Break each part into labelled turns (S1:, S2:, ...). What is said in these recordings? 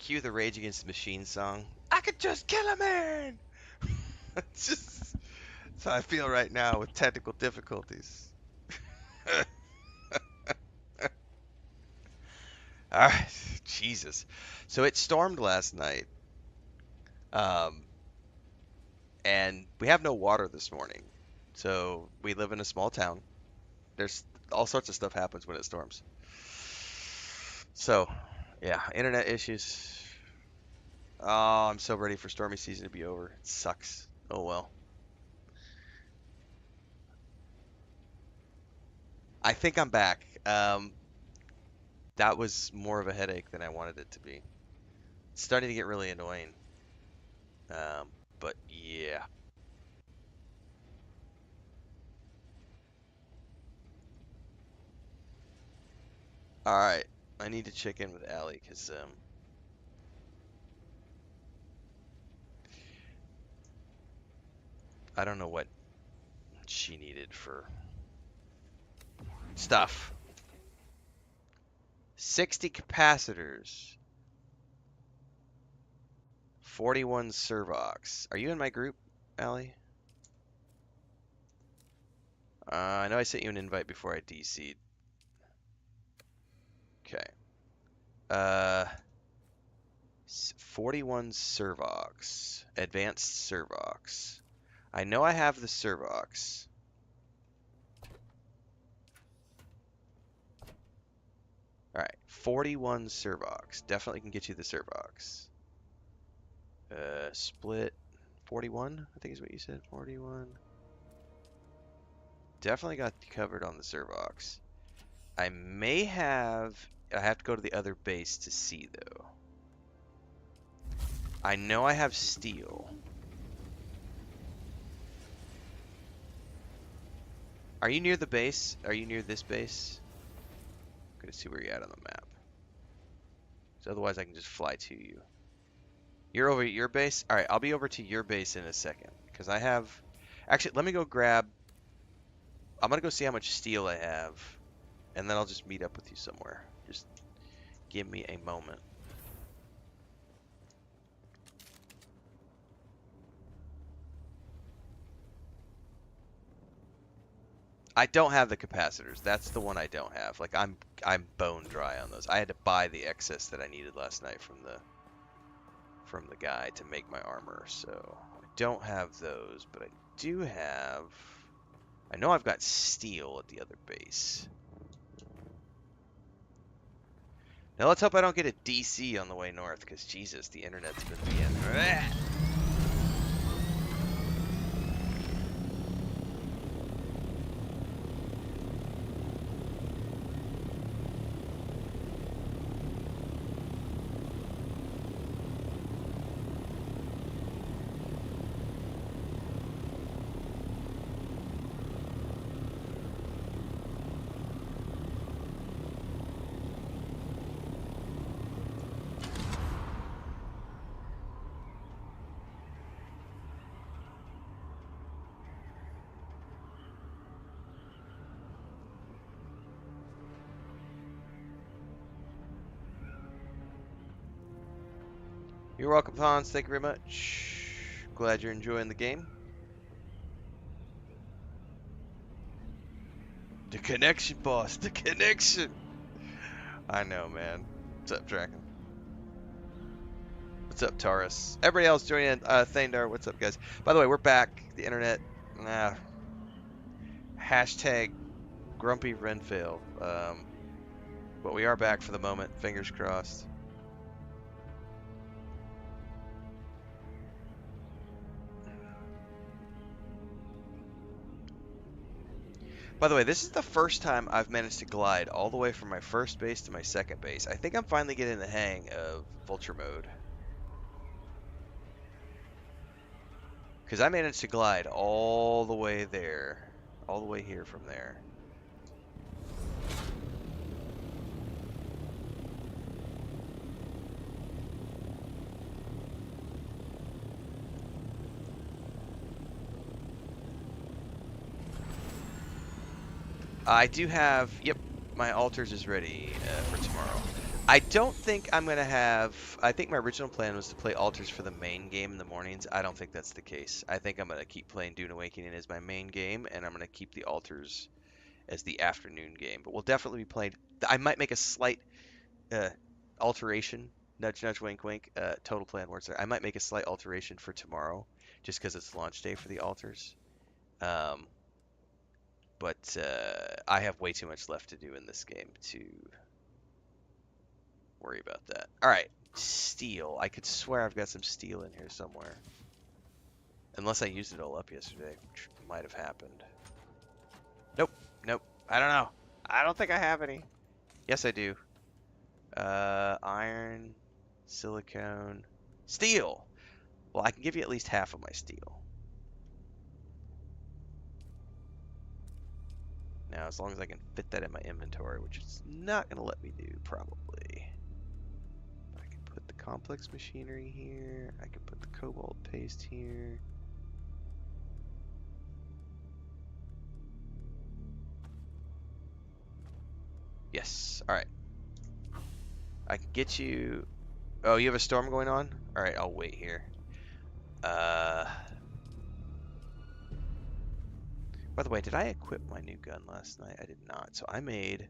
S1: Cue the Rage Against the Machine song. I could just kill a man. It's just that's how I feel right now with technical difficulties. All right, Jesus. So it stormed last night, um, and we have no water this morning. So we live in a small town. There's all sorts of stuff happens when it storms. So, yeah, internet issues. Oh, I'm so ready for stormy season to be over. It sucks. Oh well. I think I'm back. That was more of a headache than I wanted it to be. It's starting to get really annoying. Um, but yeah. All right. I need to check in with Allie because I don't know what she needed for stuff. 60 capacitors. 41 servox. Are you in my group, Allie? I know I sent you an invite before I DC'd. Okay. Uh, 41 servox. Advanced servox. I know I have the servox. Alright, 41 servox. Definitely can get you the servox. Split 41, I think is what you said. 41. Definitely got covered on the servox. I have to go to the other base to see though. I know I have steel. Are you near the base? Are you near this base? I'm gonna see where you're at on the map. So otherwise I can just fly to you. You're over at your base? Alright, I'll be over to your base in a second. Because I have... Actually, let me go grab... I'm gonna go see how much steel I have. And then I'll just meet up with you somewhere. Just give me a moment. I don't have the capacitors. That's the one I don't have. Like I'm bone dry on those. I had to buy the excess that I needed last night from the guy to make my armor. So I don't have those, but I do have. I know I've got steel at the other base. Now let's hope I don't get a DC on the way north, because Jesus, the internet's been being. You're welcome, Hans. Thank you very much. Glad you're enjoying the game. The connection, boss. The connection. I know, man. What's up, Draken? What's up, Taurus? Everybody else joining in. Thandar, what's up, guys? By the way, we're back. The internet. Hashtag grumpy Renfail. But we are back for the moment. Fingers crossed. By the way, this is the first time I've managed to glide all the way from my first base to my second base. I think I'm finally getting the hang of vulture mode. Because I managed to glide all the way there. All the way here from there. I do have, yep, my altars is ready for tomorrow. I don't think I'm gonna have. I think my original plan was to play altars for the main game in the mornings. I don't think that's the case. I think I'm gonna keep playing Dune Awakening as my main game, and I'm gonna keep the altars as the afternoon game. But we'll definitely be playing. I might make a slight uh, alteration. Nudge, nudge, wink, wink. Total plan words there. I might make a slight alteration for tomorrow, just because it's launch day for the altars. Um, but I have way too much left to do in this game to worry about that. All right, steel. I could swear I've got some steel in here somewhere. Unless I used it all up yesterday, which might have happened. Nope, nope. I don't know. I don't think I have any. Yes, I do. Iron, silicone, steel. Well, I can give you at least half of my steel. Now, as long as I can fit that in my inventory, which it's not going to let me do, probably. I can put the complex machinery here. I can put the cobalt paste here. Yes. All right. I can get you. Oh, you have a storm going on? All right, I'll wait here. By the way, did I equip my new gun last night? I did not. So I made.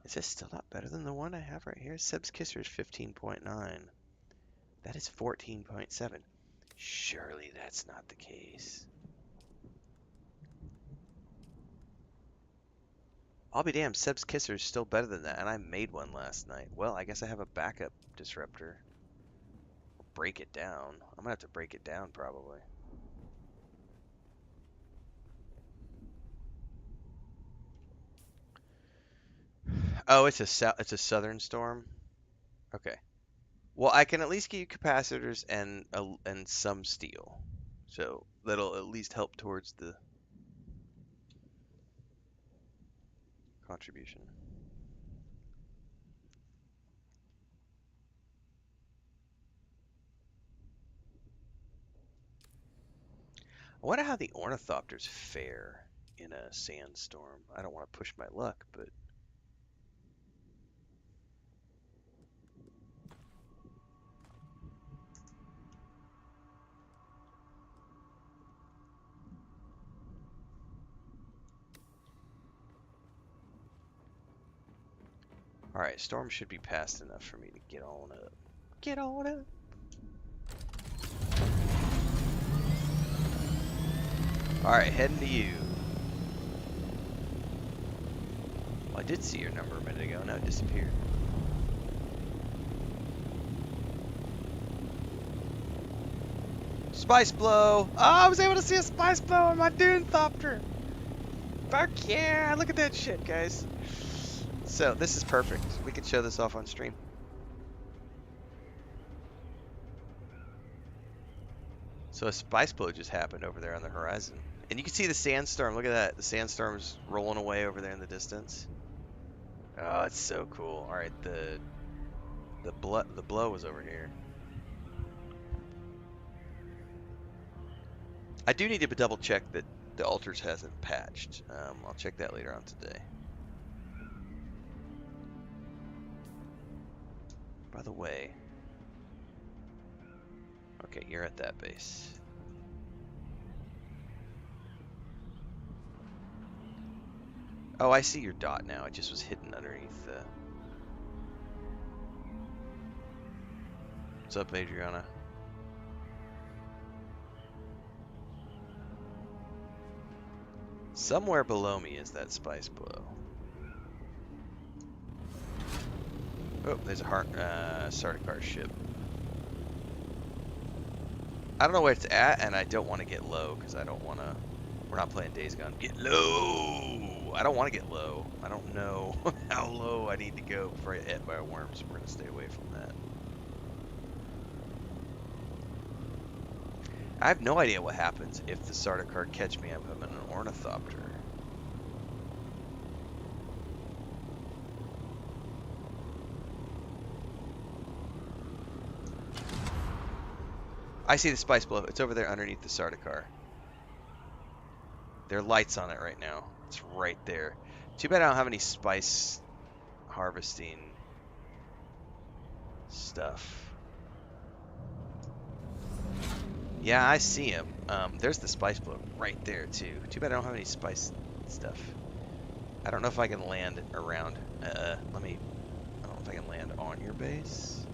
S1: Is this still not better than the one I have right here? Seb's Kisser is 15.9. That is 14.7. Surely that's not the case. I'll be damned, Seb's Kisser is still better than that, and I made one last night. Well, I guess I have a backup disruptor. Break it down. I'm gonna have to break it down probably. Oh, it's a southern storm. Okay. Well, I can at least get you capacitors and some steel, so that'll at least help towards the contribution. I wonder how the ornithopters fare in a sandstorm. I don't want to push my luck, but all right, storm should be past enough for me to get on up. Get on up. All right, heading to you. Well, I did see your number a minute ago. Now it disappeared. Spice blow! Oh, I was able to see a spice blow on my Dune Thopter! Fuck yeah! Look at that shit, guys. So, this is perfect. We can show this off on stream. So a spice blow just happened over there on the horizon. And you can see the sandstorm. Look at that. The sandstorm's rolling away over there in the distance. Oh, it's so cool. All right, the blow was over here. I do need to double check that the altars hasn't patched. I'll check that later on today. By the way, okay, you're at that base. Oh, I see your dot now. It just was hidden underneath the... What's up, Adriana? Somewhere below me is that spice blow. Oh, there's a Sardaukar ship. I don't know where it's at, and I don't want to get low, because I don't want to... We're not playing Days Gone. Get low! I don't want to get low. I don't know how low I need to go before I get hit by a worm, so we're going to stay away from that. I have no idea what happens if the Sardaukar catch me. I'm an ornithopter. I see the spice blow. It's over there underneath the Sardaukar. There are lights on it right now. It's right there. Too bad I don't have any spice harvesting stuff. Yeah, I see him. There's the spice blow right there too. Too bad I don't have any spice stuff. I don't know if I can land around. I don't know if I can land on your base.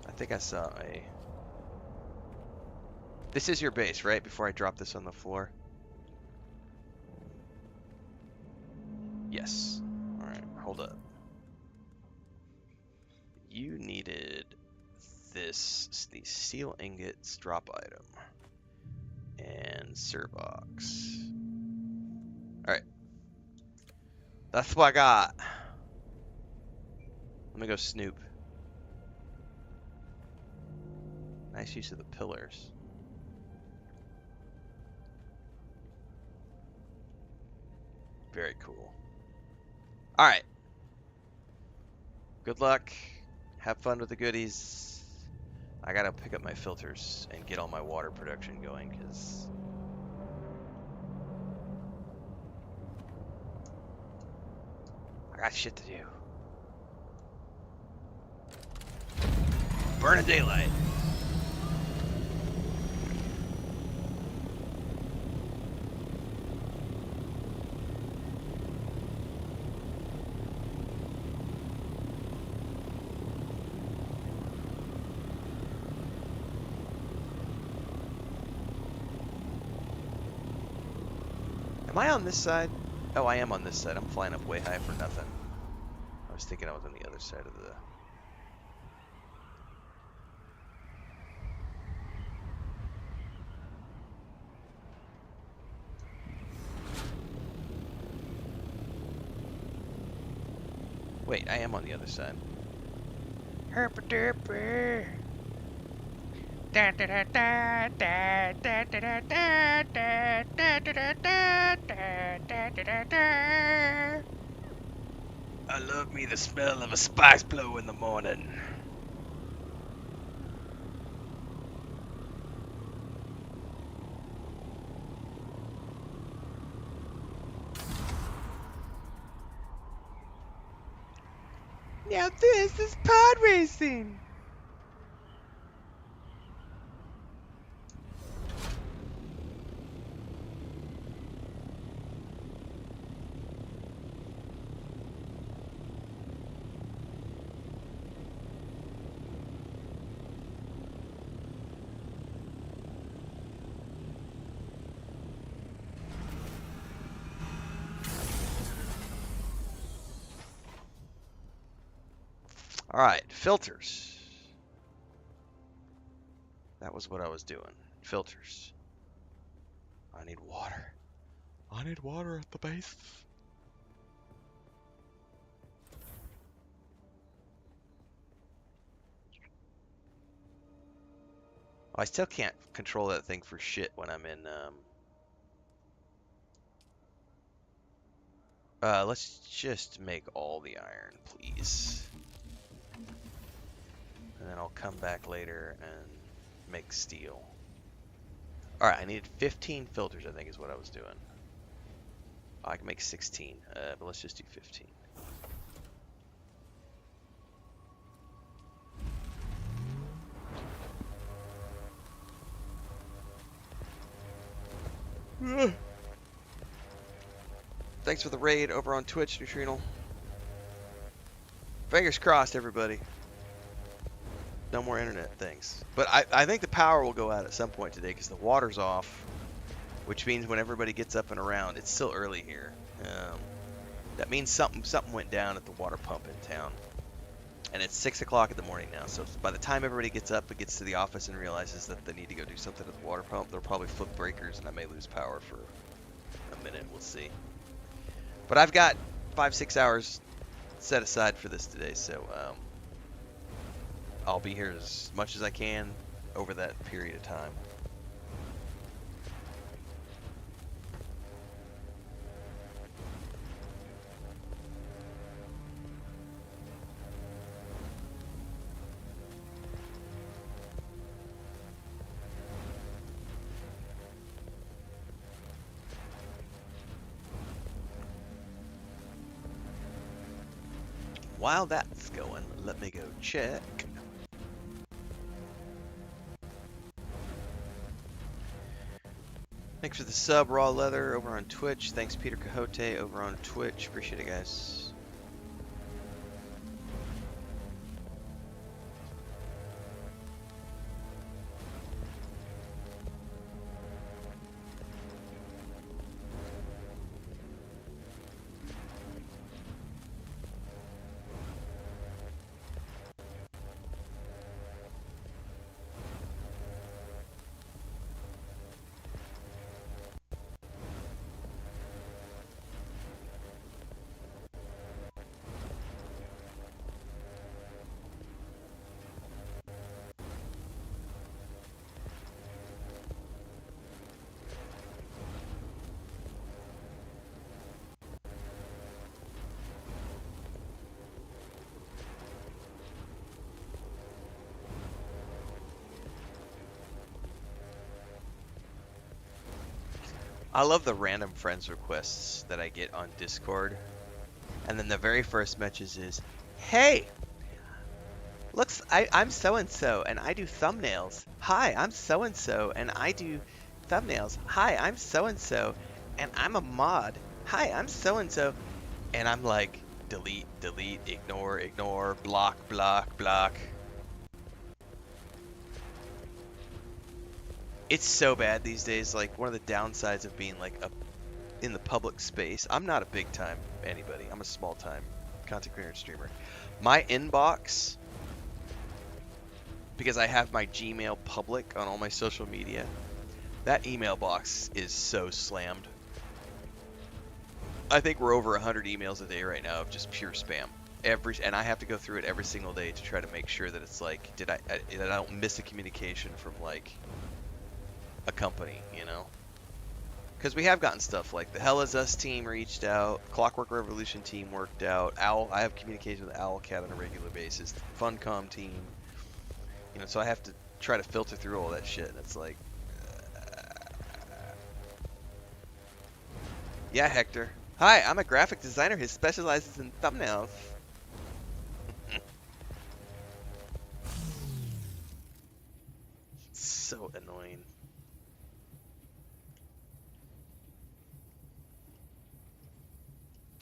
S1: I think I saw a... This is your base, right? Before I drop this on the floor? Yes. Alright, hold up. You needed these steel ingots drop item. And Servox. Alright. That's what I got. Let me go snoop. Nice use of the pillars. Very cool. Alright. Good luck. Have fun with the goodies. I gotta pick up my filters and get all my water production going, because I got shit to do. Burning daylight. Am I on this side? Oh, I am on this side. I'm flying up way high for nothing. I was thinking I was on the other side of the... Wait, I am on the other side. Herpa-derpa. Da da da da da da da da da da da da da da da da. I love me the smell of a spice blow in the morning. Now this is pod racing. All right, filters. That was what I was doing. Filters. I need water. I need water at the base. I still can't control that thing for shit when I'm in, let's just make all the iron, please. And then I'll come back later and make steel. Alright, I needed 15 filters, I think is what I was doing. I can make 16, but let's just do 15. Thanks for the raid over on Twitch, Neutrinal. Fingers crossed, everybody. No more internet things. But I think the power will go out at some point today because the water's off, which means when everybody gets up and around, it's still early here. That means something went down at the water pump in town. And it's 6 o'clock in the morning now, so by the time everybody gets up and gets to the office and realizes that they need to go do something at the water pump, they'll probably flip breakers and I may lose power for a minute. We'll see. But I've got 5-6 hours set aside for this today, so I'll be here as much as I can over that period of time. While that's going, let me go check. Thanks for the sub, Raw Leather, over on Twitch. Thanks, Peter Cahote, over on Twitch. Appreciate it, guys. I love the random friends requests that I get on Discord. And then the very first message is, hey, I'm so-and-so and I do thumbnails. Hi, I'm so-and-so and I do thumbnails. Hi, I'm so-and-so and I'm a mod. Hi, I'm so-and-so. And I'm like, delete, delete, ignore, ignore, block, block, block. It's so bad these days. Like, one of the downsides of being like in the public space. I'm not a big time anybody. I'm a small time content creator and streamer. My inbox, because I have my Gmail public on all my social media, that email box is so slammed. I think we're over 100 emails a day right now of just pure spam. And I have to go through it every single day to try to make sure that it's like, that I don't miss a communication from like a company, you know? Because we have gotten stuff like the Hell Is Us team reached out, Clockwork Revolution team worked out, I have communication with Owlcat on a regular basis, the Funcom team, you know, so I have to try to filter through all that shit, and it's like, yeah, Hector. Hi, I'm a graphic designer who specializes in thumbnails. So annoying.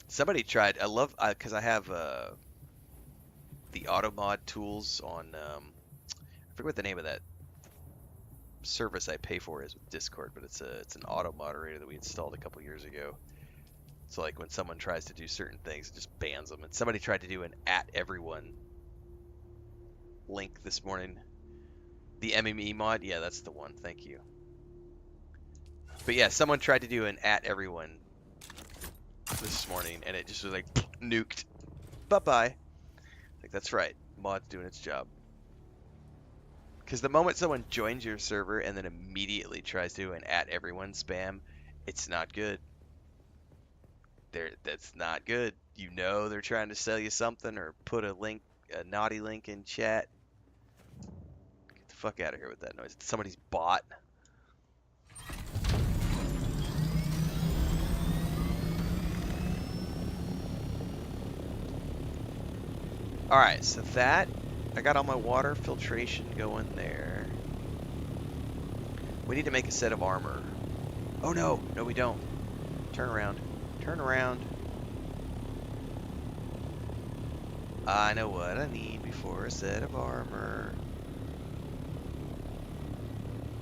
S1: Somebody tried. I love because I have the AutoMod tools on. I forget what the name of that service I pay for is with Discord, but it's an auto moderator that we installed a couple years ago. So like when someone tries to do certain things, it just bans them. And somebody tried to do an @everyone link this morning. The MME mod, yeah, that's the one. Thank you. But yeah, someone tried to do an @everyone this morning, and it just was like nuked. Bye-bye. Like, that's right. Mod's doing its job. Because the moment someone joins your server and then immediately tries to do an @everyone spam, it's not good. That's not good. You know they're trying to sell you something or put a naughty link in chat. Get the fuck out of here with that noise. It's somebody's bot. Alright, so I got all my water filtration going there. We need to make a set of armor. Oh no, no we don't. Turn around. Turn around. I know what I need before a set of armor.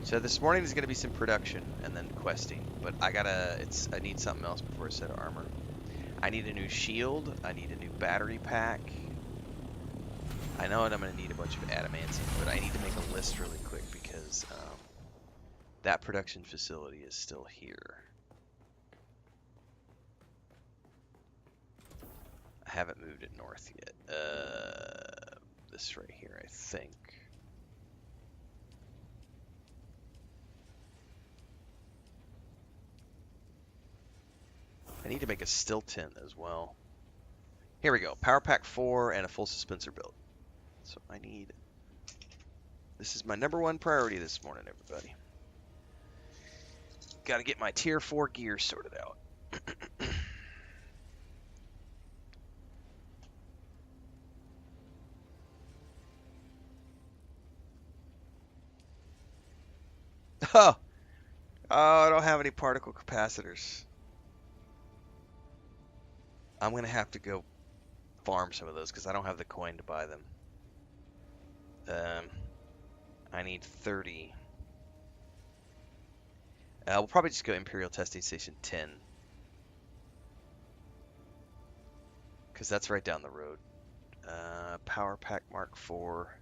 S1: So this morning is going to be some production and then questing, but I need something else before a set of armor. I need a new shield. I need a new battery pack. I know I'm going to need a bunch of adamantium, but I need to make a list really quick because that production facility is still here. I haven't moved it north yet. This right here, I think. I need to make a still tent as well. Here we go. Power pack 4 and a full suspensor built. So I need... This is my #1 priority this morning, everybody. Got to get my tier 4 gear sorted out. Oh! Oh, I don't have any particle capacitors. I'm going to have to go farm some of those because I don't have the coin to buy them. I need 30. We'll probably just go Imperial Testing Station 10. Because that's right down the road. Power Pack Mark 4,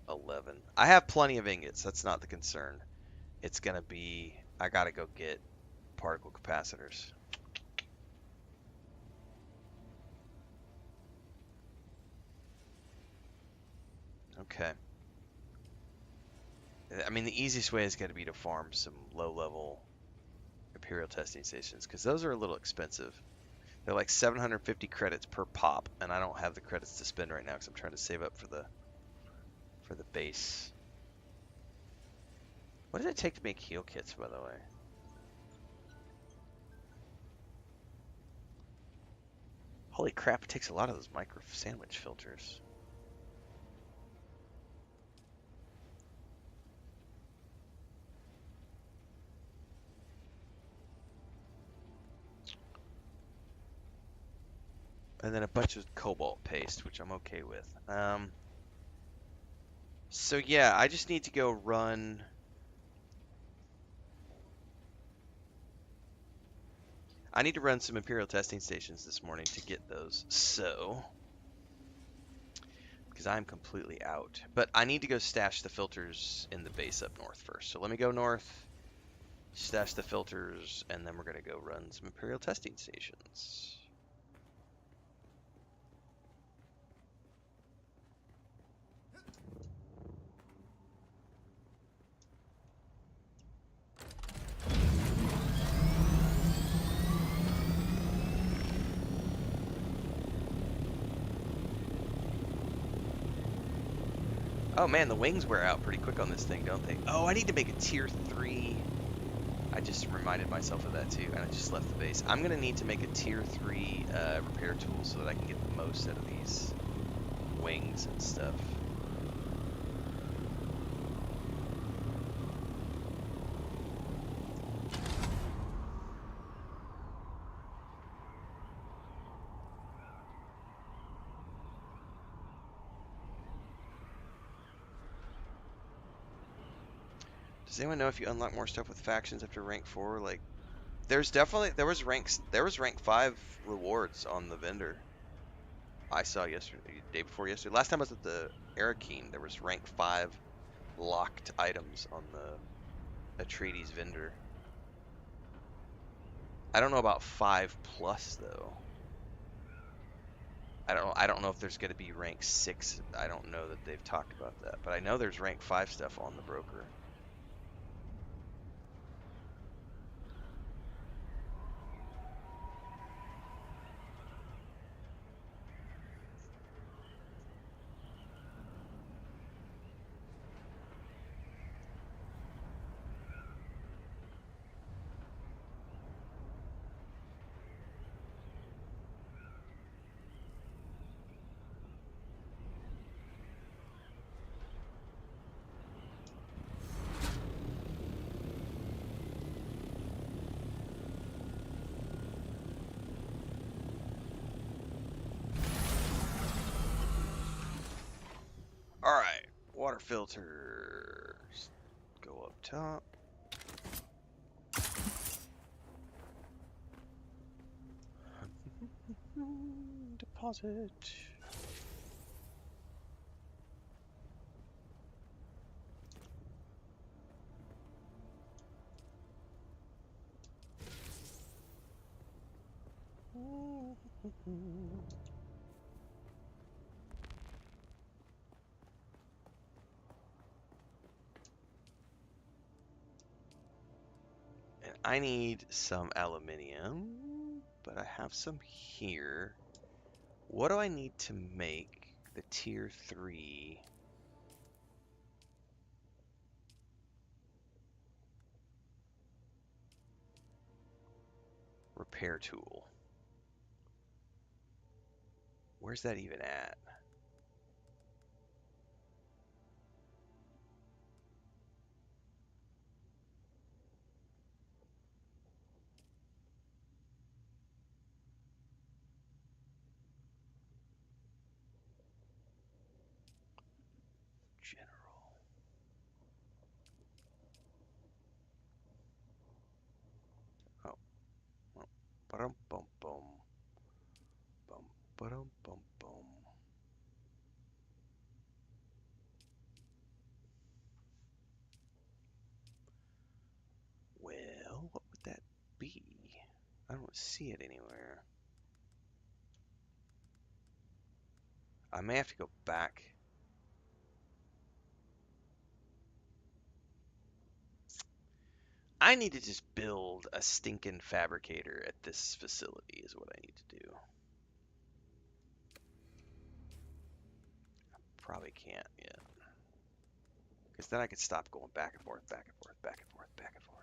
S1: 11. I have plenty of ingots. That's not the concern. It's going to be... I got to go get particle capacitors. Okay. I mean, the easiest way is going to be to farm some low-level Imperial Testing Stations, because those are a little expensive. They're like 750 credits per pop, and I don't have the credits to spend right now because I'm trying to save up for the base. What does it take to make heal kits, by the way? Holy crap, it takes a lot of those micro sandwich filters. And then a bunch of cobalt paste, which I'm okay with. So yeah, I just need to go run... I need to run some Imperial testing stations this morning to get those, so... Because I'm completely out. But I need to go stash the filters in the base up north first. So let me go north, stash the filters, and then we're going to go run some Imperial testing stations. Oh man, the wings wear out pretty quick on this thing, don't they? Oh, I need to make a tier 3. I just reminded myself of that too, and I just left the base. I'm going to need to make a tier 3 repair tool so that I can get the most out of these wings and stuff. Does anyone know if you unlock more stuff with factions after rank 4? Like, there was rank 5 rewards on the vendor. I saw yesterday, day before yesterday. Last time I was at the Arakeen, there was rank 5 locked items on the Atreides vendor. I don't know about 5+ though. I don't know if there's going to be rank 6. I don't know that they've talked about that, but I know there's rank 5 stuff on the broker. Alright, water filters. Go up top. Deposit. And I need some aluminium, but I have some here. What do I need to make the tier 3 repair tool? Where's that even at? General. Oh, well, bum bum bum bum bum bum bum. Well, what would that be? I don't see it anywhere. I may have to go back. I need to just build a stinking fabricator at this facility is what I need to do. Probably can't yet. Because then I could stop going back and forth, back and forth, back and forth, back and forth.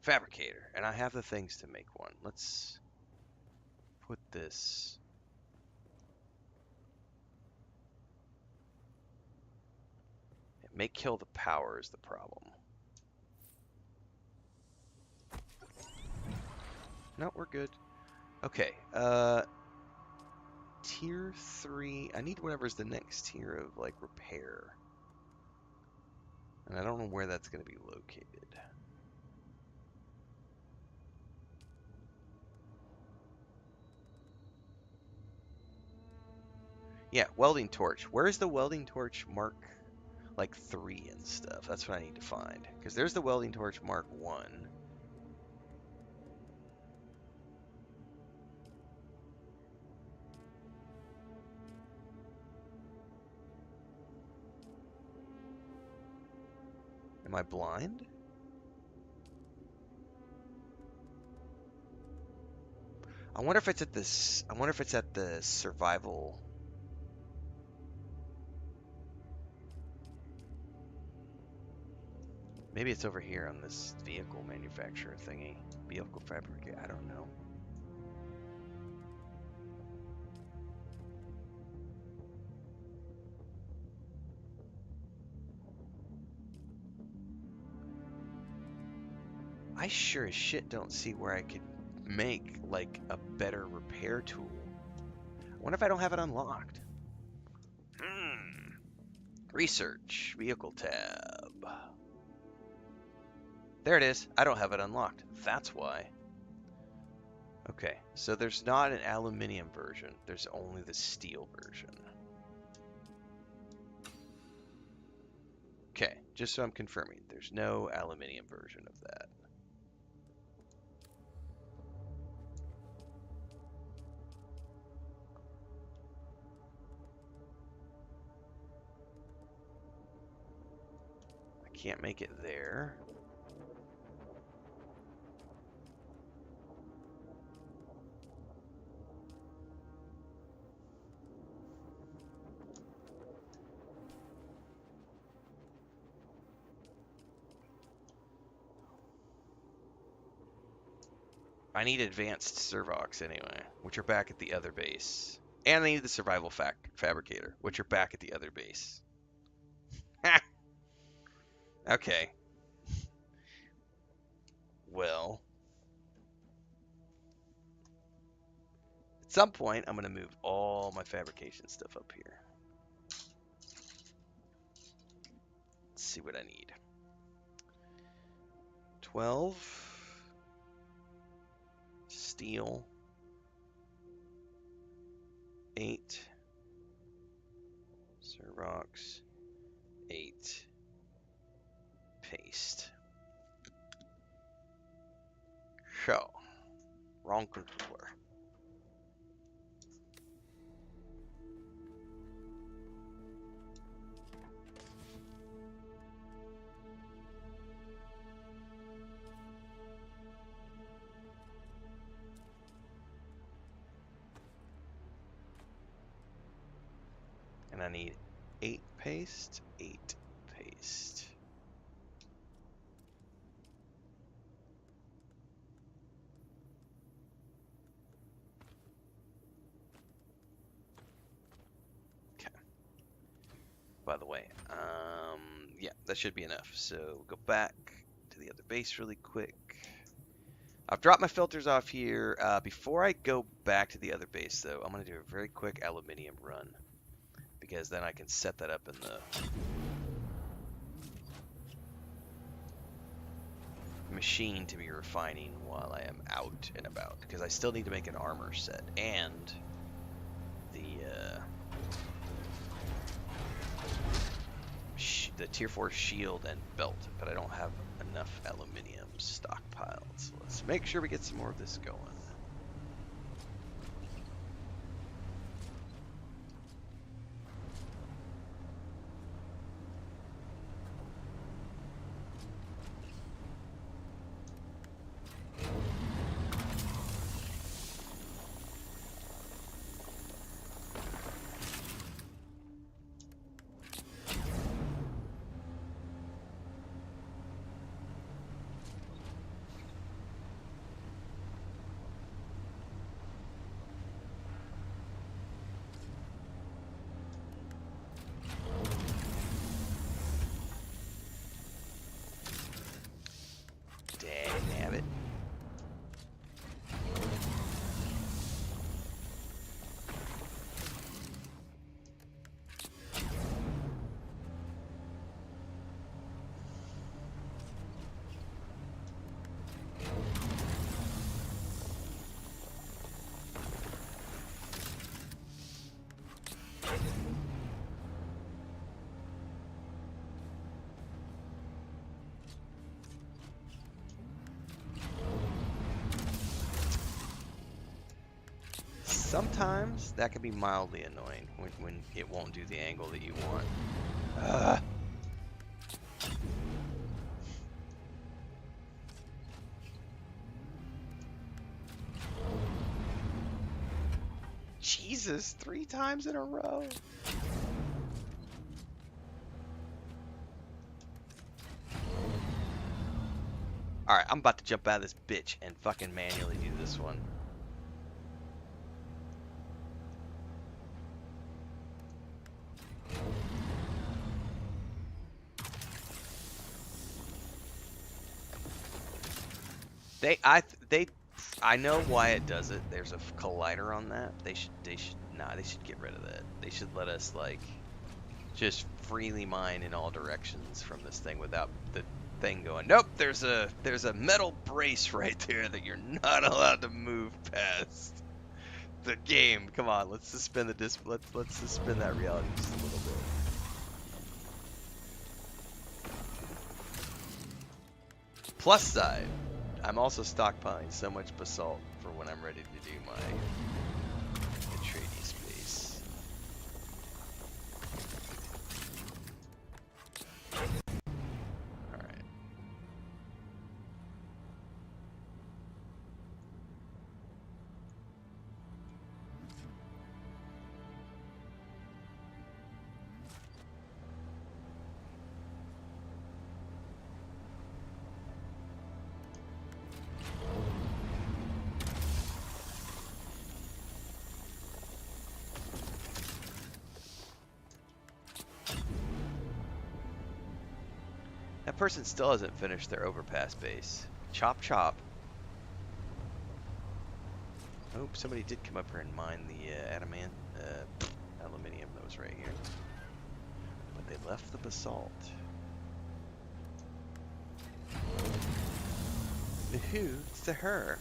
S1: Fabricator. And I have the things to make one. Let's put this. It may kill the power is the problem. No, we're good. Okay. Tier 3. I need whatever's the next tier of like repair. And I don't know where that's going to be located. Yeah, welding torch. Where's the welding torch mark like 3 and stuff? That's what I need to find. Because there's the welding torch mark 1. Am I blind? I wonder if it's at this. I wonder if it's at the survival. Maybe it's over here on this vehicle manufacturer thingy. Vehicle fabricator. I don't know. I sure as shit don't see where I could make like a better repair tool. I wonder if I don't have it unlocked. Research. Vehicle tab. There it is. I don't have it unlocked. That's why. Okay, so there's not an aluminium version. There's only the steel version. Okay, just so I'm confirming, there's no aluminium version of that. I can't make it there. I need advanced servox anyway, which are back at the other base. And I need the survival fabricator, which are back at the other base. Okay. Well, at some point, I'm going to move all my fabrication stuff up here. Let's see what I need. 12 steel. 8. Cerox 8. Paste. So, wrong controller. And I need 8 paste, 8 paste. Okay. By the way, yeah, that should be enough. So go back to the other base really quick. I've dropped my filters off here. Before I go back to the other base, though, I'm going to do a very quick aluminium run, because then I can set that up in the machine to be refining while I am out and about, because I still need to make an armor set and the tier 4 shield and belt, but I don't have enough aluminium stockpiled. So let's make sure we get some more of this going. Sometimes that can be mildly annoying when it won't do the angle that you want. Ugh. Jesus, 3 times in a row. Alright, I'm about to jump out of this bitch and fucking manually do this one. I know why it does it. There's a collider on that. They should get rid of that. They should let us like just freely mine in all directions from this thing without the thing going, nope, there's a metal brace right there that you're not allowed to move past. The game. Come on, let's suspend let's suspend that reality just a little bit. Plus side, I'm also stockpiling so much basalt for when I'm ready to do my trading space. Alright. That person still hasn't finished their overpass base. Chop chop. Oh, somebody did come up here and mine the aluminium that was right here. But they left the basalt. The who? It's the her.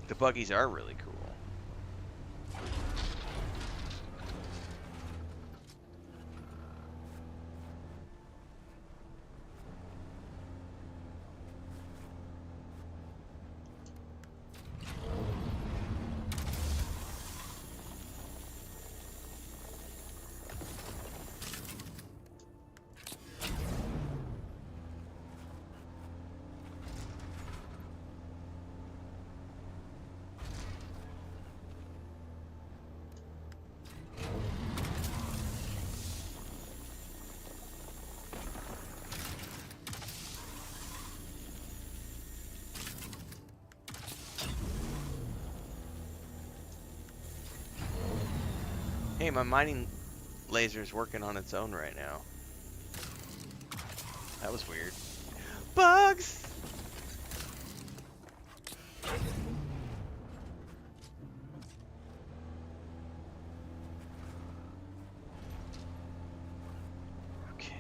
S1: The buggies are really cool. Hey, my mining laser is working on its own right now. That was weird. Bugs! Okay.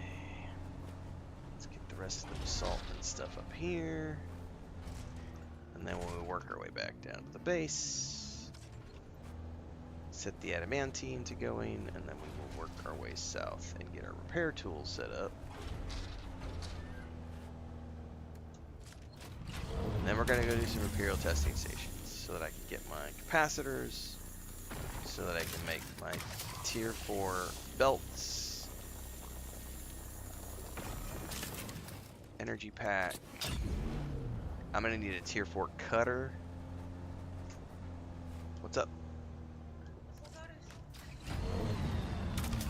S1: Let's get the rest of the salt and stuff up here. And then we'll work our way back down to the base. Set the adamantine to going, and then we will work our way south and get our repair tools set up. And then we're going to go do some imperial testing stations so that I can get my capacitors, so that I can make my tier 4 belts, energy pack. I'm going to need a tier 4 cutter. What's up?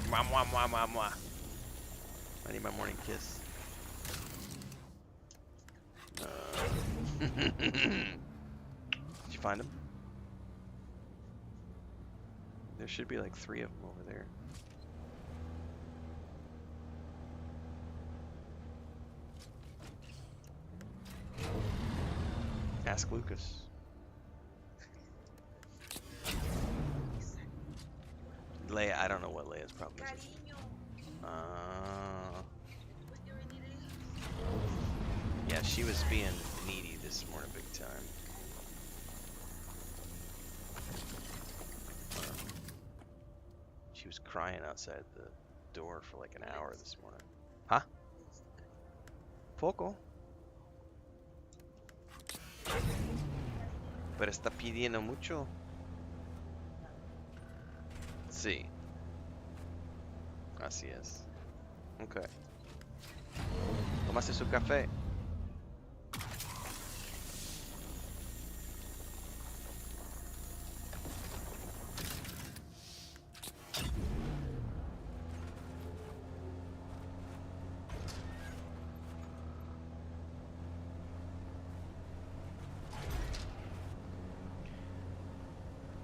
S1: Mwah, mwah, mwah, mwah, mwah. I need my morning kiss. Did you find them? There should be like 3 of them over there. Ask Lucas. Leia, I don't know what Leia's problem is. Yeah, she was being needy this morning big time. She was crying outside the door for like an hour this morning. Huh? Poco. Pero está pidiendo mucho. Sí. Así es. Okay. Tómase su café.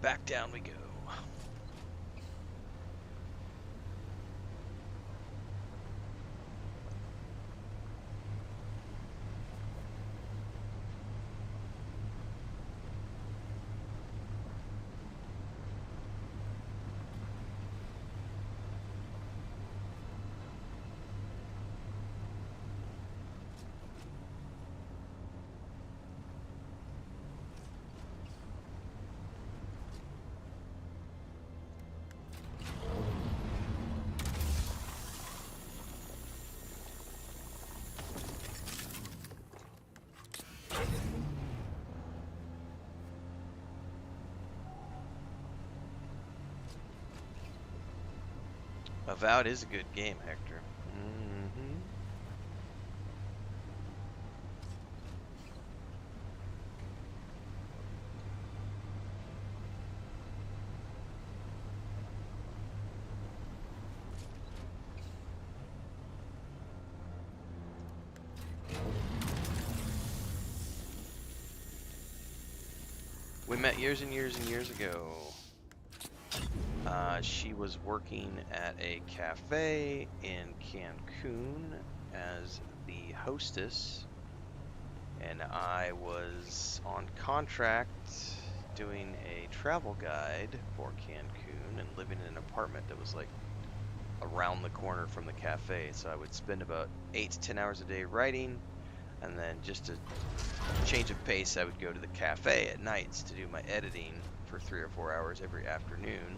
S1: Back down we go. Avowed is a good game, Hector. Mm-hmm. We met years and years and years ago. She was working at a cafe in Cancun as the hostess, and I was on contract doing a travel guide for Cancun and living in an apartment that was like around the corner from the cafe. So I would spend about 8 to 10 hours a day writing, And then just to change of pace, I would go to the cafe at nights to do my editing for 3 or 4 hours every afternoon.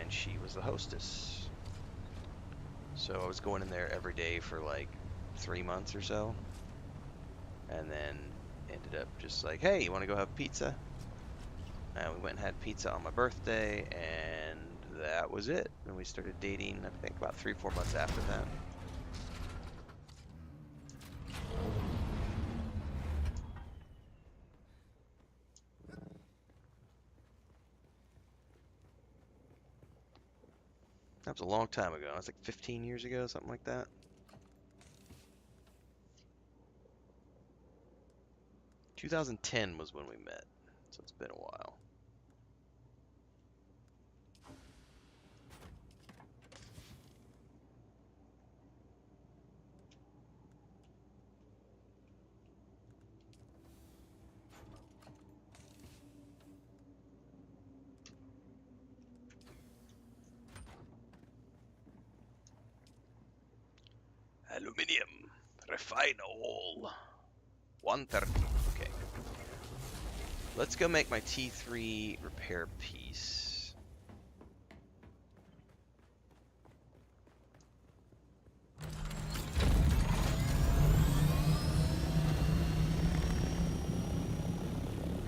S1: And she was the hostess. So I was going in there every day for like 3 months or so. And then ended up just like, hey, you want to go have pizza? And we went and had pizza on my birthday, and that was it. And we started dating, I think, about 3 or 4 months after that. That was a long time ago. It was like 15 years ago, something like that. 2010 was when we met, so it's been a while. Aluminium. Refine all. 130. Okay. Let's go make my T3 repair piece.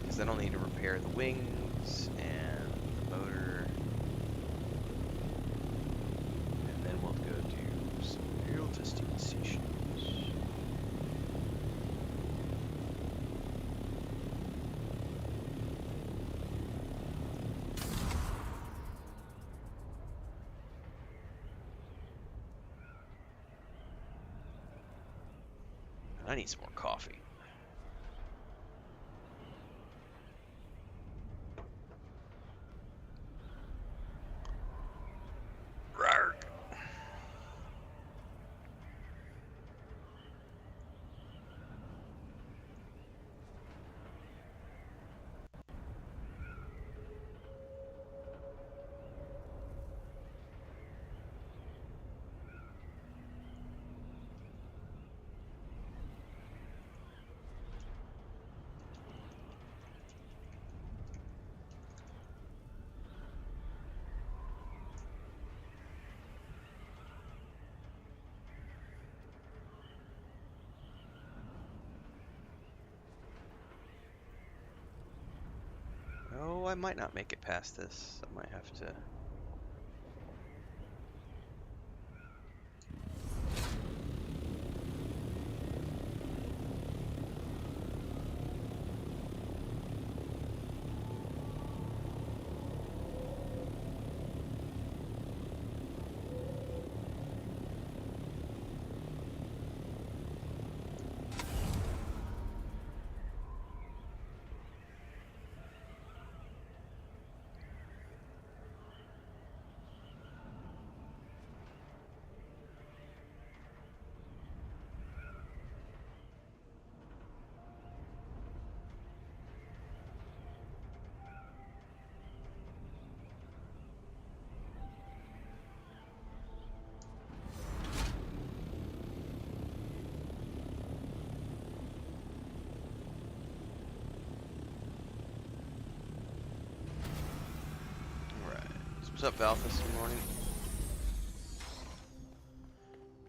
S1: Because then I'll need to repair the wings and the motor. And then we'll go do some aerial testing stations. I need some more coffee. Rawr. Oh, I might not make it past this. I might have to. What's up, Valthus? Good morning.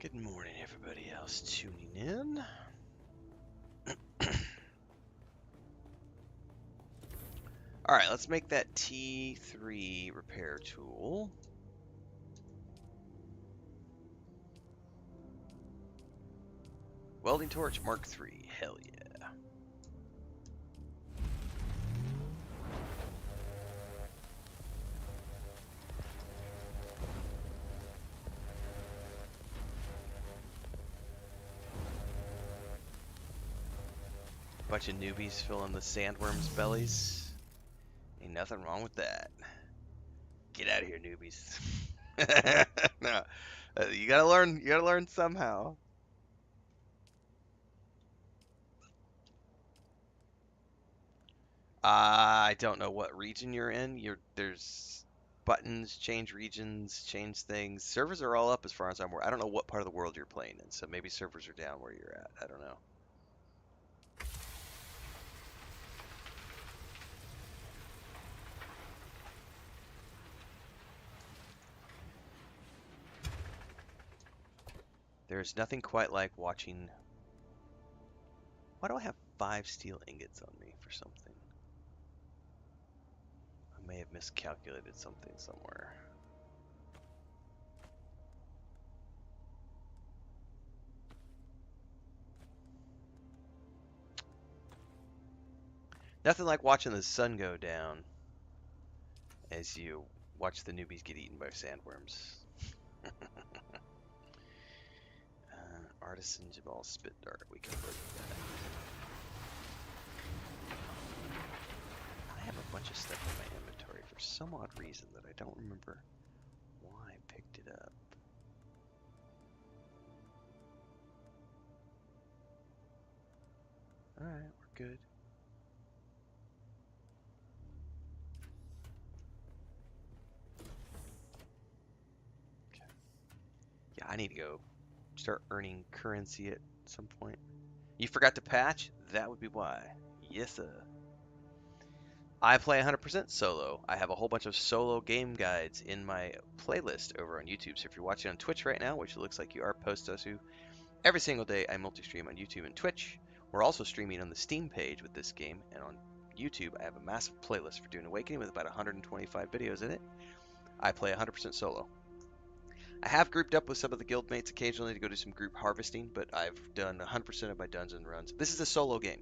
S1: Good morning, everybody else tuning in. Alright, let's make that T3 repair tool. Welding torch Mark III. Hell yeah. Bunch of newbies filling the sandworms' bellies. Ain't nothing wrong with that. Get out of here, newbies. No, you gotta learn. You gotta learn somehow. I don't know what region you're in. There's buttons, change regions, change things. Servers are all up as far as I'm aware. I don't know what part of the world you're playing in, so maybe servers are down where you're at. I don't know. There's nothing quite like watching... Why do I have 5 steel ingots on me for something? I may have miscalculated something somewhere. Nothing like watching the sun go down as you watch the newbies get eaten by sandworms. Artisan Jabal Spit Dart. We can break that. I have a bunch of stuff in my inventory for some odd reason that I don't remember why I picked it up. Alright, we're good. Okay. Yeah, I need to go start earning currency at some point. You forgot to patch? That would be why. Yes, sir. I play 100% solo. I have a whole bunch of solo game guides in my playlist over on YouTube. So if you're watching on Twitch right now, which it looks like you are, post us who every single day I multi-stream on YouTube and Twitch. We're also streaming on the Steam page with this game, and on YouTube I have a massive playlist for Dune Awakening with about 125 videos in it. I play 100% solo. I have grouped up with some of the guildmates occasionally to go do some group harvesting, but I've done 100% of my dungeon runs. This is a solo game.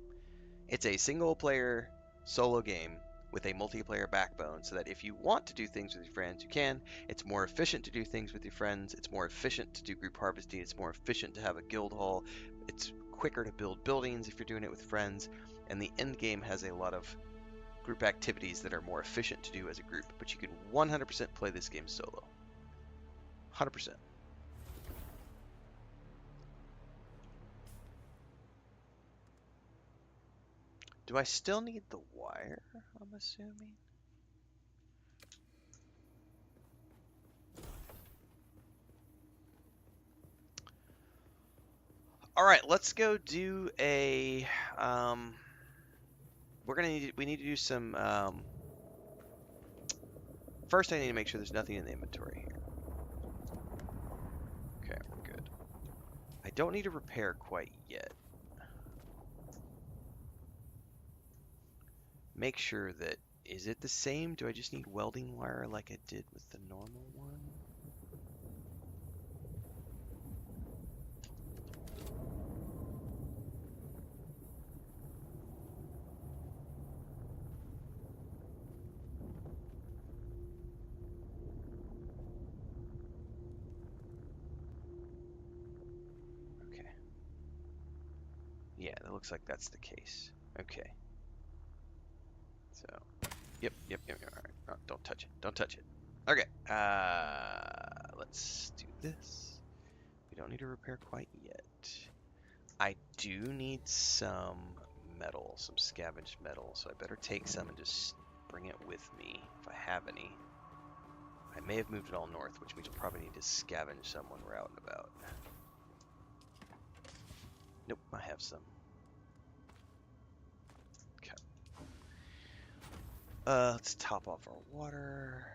S1: It's a single-player solo game with a multiplayer backbone, so that if you want to do things with your friends, you can. It's more efficient to do things with your friends. It's more efficient to do group harvesting. It's more efficient to have a guild hall. It's quicker to build buildings if you're doing it with friends. And the end game has a lot of group activities that are more efficient to do as a group. But you can 100% play this game solo. 100%. Do I still need the wire, I'm assuming? All right, let's go do a. We need to do some. First, I need to make sure there's nothing in the inventory here. Okay, we're good. I don't need to repair quite yet. Make sure that, is it the same? Do I just need welding wire like I did with the normal one? Okay. Yeah, that looks like that's the case. Okay. So, yep. All right. Oh, don't touch it. Don't touch it. Okay. Let's do this. We don't need to repair quite yet. I do need some metal, some scavenged metal, so I better take some and just bring it with me if I have any. I may have moved it all north, which means I'll probably need to scavenge some when we're out and about. Nope, I have some. Okay. Let's top off our water.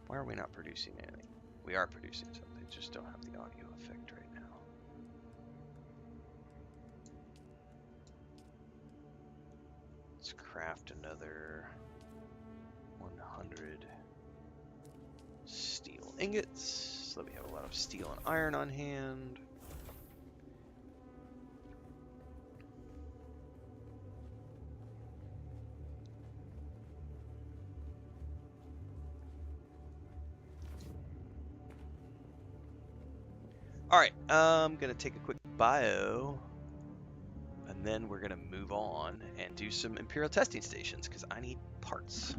S1: Why are we not producing anything? We are producing something, just don't have the audio effect right now. Let's craft another 100 steel ingots, so that we have a lot of steel and iron on hand. Alright, I'm going to take a quick bio, and then we're going to move on and do some Imperial testing stations, because I need parts.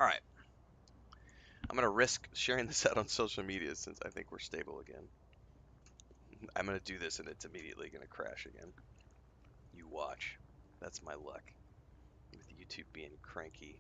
S1: Alright. I'm going to risk sharing this out on social media since I think we're stable again. I'm going to do this and it's immediately going to crash again. You watch. That's my luck. With YouTube being cranky.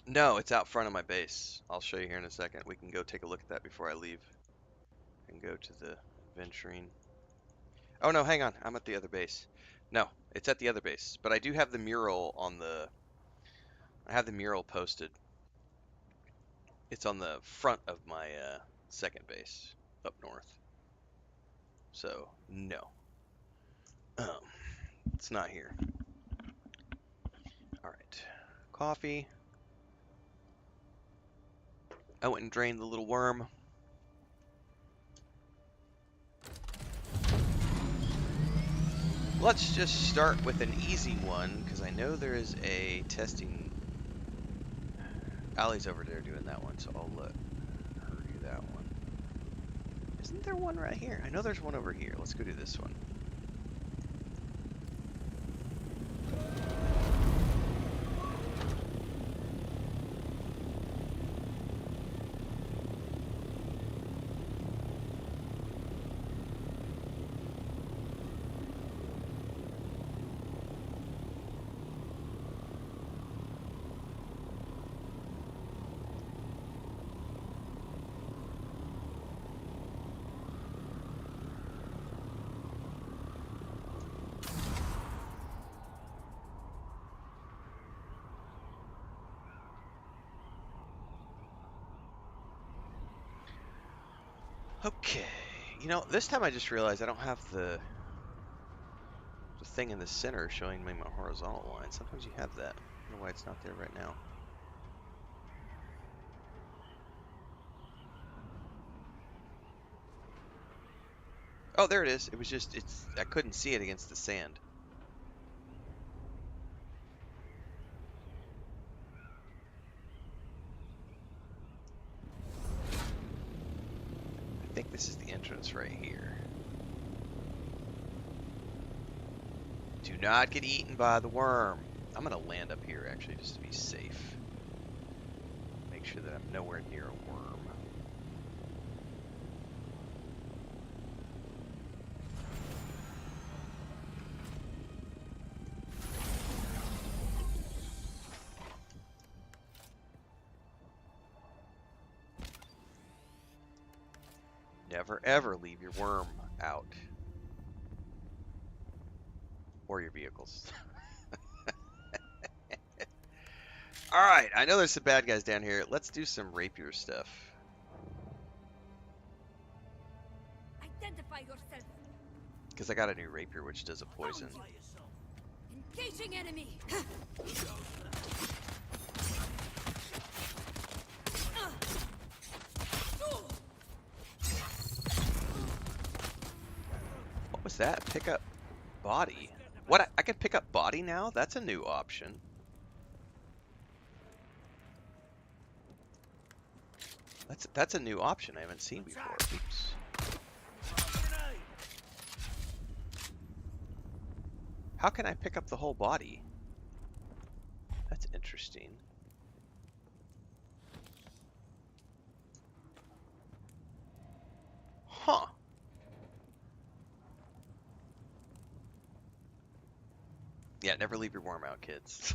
S1: No, it's out front of my base. I'll show you here in a second. We can go take a look at that before I leave. And go to the venturing. Oh no, hang on. I'm at the other base. No, it's at the other base. But I do have the mural on the... I have the mural posted. It's on the front of my second base up north. So, no. It's not here. Alright. Coffee. I went and drained the little worm. Let's just start with an easy one, because I know there is a testing... Allie's over there doing that one, so I'll let her do that one. Isn't there one right here? I know there's one over here. Let's go do this one. Okay, you know, this time I just realized I don't have the thing in the center showing me my horizontal line. Sometimes you have that. I don't know why it's not there right now. Oh, there it is. It was just, I couldn't see it against the sand. I think this is the entrance right here. Do not get eaten by the worm. I'm gonna land up here actually just to be safe. Make sure that I'm nowhere near a worm. Never ever leave your worm out. Or your vehicles. Alright, I know there's some bad guys down here. Let's do some rapier stuff.
S2: Identify yourself.
S1: Because I got a new rapier which does a poison.
S2: Engaging enemy.
S1: What was that? Pick up body. What? I can pick up body now? That's a new option. That's a new option I haven't seen before. Oops. How can I pick up the whole body? That's interesting. Huh. Yeah, never leave your worm out, kids.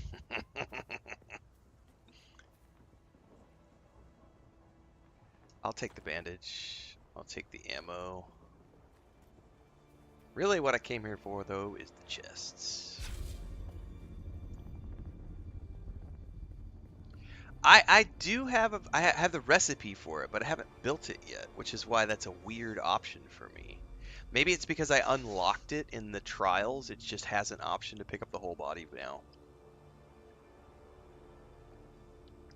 S1: I'll take the bandage. I'll take the ammo. Really what I came here for, though, is the chests. I do have I have the recipe for it, but I haven't built it yet, which is why that's a weird option for me. Maybe it's because I unlocked it in the trials. It just has an option to pick up the whole body now.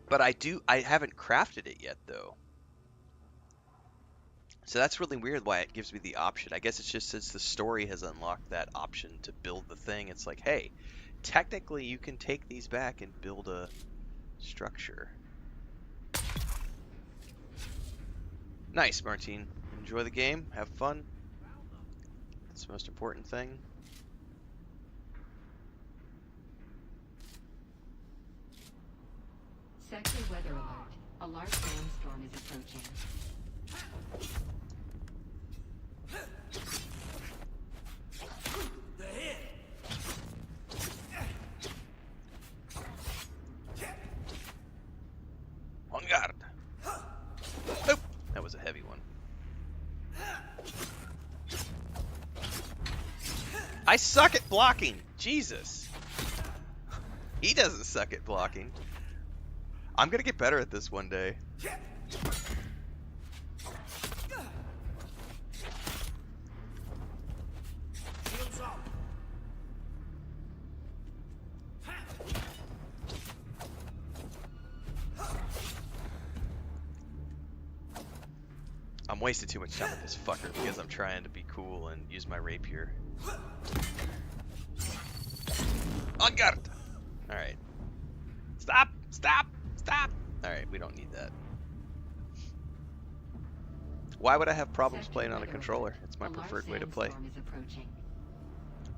S1: But I haven't crafted it yet though. So that's really weird why it gives me the option. I guess it's just since the story has unlocked that option to build the thing, it's like, hey, technically you can take these back and build a structure. Nice, Martine. Enjoy the game. Have fun. That's the most important thing.
S3: Sector weather alert. A large sandstorm is approaching.
S1: On guard. Oh, that was a heavy one. I suck at blocking. Jesus. He doesn't suck at blocking. I'm gonna get better at this one day. I'm wasting too much time with this fucker because I'm trying to be cool and use my rapier. On guard! Alright. Stop! Stop! Stop! Alright, we don't need that. Why would I have problems playing on a controller? It's my preferred way to play.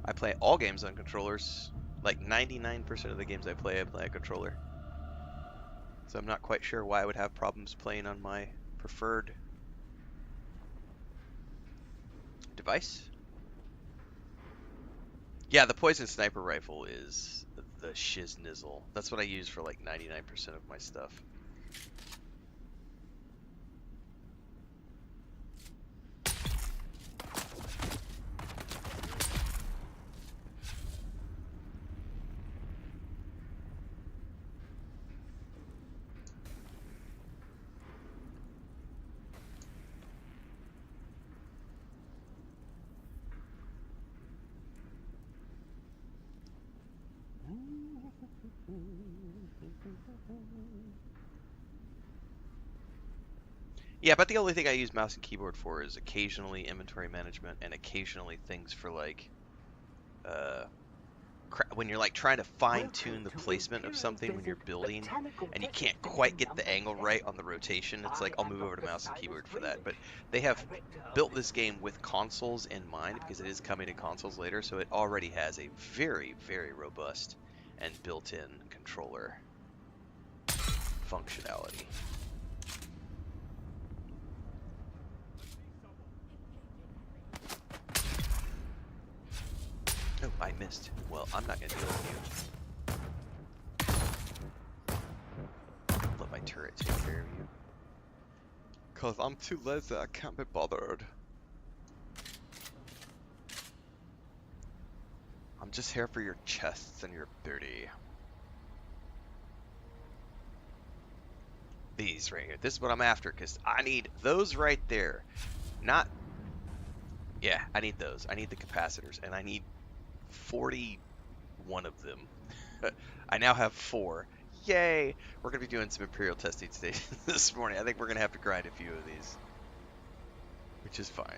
S1: I play all games on controllers. Like 99% of the games I play a controller. So I'm not quite sure why I would have problems playing on my preferred device. Yeah, the poison sniper rifle is the shiznizzle. That's what I use for like 99% of my stuff. Yeah, but the only thing I use mouse and keyboard for is occasionally inventory management and occasionally things for like, when you're like trying to fine-tune the placement of something when you're building and you can't quite get the angle right on the rotation. It's like I'll move over to mouse and keyboard for that. But they have built this game with consoles in mind because it is coming to consoles later, so it already has a very, very robust and built-in controller functionality. Oh, I missed. Well, I'm not gonna deal with you. Let my turret take care of you. Cause I'm too lazy, I can't be bothered. I'm just here for your chests and your booty. These right here. This is what I'm after, because I need those right there. Not... Yeah, I need those. I need the capacitors, and I need 41 of them. I now have 4. Yay! We're going to be doing some Imperial testing stations this morning. I think we're going to have to grind a few of these. Which is fine.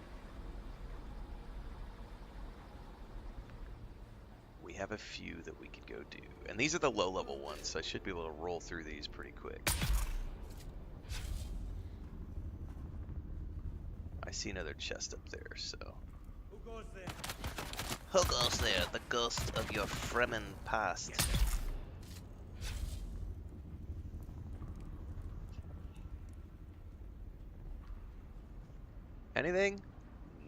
S1: We have a few that we could go do. And these are the low-level ones, so I should be able to roll through these pretty quick. I see another chest up there, so...
S4: Who goes there?
S1: Who goes there? The ghost of your Fremen past. Anything?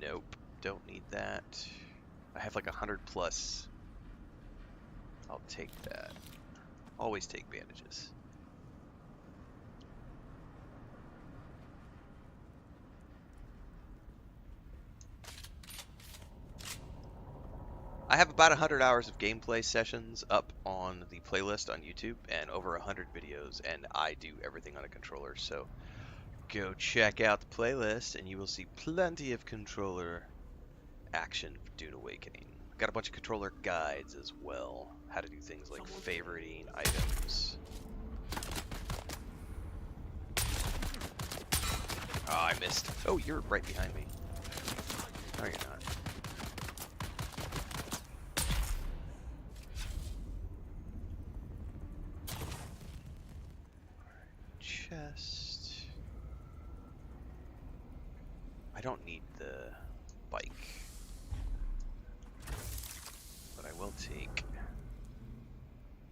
S1: Nope. Don't need that. I have like 100 plus. I'll take that. Always take bandages. I have about 100 hours of gameplay sessions up on the playlist on YouTube and over 100 videos, and I do everything on a controller, so go check out the playlist and you will see plenty of controller action for Dune Awakening. Got a bunch of controller guides as well. How to do things like favoriting items. Oh, I missed. Oh, you're right behind me. No, you're not. Chest. I don't need the bike, but I will take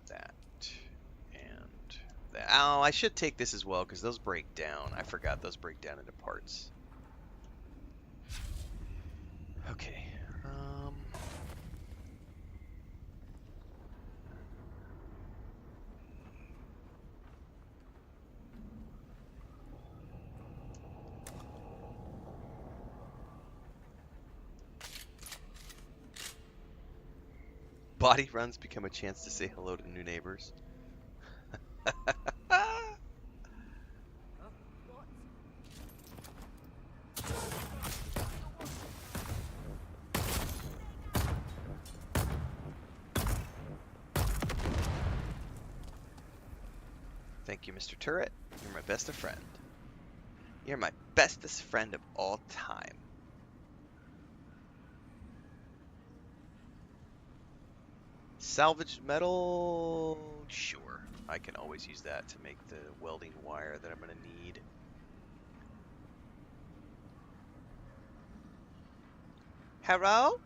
S1: that and that. Oh, I should take this as well because those break down. I forgot those break down into parts. Okay. Body runs become a chance to say hello to new neighbors. Thank you, Mr. Turret. You're my best of friend. You're my bestest friend of all time. Salvaged metal? Sure. I can always use that to make the welding wire that I'm going to need. Hello?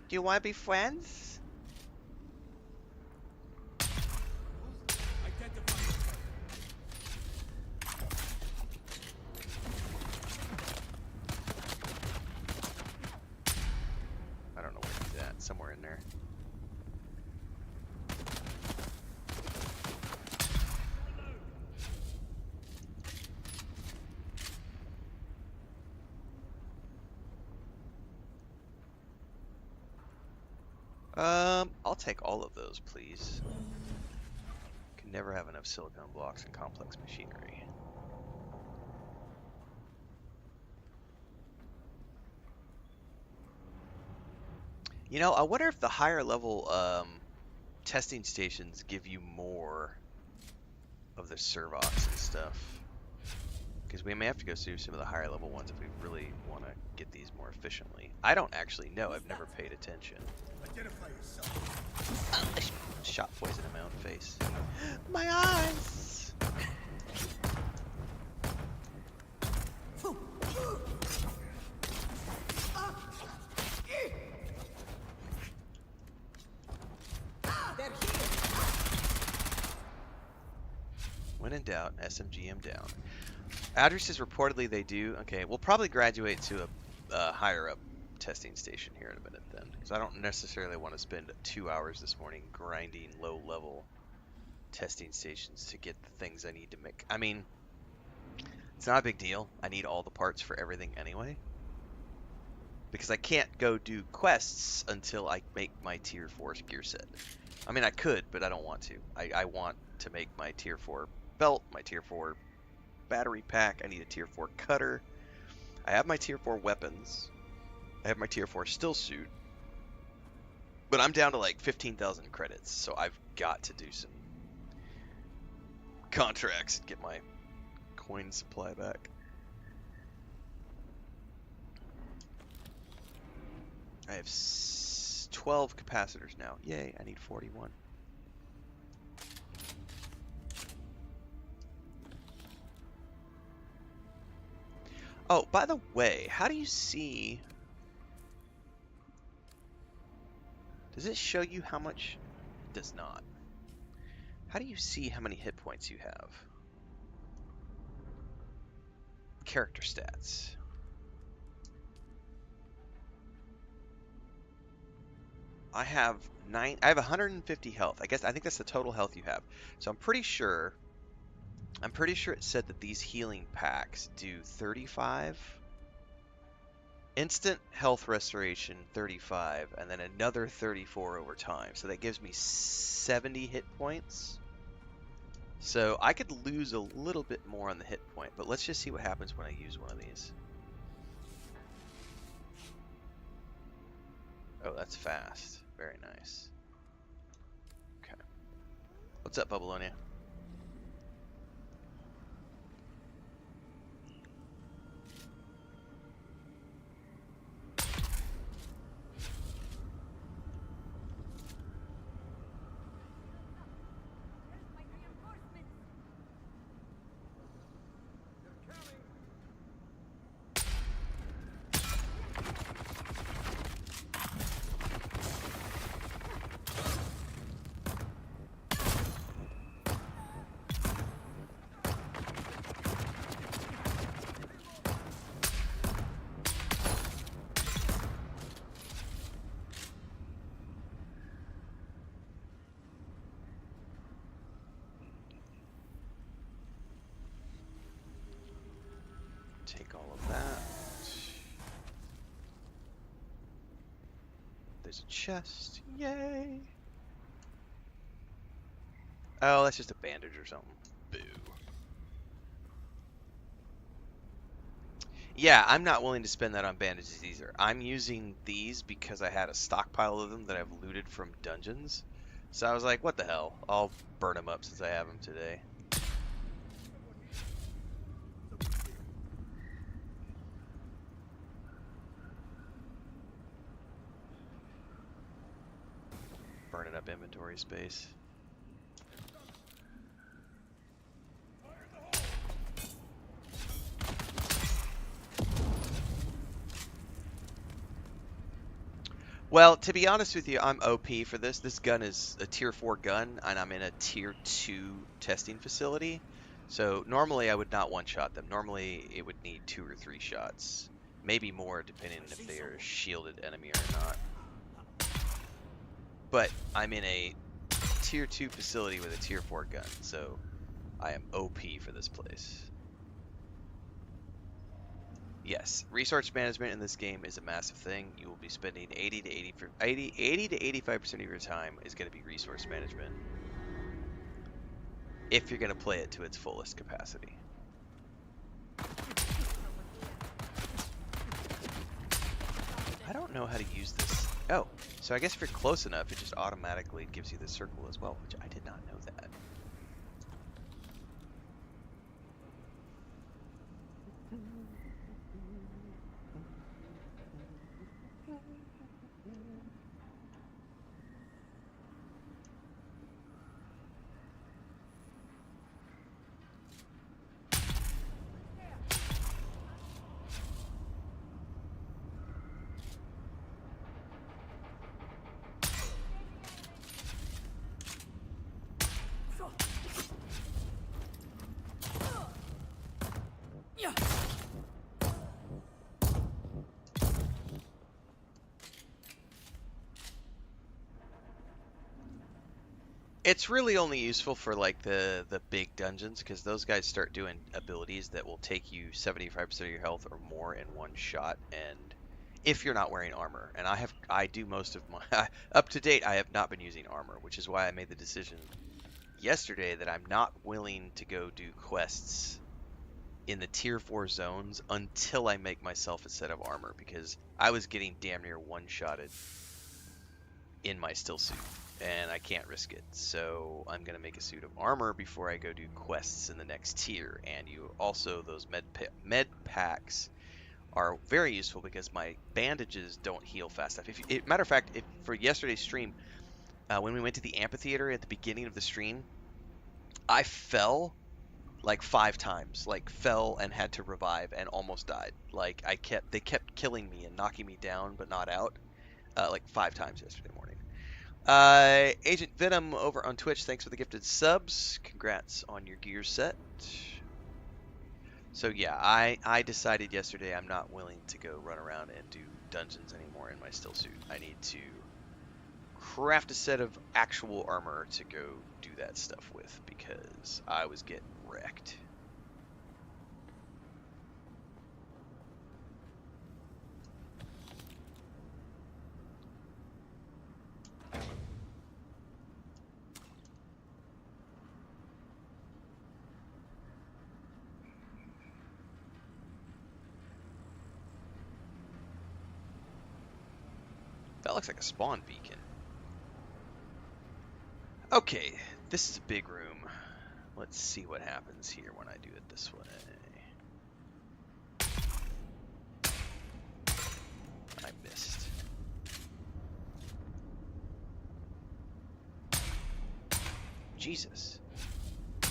S1: Do you want to be friends? I don't know where he's at. Somewhere in there. I'll take all of those, please. Can never have enough silicon blocks and complex machinery. You know, I wonder if the higher level testing stations give you more of the servox and stuff. Because we may have to go through some of the higher level ones if we really want to get these more efficiently. I don't actually know. I've never paid attention.
S4: Identify yourself.
S1: Oh, I shot poison in my own face. My eyes! When in doubt, SMGM down. Audrey says reportedly they do. Okay, we'll probably graduate to a higher up testing station here in a minute then. Because I don't necessarily want to spend 2 hours this morning grinding low level testing stations to get the things I need to make. I mean, it's not a big deal. I need all the parts for everything anyway. Because I can't go do quests until I make my tier 4 gear set. I mean, I could, but I don't want to. I want to make my tier 4 belt, my tier 4 battery pack. I need a tier 4 cutter. I have my tier 4 weapons. I have my tier 4 still suit. But I'm down to like 15,000 credits, so I've got to do some contracts and get my coin supply back. I have 12 capacitors now. Yay, I need 41. Oh, by the way, how do you see... Does it show you how much? It does not. How do you see how many hit points you have? Character stats. I have 150 health. I think that's the total health you have. So I'm pretty sure it said that these healing packs do 35 instant health restoration, 35, and then another 34 over time. So that gives me 70 hit points. So I could lose a little bit more on the hit point, but let's just see what happens when I use one of these. Oh, that's fast. Very nice. Okay. What's up, Babylonia? Take all of that. There's a chest. Yay! Oh, that's just a bandage or something. Boo. Yeah, I'm not willing to spend that on bandages either. I'm using these because I had a stockpile of them that I've looted from dungeons. So I was like, what the hell? I'll burn them up since I have them today. Burning up inventory space. Well, to be honest with you, I'm OP for this. This gun is a tier 4 gun, and I'm in a tier 2 testing facility. So normally I would not one-shot them. Normally it would need 2 or 3 shots. Maybe more, depending if they are a shielded enemy or not. But I'm in a tier 2 facility with a tier 4 gun, so I am OP for this place. Yes, resource management in this game is a massive thing. You will be spending 80 to 85% of your time is going to be resource management if you're going to play it to its fullest capacity. I don't know how to use this. Oh, so I guess if you're close enough, it just automatically gives you the circle as well, which I did not know that. It's really only useful for like the big dungeons because those guys start doing abilities that will take you 75% of your health or more in one shot, and if you're not wearing armor. And I do most of my up to date I have not been using armor, which is why I made the decision yesterday that I'm not willing to go do quests in the tier 4 zones until I make myself a set of armor, because I was getting damn near one-shotted in my still suit, and I can't risk it. So I'm going to make a suit of armor before I go do quests in the next tier. And you also, those med packs are very useful because my bandages don't heal fast enough. Matter of fact, if for yesterday's stream, when we went to the amphitheater at the beginning of the stream, I fell like 5 times, like fell and had to revive and almost died. Like they kept killing me and knocking me down but not out, like 5 times yesterday morning. Agent Venom over on Twitch, thanks for the gifted subs. Congrats on your gear set. So yeah, I decided yesterday I'm not willing to go run around and do dungeons anymore in my still suit. I need to craft a set of actual armor to go do that stuff with, because I was getting wrecked. That looks like a spawn beacon. Okay, this is a big room. Let's see what happens here when I do it this way. I missed. Jesus. I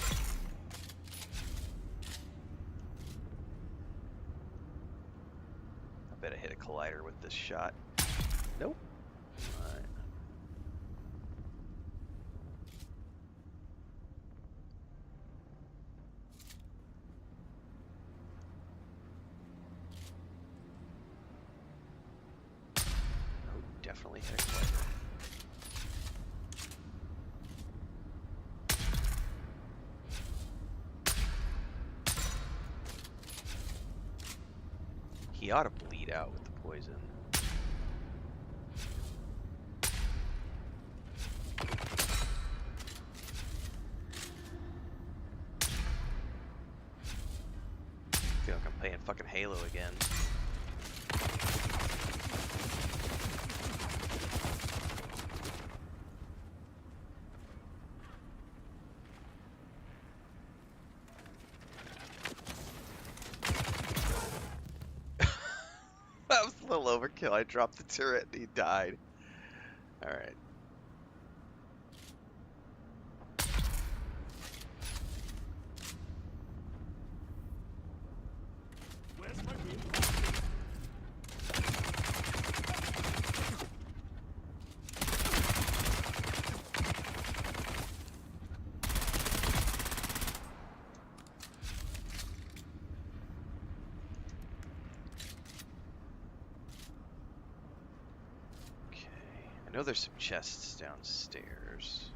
S1: bet I hit a collider with this shot. Nope. Alright. Oh, definitely hit a collider. He ought to bleed out with the poison. I feel like I'm playing fucking Halo again. That was a little overkill. I dropped the turret and he died. Alright.
S4: Where's my room?
S1: Okay. I know there's some chests downstairs.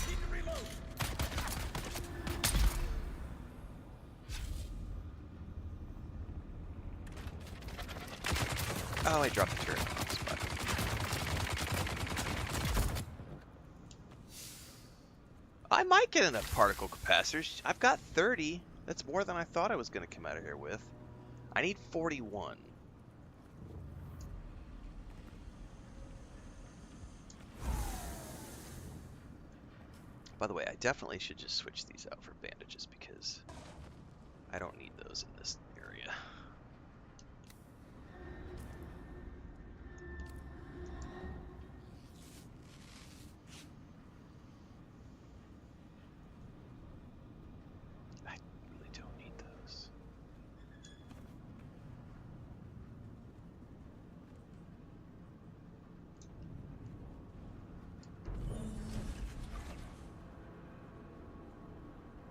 S4: Need to reload.
S1: Oh, I dropped the turret in the wrong spot. I might get enough particle capacitors. I've got 30. That's more than I thought I was going to come out of here with. I need 41. By the way, I definitely should just switch these out for bandages because I don't need those in this area. I really don't need those.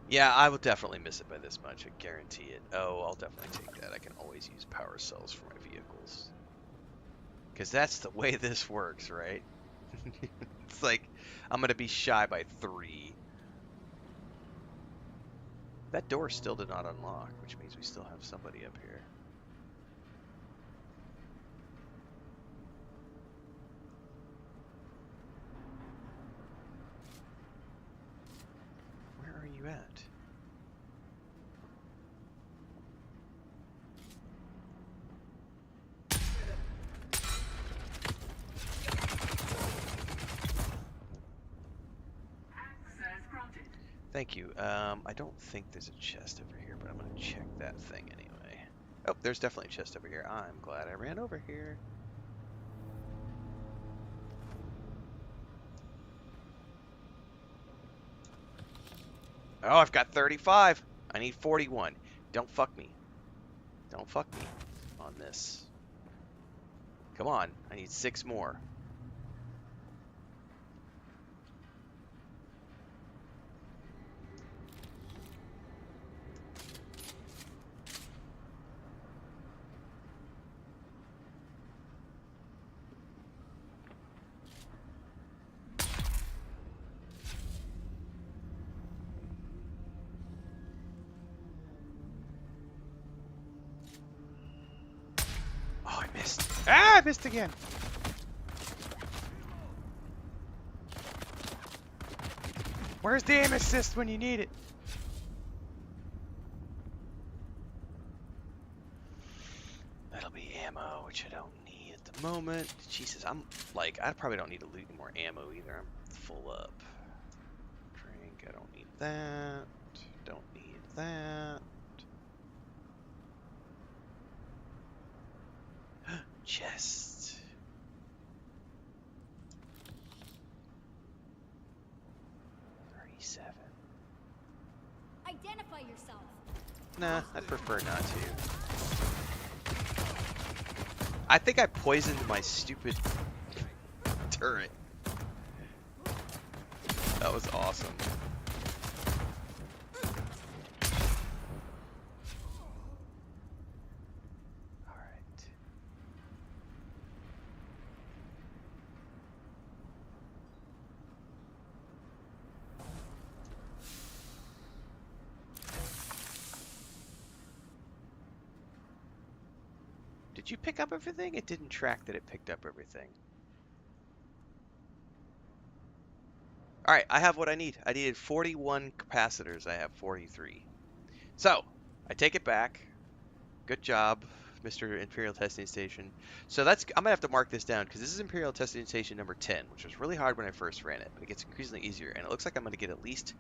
S1: Yeah, I will definitely miss it by this much, I guarantee it. Oh, I'll definitely take that. I can always use power cells for my vehicles. Because that's the way this works, right? It's like, I'm going to be shy by 3. That door still did not unlock, which means we still have somebody up here. Where are you at?
S3: Access granted.
S1: Thank you. I don't think there's a chest over here, but I'm going to check that thing anyway. Oh, there's definitely a chest over here. I'm glad I ran over here. Oh, I've got 35. I need 41. Don't fuck me. Don't fuck me on this. Come on. I need 6 more. Oh, I missed. Ah, I missed again. Where's the aim assist when you need it? That'll be ammo, which I don't need at the moment. Jesus, I'm like, I probably don't need to loot any more ammo either. I'm full up. Drink, I don't need that. Don't need that. Chest. $37.
S2: Identify yourself.
S1: Nah, I'd prefer not to. I think I poisoned my stupid turret. That was awesome. Alright. Did you pick up everything? It didn't track that it picked up everything. Alright, I have what I need. I needed 41 capacitors. I have 43. So, I take it back. Good job, Mr. Imperial Testing Station. So I'm gonna have to mark this down because this is Imperial Testing Station number 10, which was really hard when I first ran it, but it gets increasingly easier, and it looks like I'm gonna get at least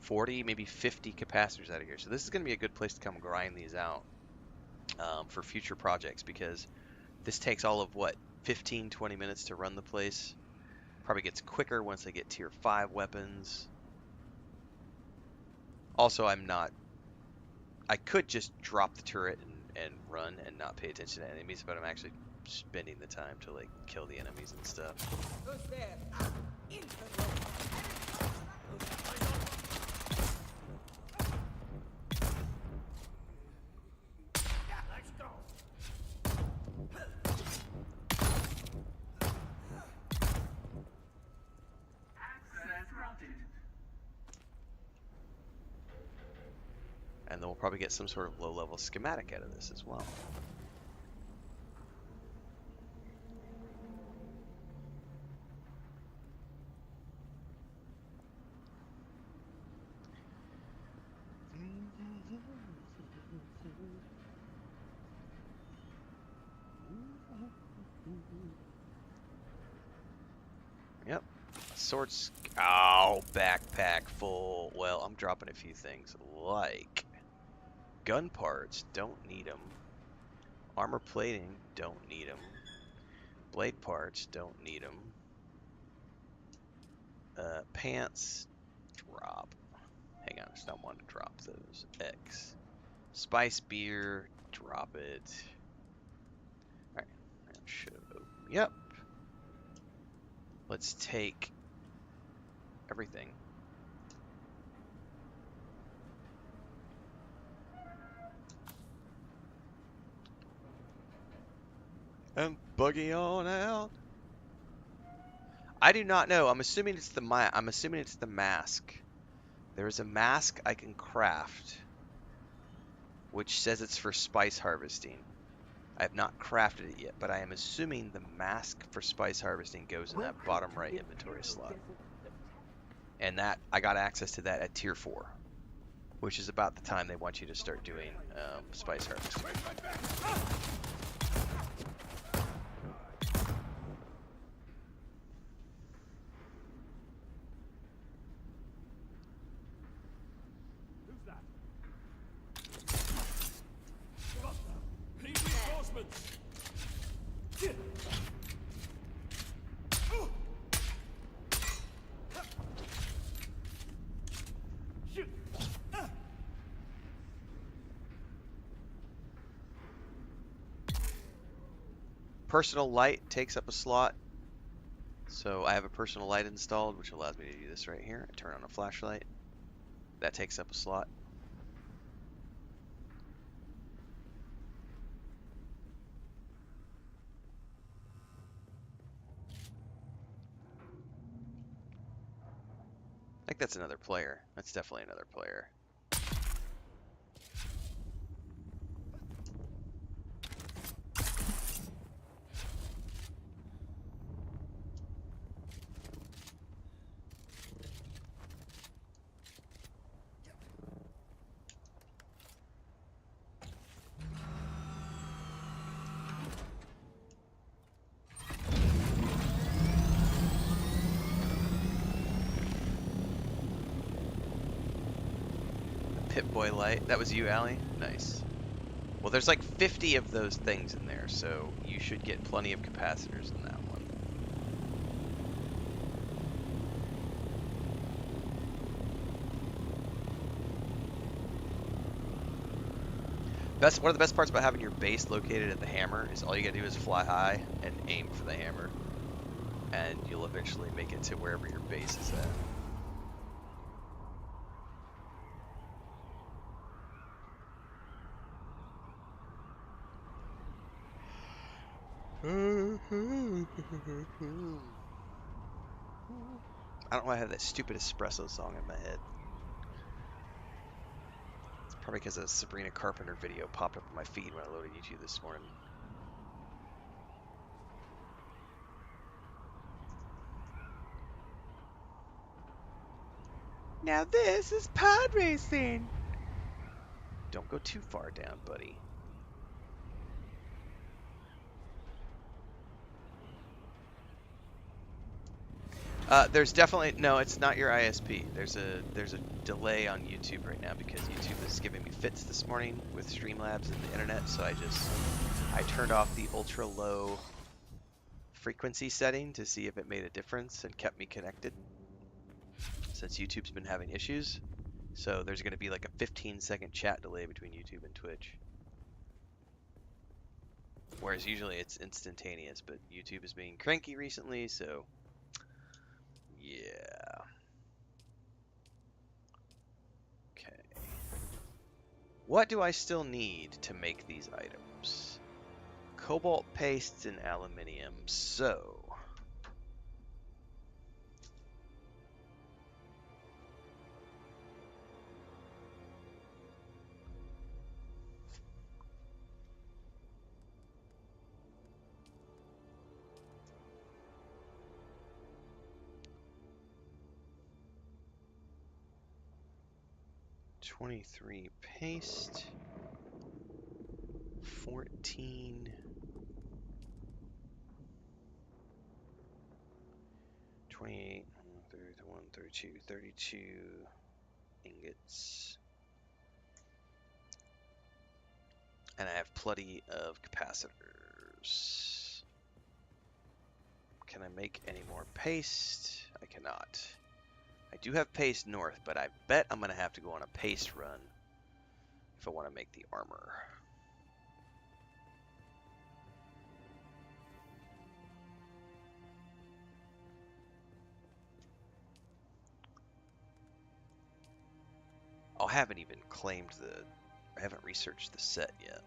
S1: 40, maybe 50 capacitors out of here. So this is gonna be a good place to come grind these out for future projects because this takes all of what 15, 20 minutes to run the place. Probably gets quicker once I get tier 5 weapons. Also, I could just drop the turret and run and not pay attention to enemies, but I'm actually spending the time to like kill the enemies and stuff.
S5: Who's there?
S4: Let's go.
S3: Access granted.
S1: And then we'll probably get some sort of low-level schematic out of this as well. Yep. Swords. Oh, backpack full. Well, I'm dropping a few things like gun parts. Don't need them. Armor plating. Don't need them. Blade parts. Don't need them. Pants. Drop. Hang on, it's not one to drop those. X. Spice beer. Drop it. Alright. That should open me up. Let's take everything. And buggy on out. I do not know. I'm assuming it's the mask. There is a mask I can craft, which says it's for spice harvesting. I have not crafted it yet, but I am assuming the mask for spice harvesting goes in that bottom right inventory slot. And that I got access to that at tier 4, which is about the time they want you to start doing spice harvesting.
S4: Who's that? Need reinforcements. Shoot.
S1: Personal light takes up a slot. So I have a personal light installed, which allows me to do this right here. I turn on a flashlight. That takes up a slot. I think that's another player. That's definitely another player. Pip-Boy light. That was you, Allie? Nice. Well, there's like 50 of those things in there, so you should get plenty of capacitors in that one. One of the best parts about having your base located at the hammer is all you gotta do is fly high and aim for the hammer, and you'll eventually make it to wherever your base is at. I don't know why I have that stupid espresso song in my head. It's probably because a Sabrina Carpenter video popped up on my feed when I loaded YouTube this morning. Now this is pod racing. Don't go too far down, buddy. There's definitely no. It's not your ISP. There's a delay on YouTube right now because YouTube is giving me fits this morning with Streamlabs and the internet. So I turned off the ultra low frequency setting to see if it made a difference and kept me connected. Since YouTube's been having issues, so there's going to be like a 15-second chat delay between YouTube and Twitch. Whereas usually it's instantaneous, but YouTube is being cranky recently, so yeah. Okay. What do I still need to make these items? Cobalt pastes and aluminium. So, $23 paste, 14, 28, 31, 32, 32 ingots. And I have plenty of capacitors. Can I make any more paste? I cannot. I do have paste north, but I bet I'm going to have to go on a paste run if I want to make the armor. I haven't even claimed I haven't researched the set yet.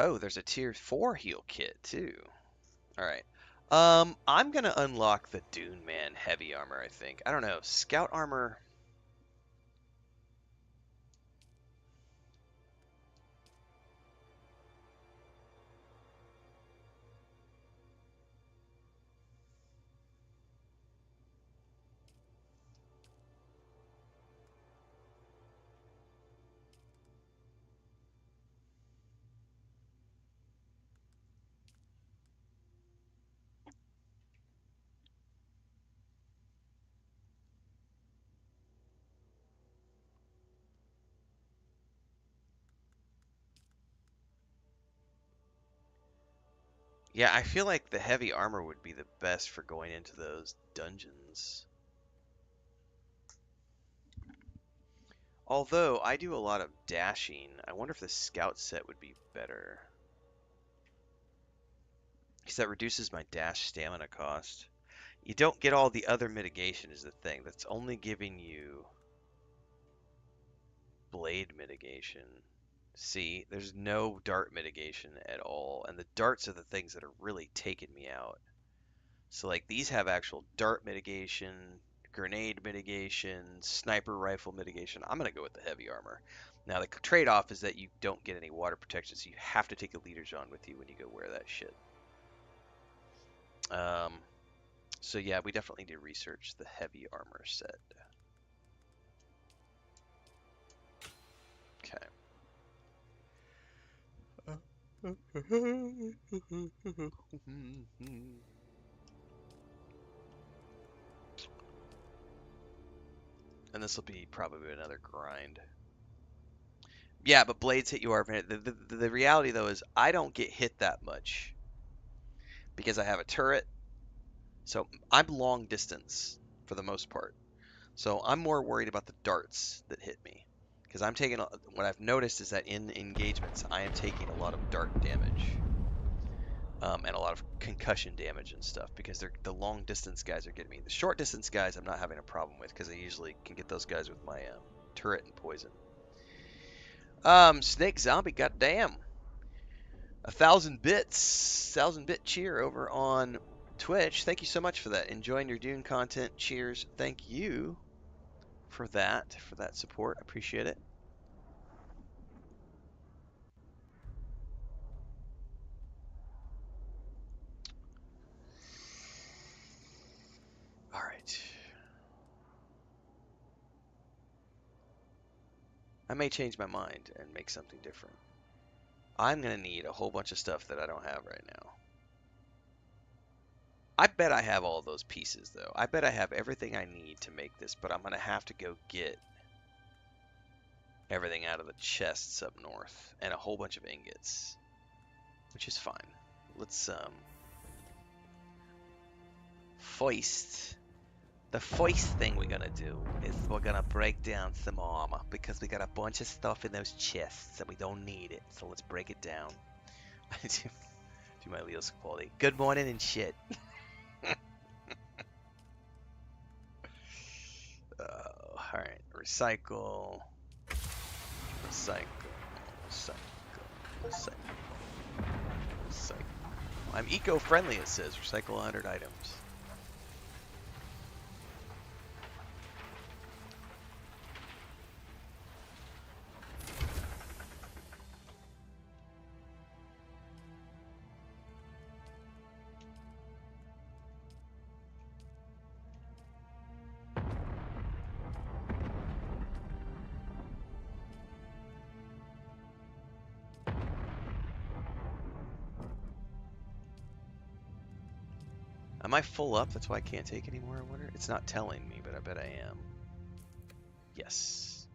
S1: Oh, there's a tier 4 heal kit too. Alright. I'm gonna unlock the Dune Man heavy armor, I think. I don't know. Scout armor. Yeah, I feel like the heavy armor would be the best for going into those dungeons. Although I do a lot of dashing, I wonder if the scout set would be better. Because that reduces my dash stamina cost. You don't get all the other mitigation is the thing. That's only giving you blade mitigation. See, there's no dart mitigation at all. And the darts are the things that are really taking me out. So like these have actual dart mitigation, grenade mitigation, sniper rifle mitigation. I'm going to go with the heavy armor. Now the trade-off is that you don't get any water protection, so you have to take a leader John with you when you go wear that shit. So yeah, we definitely need to research the heavy armor set. Okay. And this will be probably another grind. Yeah, but blades hit you over. The reality though is I don't get hit that much because I have a turret. So I'm long distance for the most part. So I'm more worried about the darts that hit me. Because I'm taking, what I've noticed is that in engagements, I am taking a lot of dart damage. And a lot of concussion damage and stuff. Because the long distance guys are getting me. The short distance guys I'm not having a problem with. Because I usually can get those guys with my turret and poison. Snake Zombie, goddamn. 1,000 bits. 1,000 bit cheer over on Twitch. Thank you so much for that. Enjoying your Dune content. Cheers. Thank you for that support. I appreciate it. All right. I may change my mind and make something different. I'm going to need a whole bunch of stuff that I don't have right now. I bet I have all those pieces, though. I bet I have everything I need to make this, but I'm going to have to go get everything out of the chests up north and a whole bunch of ingots, which is fine. Let's foist. The foist thing we're gonna do is we're gonna break down some armor because we got a bunch of stuff in those chests and we don't need it. So let's break it down. I do my Leo's quality. Good morning and shit. Alright, recycle, recycle, recycle, recycle, recycle. I'm eco-friendly, it says. Recycle 100 items. Am I full up? That's why I can't take any more, I wonder? It's not telling me, but I bet I am. Yes.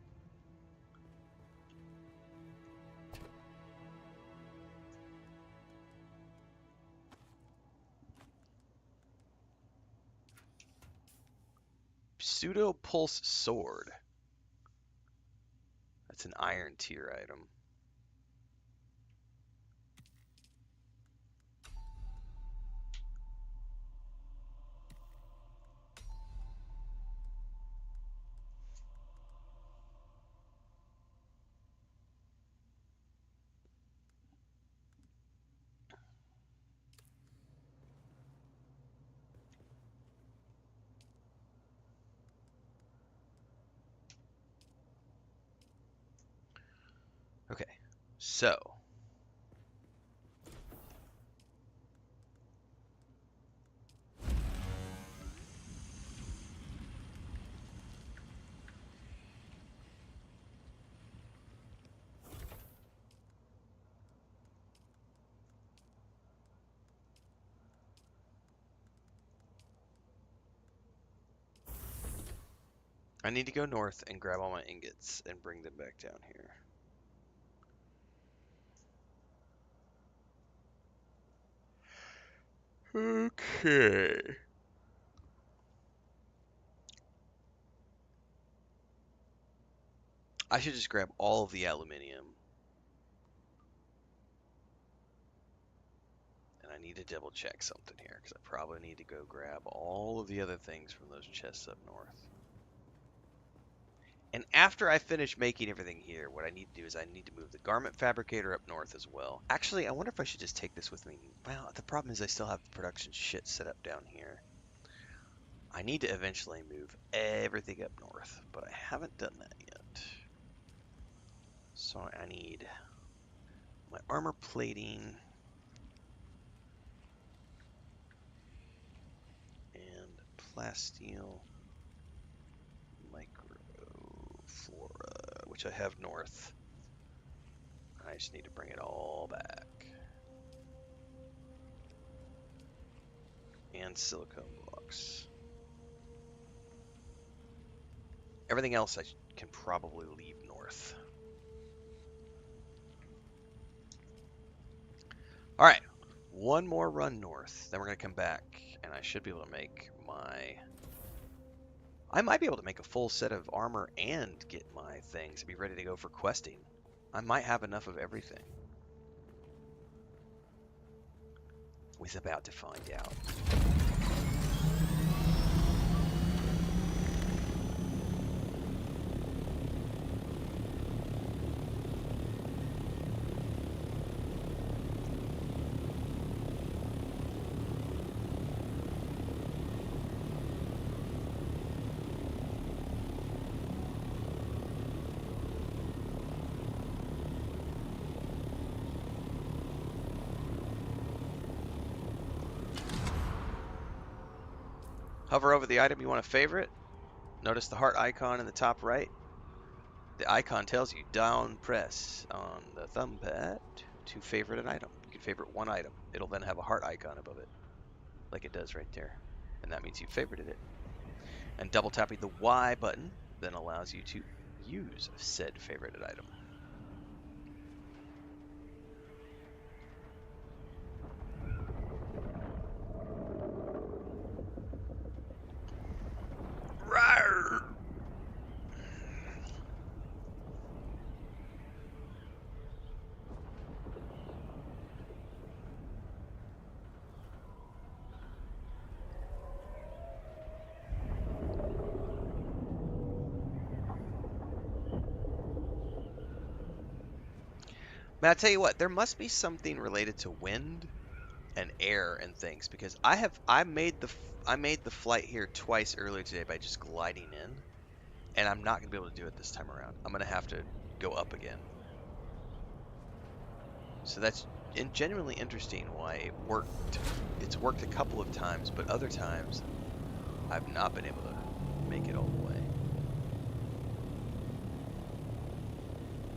S1: Pseudo Pulse Sword. That's an iron tier item. Okay, so I need to go north and grab all my ingots and bring them back down here. Okay. I should just grab all of the aluminium. And I need to double check something here, because I probably need to go grab all of the other things from those chests up north. And after I finish making everything here, what I need to do is I need to move the garment fabricator up north as well. Actually, I wonder if I should just take this with me. Well, the problem is I still have production shit set up down here. I need to eventually move everything up north, but I haven't done that yet. So I need my armor plating and plasteel microflora, which I have north. I I just need to bring it all back. And silicone blocks. Everything else I can probably leave north. All right, one more run north, then we're gonna come back, and I should be able to make my... I might be able to make a full set of armor and get my things and be ready to go for questing. I might have enough of everything. We're about to find out. Hover over the item you want to favorite. Notice the heart icon in the top right. The icon tells you down press on the thumb pad to favorite an item. You can favorite one item. It'll then have a heart icon above it, like it does right there. And that means you favorited it. And double tapping the Y button then allows you to use said favorited item. Rawr! Man, I tell you what, there must be something related to wind and air and things because I made the flight here twice earlier today by just gliding in, and I'm not gonna be able to do it this time around. I'm gonna have to go up again. So that's genuinely interesting why it worked. It's worked a couple of times, but other times I've not been able to make it all the way.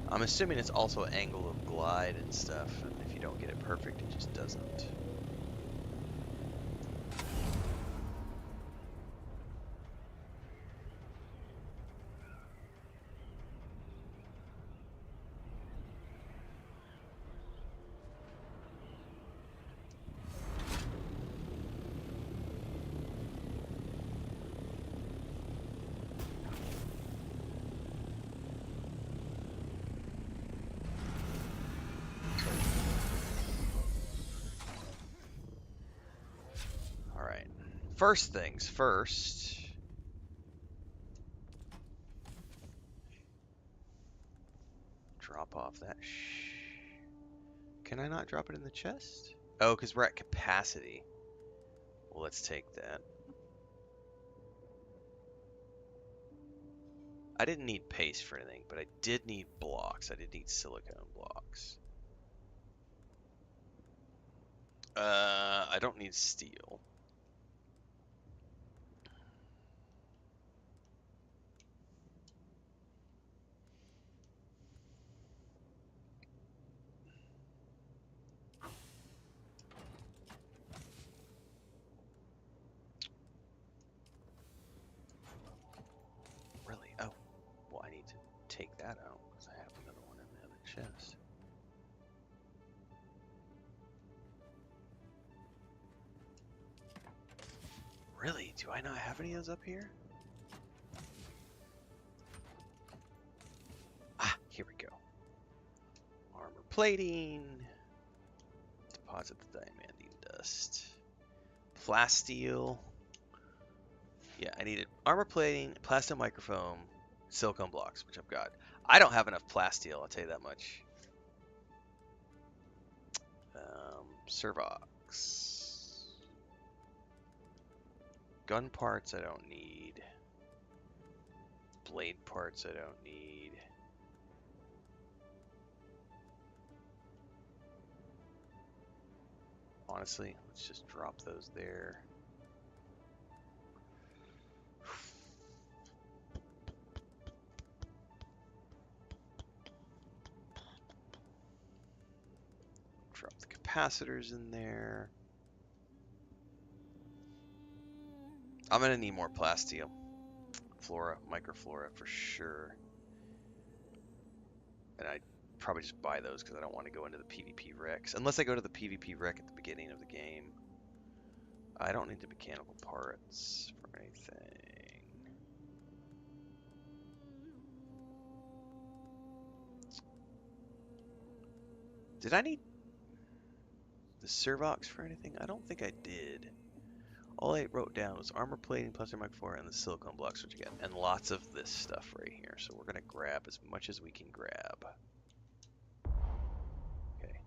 S1: I'm assuming it's also angle of glide and stuff, and if you don't get it perfect, it just doesn't. First things first. Drop off that Can I not drop it in the chest? Oh, because we're at capacity. Well, let's take that. I didn't need paste for anything, but I did need blocks. I did need silicone blocks. I don't need steel. Really? Oh, well, I need to take that out because I have another one in the other chest. Really? Do I not have any of those up here? Ah, here we go. Armor plating. Deposit the diamantine dust. Plasteel. Yeah, I needed armor plating, plasteel microfoam, silicone blocks, which I've got. I don't have enough plasteel, I'll tell you that much. Servox. Gun parts I don't need. Blade parts I don't need. Honestly, let's just drop those there. Drop the capacitors in there. I'm gonna need more plasteel. Flora, microflora for sure. And I probably just buy those because I don't want to go into the PvP wrecks. Unless I go to the PvP wreck at the beginning of the game. I don't need the mechanical parts for anything. Did I need the Servox for anything? I don't think I did. All I wrote down was armor plating, plaster microflora, and the silicone blocks, which I get. And lots of this stuff right here. So we're going to grab as much as we can grab. Okay.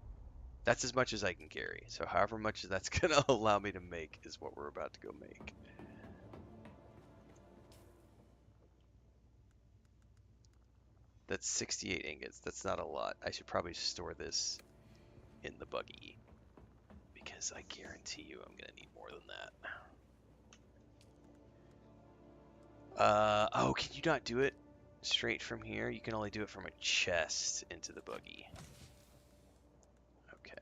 S1: That's as much as I can carry. So however much that's going to allow me to make is what we're about to go make. That's 68 ingots. That's not a lot. I should probably store this in the buggy. Because I guarantee you I'm going to need more than that. Oh, can you not do it straight from here? You can only do it from a chest into the buggy. Okay.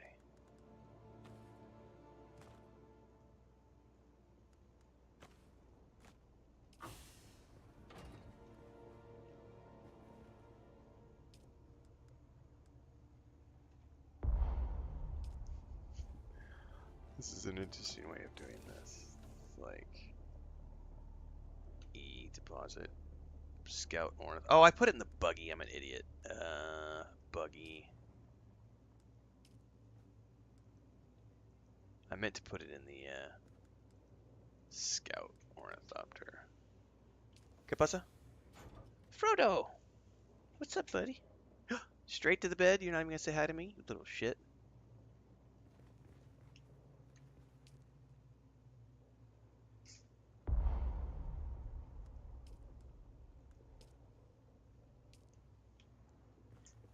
S1: This is an interesting way of doing this. Like, E, deposit, scout, ornith. Oh, I put it in the buggy. I'm an idiot. Buggy. I meant to put it in the, scout ornithopter. ¿Qué pasa? Frodo! What's up, buddy? Straight to the bed? You're not even gonna say hi to me? You little shit.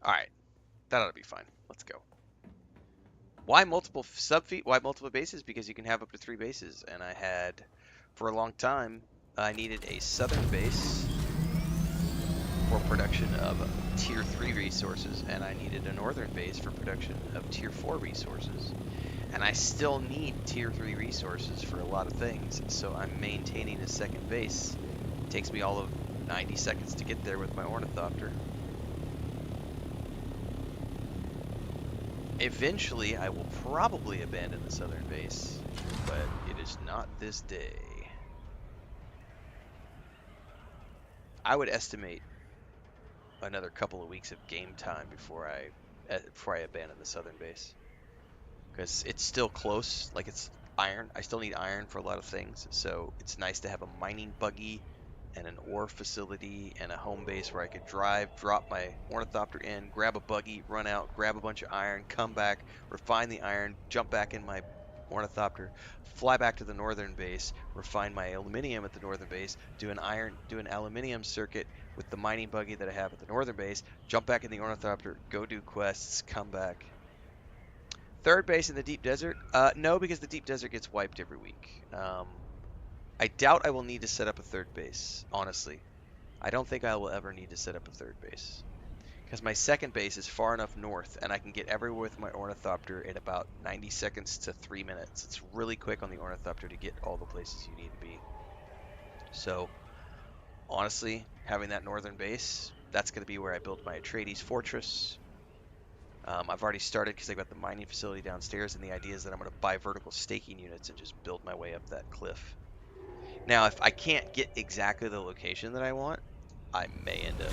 S1: Alright. That ought to be fine. Let's go. Why multiple subfeet? Why multiple bases? Because you can have up to 3 bases. And I had, for a long time, I needed a southern base for production of tier 3 resources. And I needed a northern base for production of tier 4 resources. And I still need tier 3 resources for a lot of things. So I'm maintaining a second base. It takes me all of 90 seconds to get there with my ornithopter. Eventually, I will probably abandon the southern base, but it is not this day. I would estimate another couple of weeks of game time before I abandon the southern base, because it's still close. Like, it's iron. I still need iron for a lot of things, so it's nice to have a mining buggy and an ore facility and a home base where I could drive, drop my ornithopter in, grab a buggy, run out, grab a bunch of iron, come back, refine the iron, jump back in my ornithopter, fly back to the northern base, refine my aluminium at the northern base, do an aluminium circuit with the mining buggy that I have at the northern base, jump back in the ornithopter, go do quests, come back. Third base in the deep desert? No, because the deep desert gets wiped every week. I doubt I will need to set up a third base, honestly. I don't think I will ever need to set up a third base. Because my second base is far enough north, and I can get everywhere with my ornithopter in about 90 seconds to 3 minutes. It's really quick on the ornithopter to get all the places you need to be. So, honestly, having that northern base, that's going to be where I build my Atreides fortress. I've already started because I got the mining facility downstairs, and the idea is that I'm going to buy vertical staking units and just build my way up that cliff. Now, if I can't get exactly the location that I want, I may end up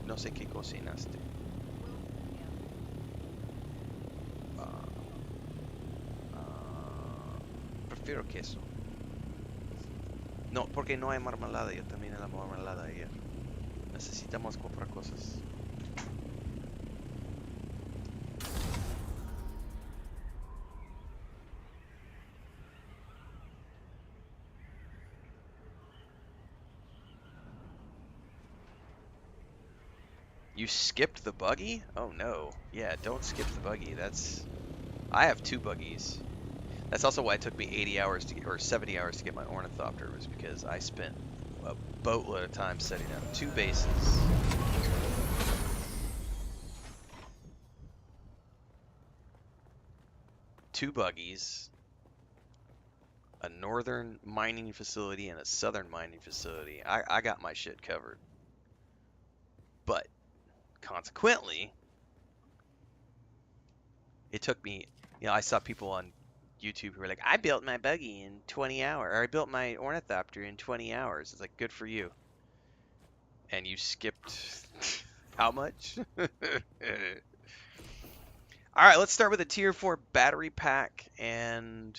S1: no sé qué cocinaste. Prefiero queso. No, porque no hay marmelada. Yo terminé la marmelada ayer. Necesitamos comprar cosas. You skipped the buggy? Oh no. Yeah, don't skip the buggy. I have 2 buggies. That's also why it took me 80 hours to get, or 70 hours to get my ornithopter, was because I spent a boatload of time setting up 2 bases. 2 buggies, a northern mining facility and a southern mining facility. I got my shit covered. But consequently, it took me, I saw people on YouTube who were like, I built my buggy in 20 hours, or I built my ornithopter in 20 hours. It's like, good for you. And you skipped how much? All right, let's start with a tier 4 battery pack. And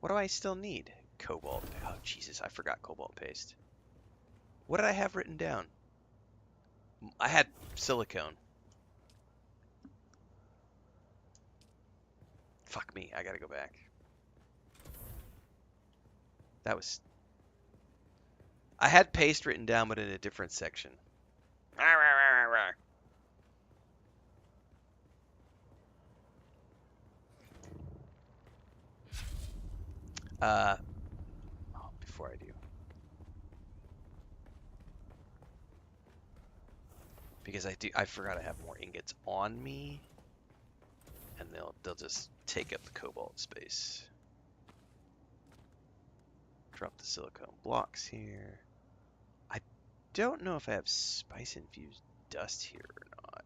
S1: what do I still need? Cobalt. Oh, Jesus, I forgot cobalt paste. What did I have written down? I had silicone. Fuck me, I gotta go back. That was... I had paste written down, but in a different section. Before I do. Because I forgot I have more ingots on me. And they'll just take up the cobalt space. Drop the silicone blocks here. I don't know if I have spice infused dust here or not.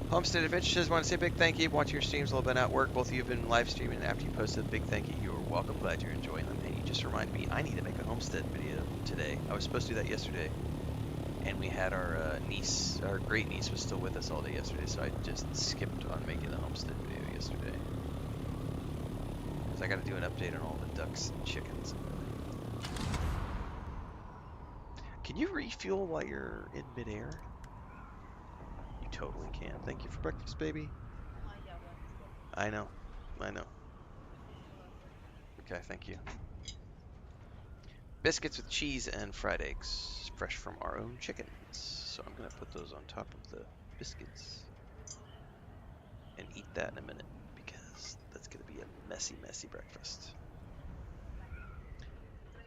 S1: Homestead Adventure says, want to say a big thank you. Watching your streams a little bit at work. Both of you have been live streaming after you posted. Big thank you. You are welcome. Glad you're enjoying them. And you just reminded me I need to make a homestead video today. I was supposed to do that yesterday. And we had our niece, our great niece was still with us all day yesterday. So I just skipped on making the homestead video yesterday. Because I got to do an update on all the ducks and chickens. Can you refuel while you're in midair? You totally can. Thank you for breakfast, baby. I know. I know. Okay, thank you. Biscuits with cheese and fried eggs, fresh from our own chickens. So I'm going to put those on top of the biscuits and eat that in a minute because that's going to be a messy, messy breakfast.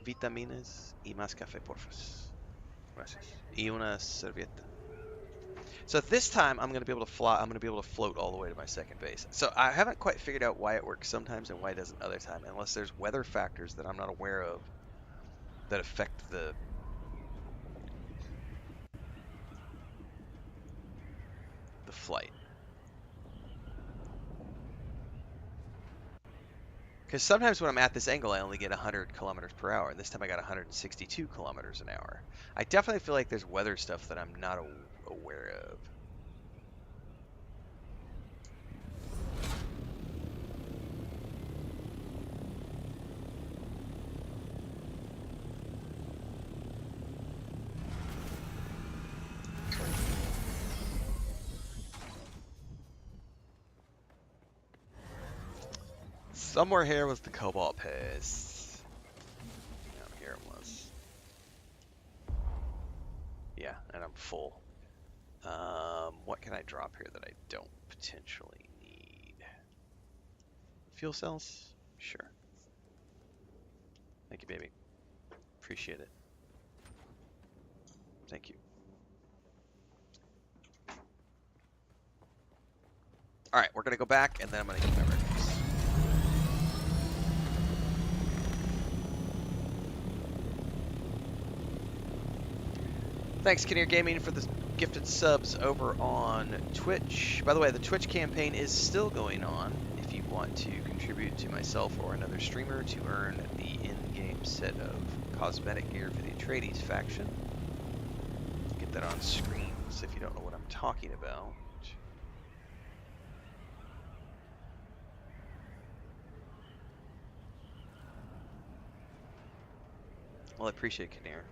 S1: Vitaminas y más café, porfas. Gracias. Y una servilleta. So this time I'm going to be able to fly. I'm going to be able to float all the way to my second base. So I haven't quite figured out why it works sometimes and why it doesn't other time, unless there's weather factors that I'm not aware of that affect the flight. Because sometimes when I'm at this angle, I only get 100 kilometers per hour, and this time I got 162 kilometers an hour. I definitely feel like there's weather stuff that I'm not aware of. Somewhere here was the cobalt paste. No, here it was. Yeah, and I'm full. What can I drop here that I don't potentially need? Fuel cells? Sure. Thank you, baby. Appreciate it. Thank you. Alright, we're going to go back, and then I'm going to eat my breakfast. Thanks, Kinnear Gaming, for the gifted subs over on Twitch. By the way, the Twitch campaign is still going on. If you want to contribute to myself or another streamer to earn the in-game set of cosmetic gear for the Atreides faction, get that on screen. So if you don't know what I'm talking about. Well, I appreciate Kinnear.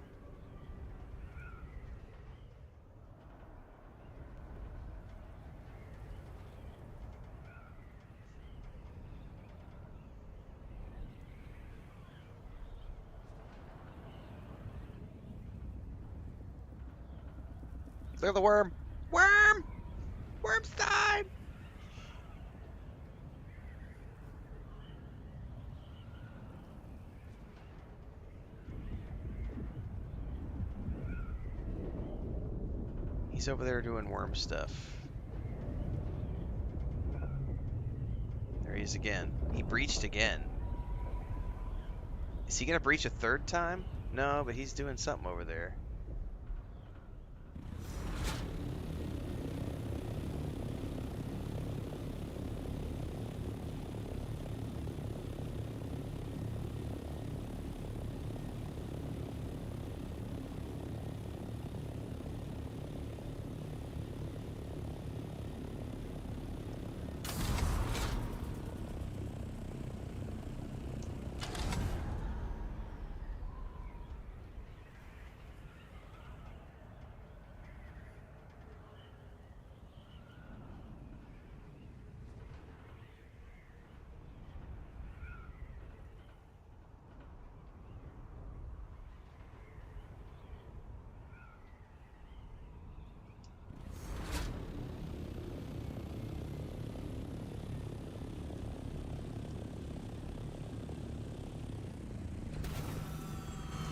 S1: Clear the worm! Worm! Worm's died! He's over there doing worm stuff. There he is again. He breached again. Is he gonna breach a third time? No, but he's doing something over there.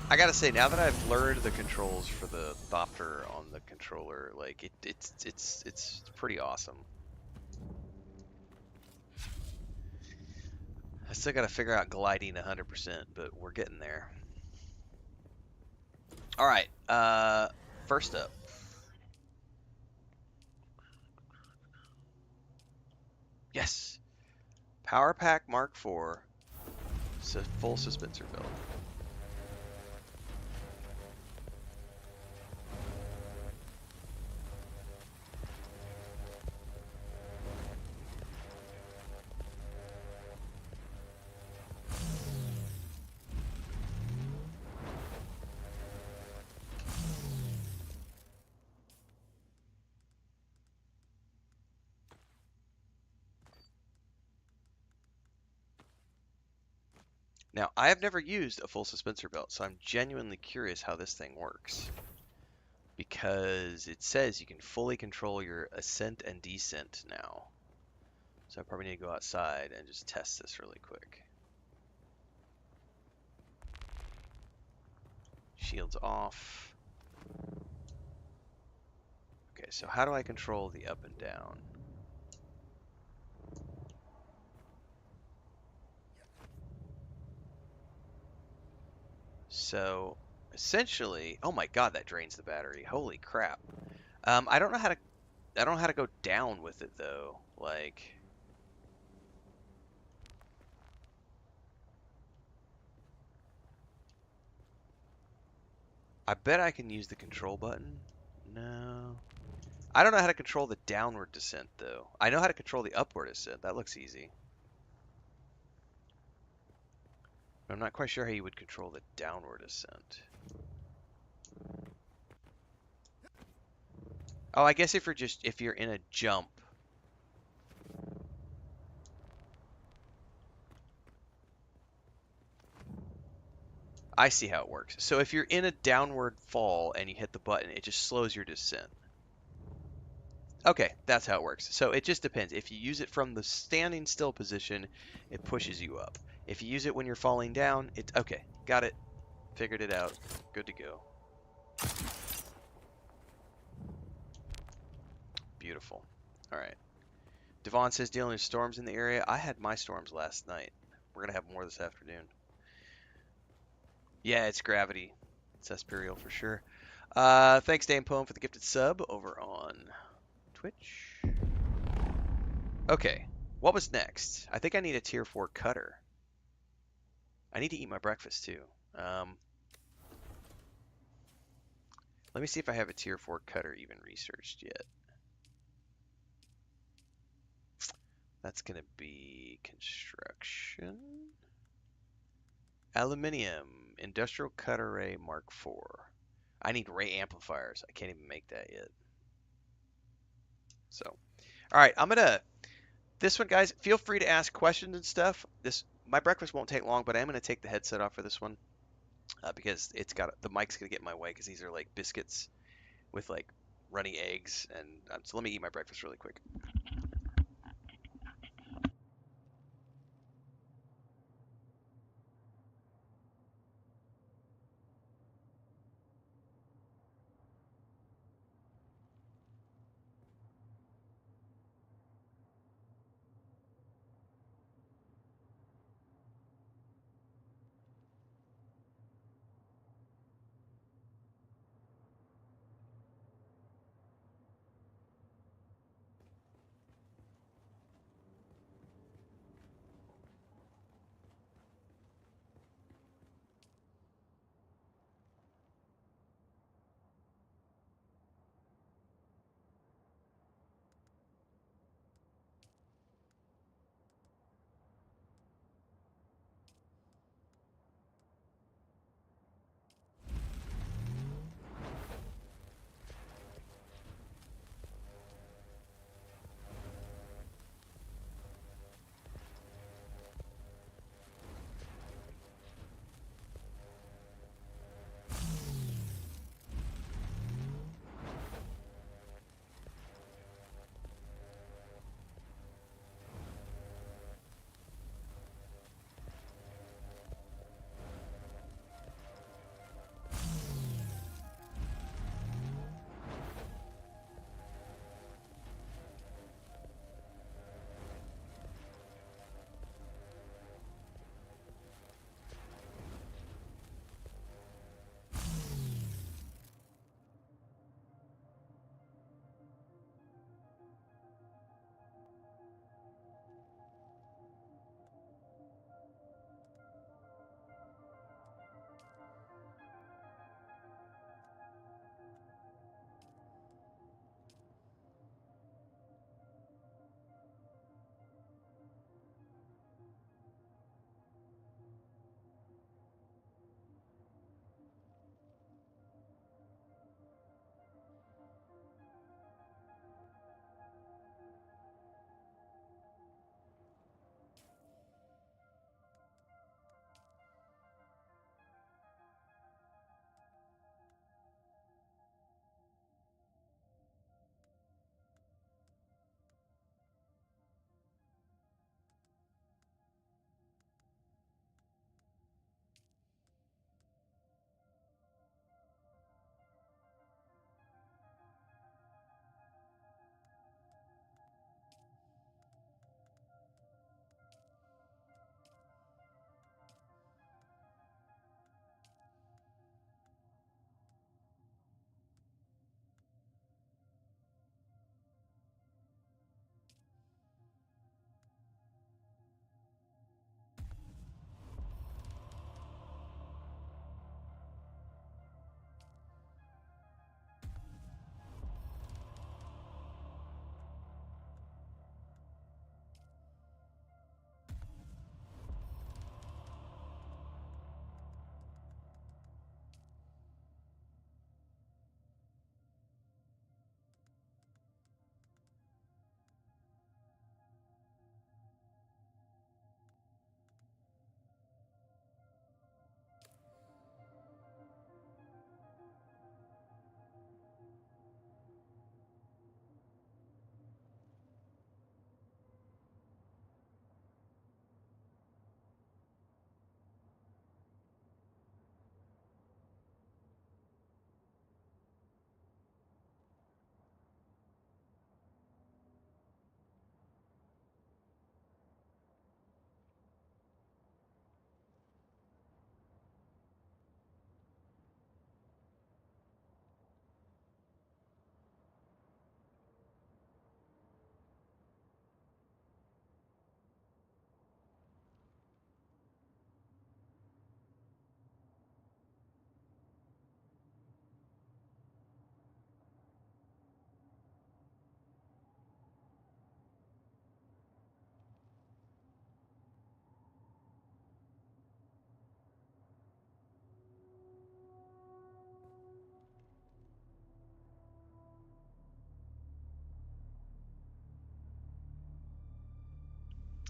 S1: I gotta say, now that I've learned the controls for the Thopter on the controller, like it's pretty awesome. I still gotta figure out gliding 100%, but we're getting there. All right, first up. Yes, Power Pack Mark IV, full suspensor belt. Now, I have never used a full suspensor belt, so I'm genuinely curious how this thing works. Because it says you can fully control your ascent and descent now. So I probably need to go outside and just test this really quick. Shields off. Okay, so how do I control the up and down? So essentially, oh my god, that drains the battery. Holy crap. I don't know how to go down with it though. Like, I bet I can use the control button. No. I don't know how to control the downward descent though. I know how to control the upward ascent. That looks easy. I'm not quite sure how you would control the downward ascent. Oh, I guess if you're in a jump. I see how it works. So if you're in a downward fall and you hit the button, it just slows your descent. Okay, that's how it works. So it just depends. If you use it from the standing still position, it pushes you up. If you use it when you're falling down, okay, got it. Figured it out. Good to go. Beautiful. All right. Devon says dealing with storms in the area. I had my storms last night. We're going to have more this afternoon. Yeah, it's gravity. It's Esperial for sure. Thanks, Dan Poem, for the gifted sub over on Twitch. Okay, what was next? I think I need a tier 4 cutter. I need to eat my breakfast too. Let me see if I have a tier 4 cutter even researched yet. That's going to be construction. Aluminium. Industrial cut array Mark IV. I need ray amplifiers. I can't even make that yet. So, all right, I'm gonna this one, guys. Feel free to ask questions and stuff. This my breakfast won't take long, but I'm gonna take the headset off for this one because it's got the mic's gonna get in my way because these are like biscuits with like runny eggs, and so let me eat my breakfast really quick.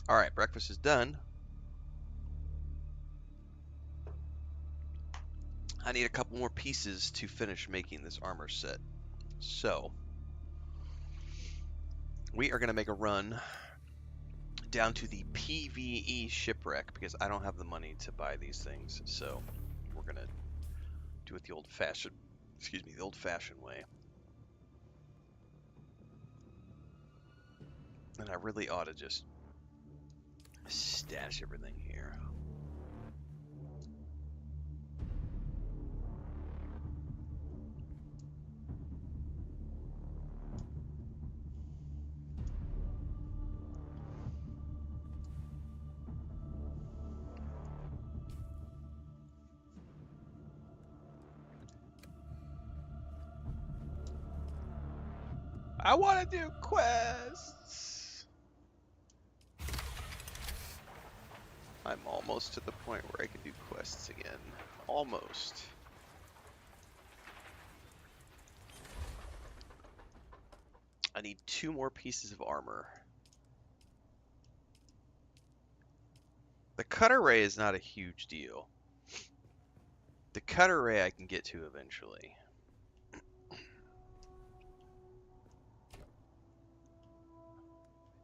S1: All right, breakfast is done. I need a couple more pieces to finish making this armor set. So, we are going to make a run down to the PvE Shipwreck because I don't have the money to buy these things. So, we're going to do it the old-fashioned way. And I really ought to just stash everything here. I want to do quests. I'm almost to the point where I can do quests again. Almost. I need 2 more pieces of armor. The cutter ray is not a huge deal. The cutter ray I can get to eventually.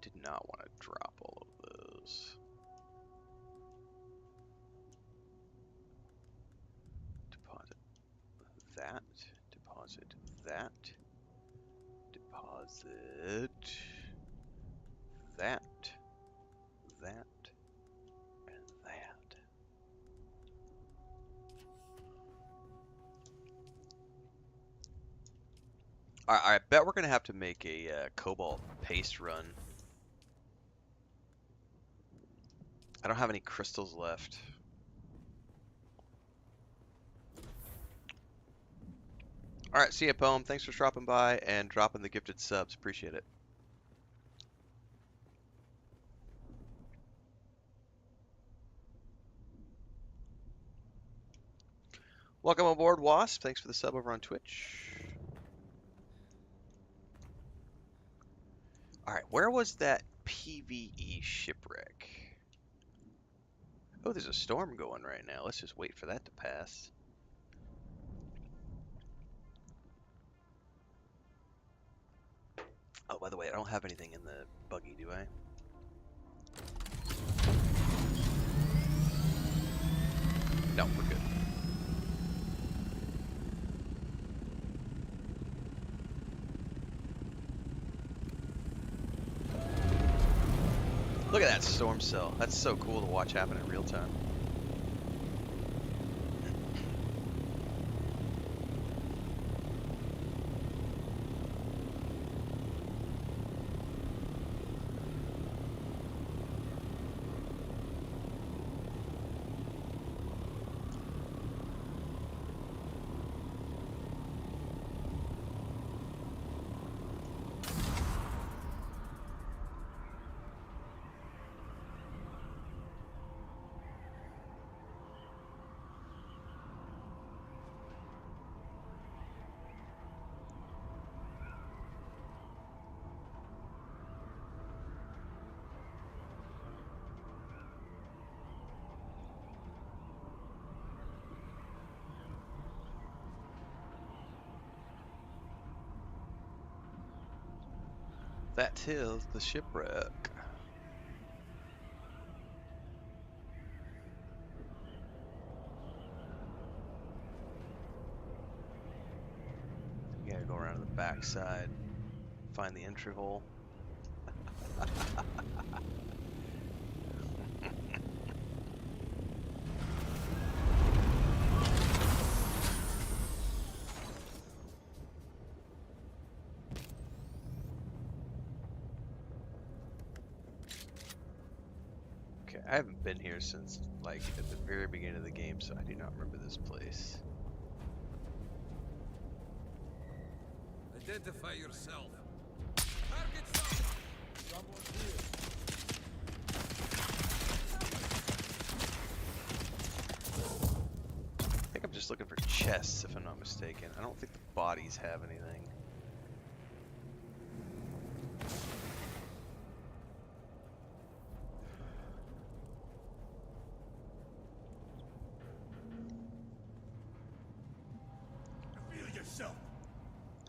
S1: Did not want to drop all of those. Deposit that. Deposit that. Deposit that. That. And that. I bet we're going to have to make a cobalt paste run. I don't have any crystals left. Alright, see ya, Poem. Thanks for dropping by and dropping the gifted subs. Appreciate it. Welcome aboard, Wasp. Thanks for the sub over on Twitch. Alright, where was that PvE Shipwreck? Oh, there's a storm going right now. Let's just wait for that to pass. Oh, by the way, I don't have anything in the buggy, do I? No, we're good. Look at that storm cell. That's so cool to watch happen in real time. That is the shipwreck. You gotta go around to the back side, find the entry hole. Okay, I haven't been here since like at the very beginning of the game, so I do not remember this place.
S5: Identify yourself. Target found. Someone here.
S1: I think I'm just looking for chests, if I'm not mistaken. I don't think the bodies have anything.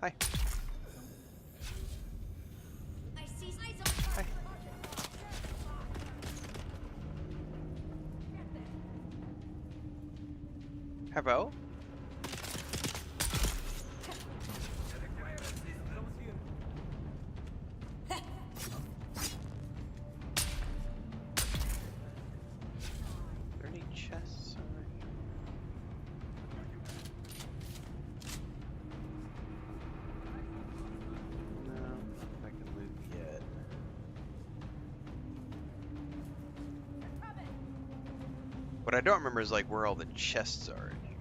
S1: Hi.
S2: I see eyes on
S1: Hi. Hello? Are there any chests over here? No, nothing I can loot yet. What I don't remember is like where all the chests are in here.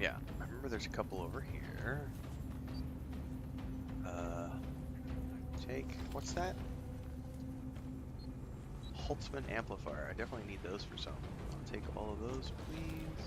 S1: Yeah, I remember there's a couple over here. Take, what's that? Holtzman amplifier. I definitely need those for something. I'll take all of those, please.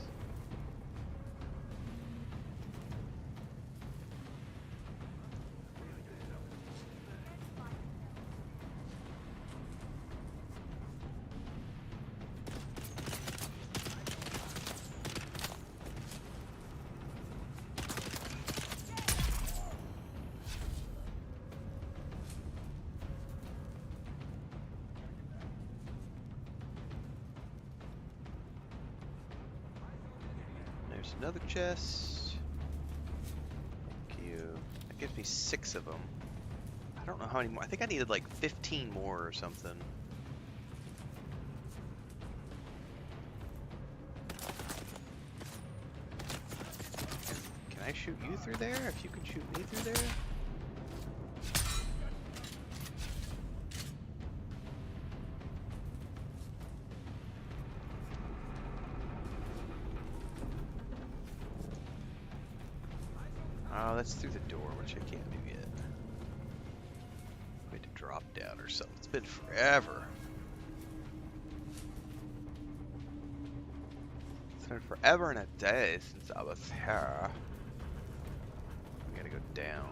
S1: There's another chest. Thank you. That gives me 6 of them. I don't know how many more. I think I needed like 15 more or something. Can I shoot you through there? If you can shoot me through there? Oh, that's through the door, which I can't do yet. We had to drop down or something. It's been forever. It's been forever and a day since I was here. We gotta go down.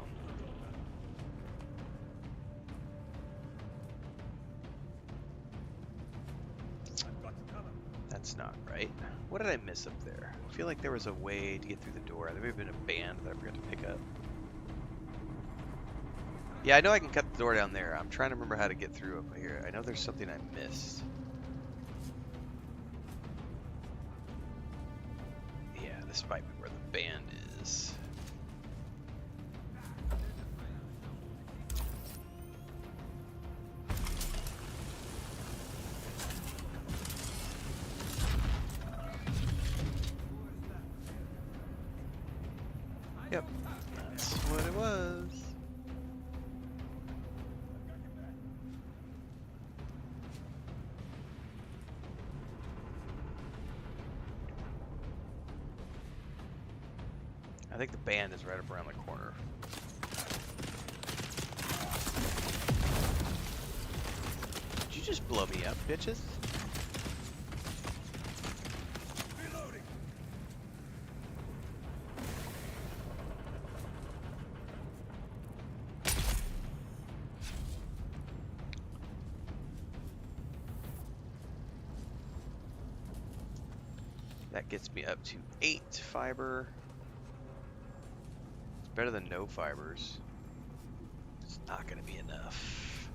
S1: That's not right. What did I miss up there? I feel like there was a way to get through the door. There may have been a band that I forgot to pick up. Yeah, I know I can cut the door down there. I'm trying to remember how to get through up here. I know there's something I missed. Yeah, this might be where the band is. Yep, that's what it was. I think the band is right up around the corner. Did you just blow me up, bitches? That gets me up to 8 fiber. It's better than no fibers. It's not going to be enough.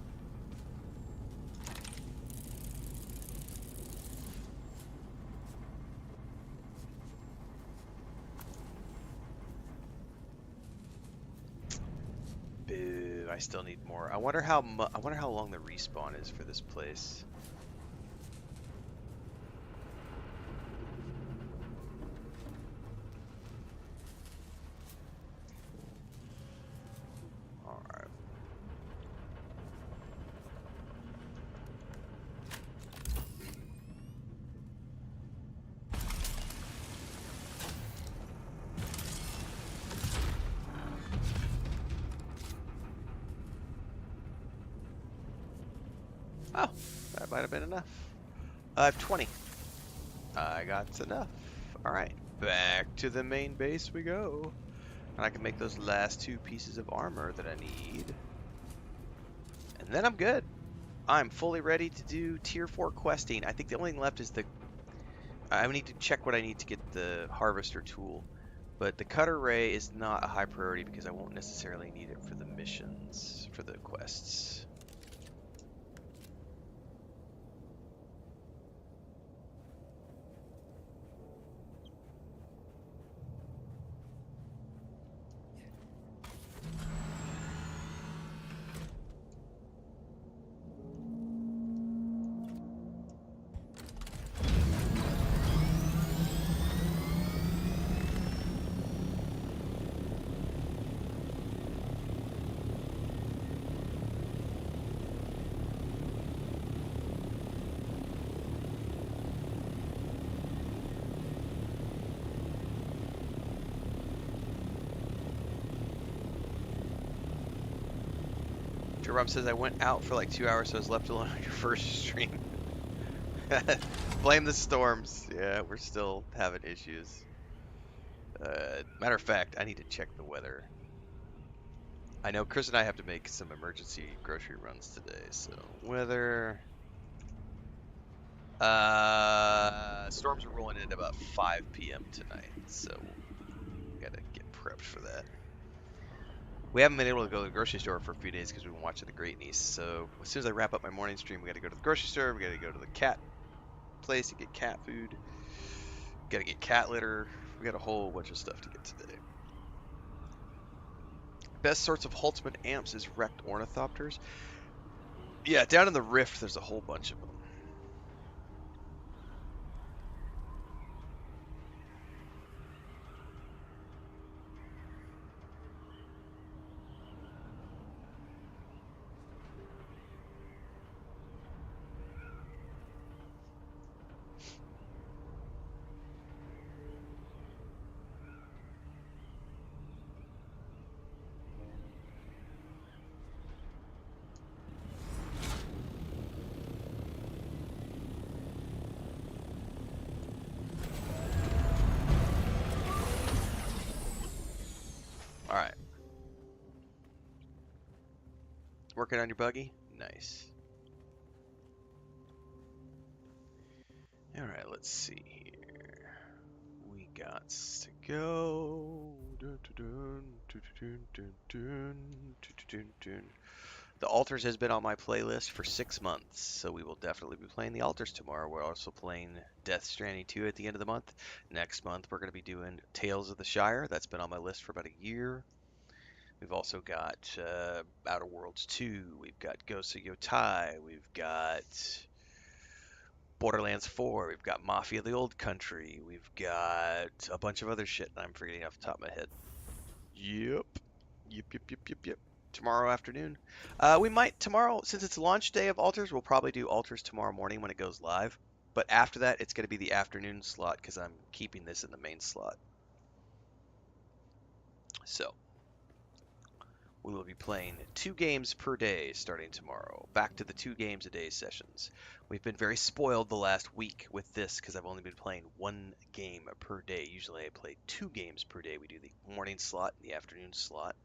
S1: Boo, I still need more. I wonder how long the respawn is for this place. Oh, that might have been enough. I have 20. I got enough. Alright, back to the main base we go. And I can make those last 2 pieces of armor that I need. And then I'm good. I'm fully ready to do tier 4 questing. I think the only thing left is I need to check what I need to get the harvester tool. But the cutter ray is not a high priority because I won't necessarily need it for the missions, for the quests. Jerome says I went out for like 2 hours, so I was left alone on your first stream. Blame the storms. Yeah, we're still having issues. Matter of fact, I need to check the weather. I know Chris and I have to make some emergency grocery runs today, so weather. Storms are rolling in at about 5 p.m. tonight, so gotta get prepped for that. We haven't been able to go to the grocery store for a few days because we've been watching The Great Niece. So as soon as I wrap up my morning stream, we got to go to the grocery store. We got to go to the cat place to get cat food. Got to get cat litter. We got a whole bunch of stuff to get today. Best sorts of Holtzman amps is wrecked ornithopters. Yeah, down in the rift, there's a whole bunch of them. All right. Working on your buggy? Nice. All right, let's see here. We got to go. Dun, dun, dun, dun, dun, dun, dun, dun, dun. The Altars has been on my playlist for 6 months, so we will definitely be playing the Altars tomorrow. We're also playing Death Stranding 2 at the end of the month. Next month, we're going to be doing Tales of the Shire. That's been on my list for about a year. We've also got Outer Worlds 2. We've got Ghosts of Yotai. We've got Borderlands 4. We've got Mafia: The Old Country. We've got a bunch of other shit I'm forgetting off the top of my head. Yep. Yep. Tomorrow afternoon. We might tomorrow, since it's launch day of Altars, we'll probably do Altars tomorrow morning when it goes live. But after that, it's going to be the afternoon slot because I'm keeping this in the main slot. So, we will be playing 2 games per day starting tomorrow. Back to the 2 games a day sessions. We've been very spoiled the last week with this because I've only been playing 1 game per day. Usually I play 2 games per day. We do the morning slot and the afternoon slot.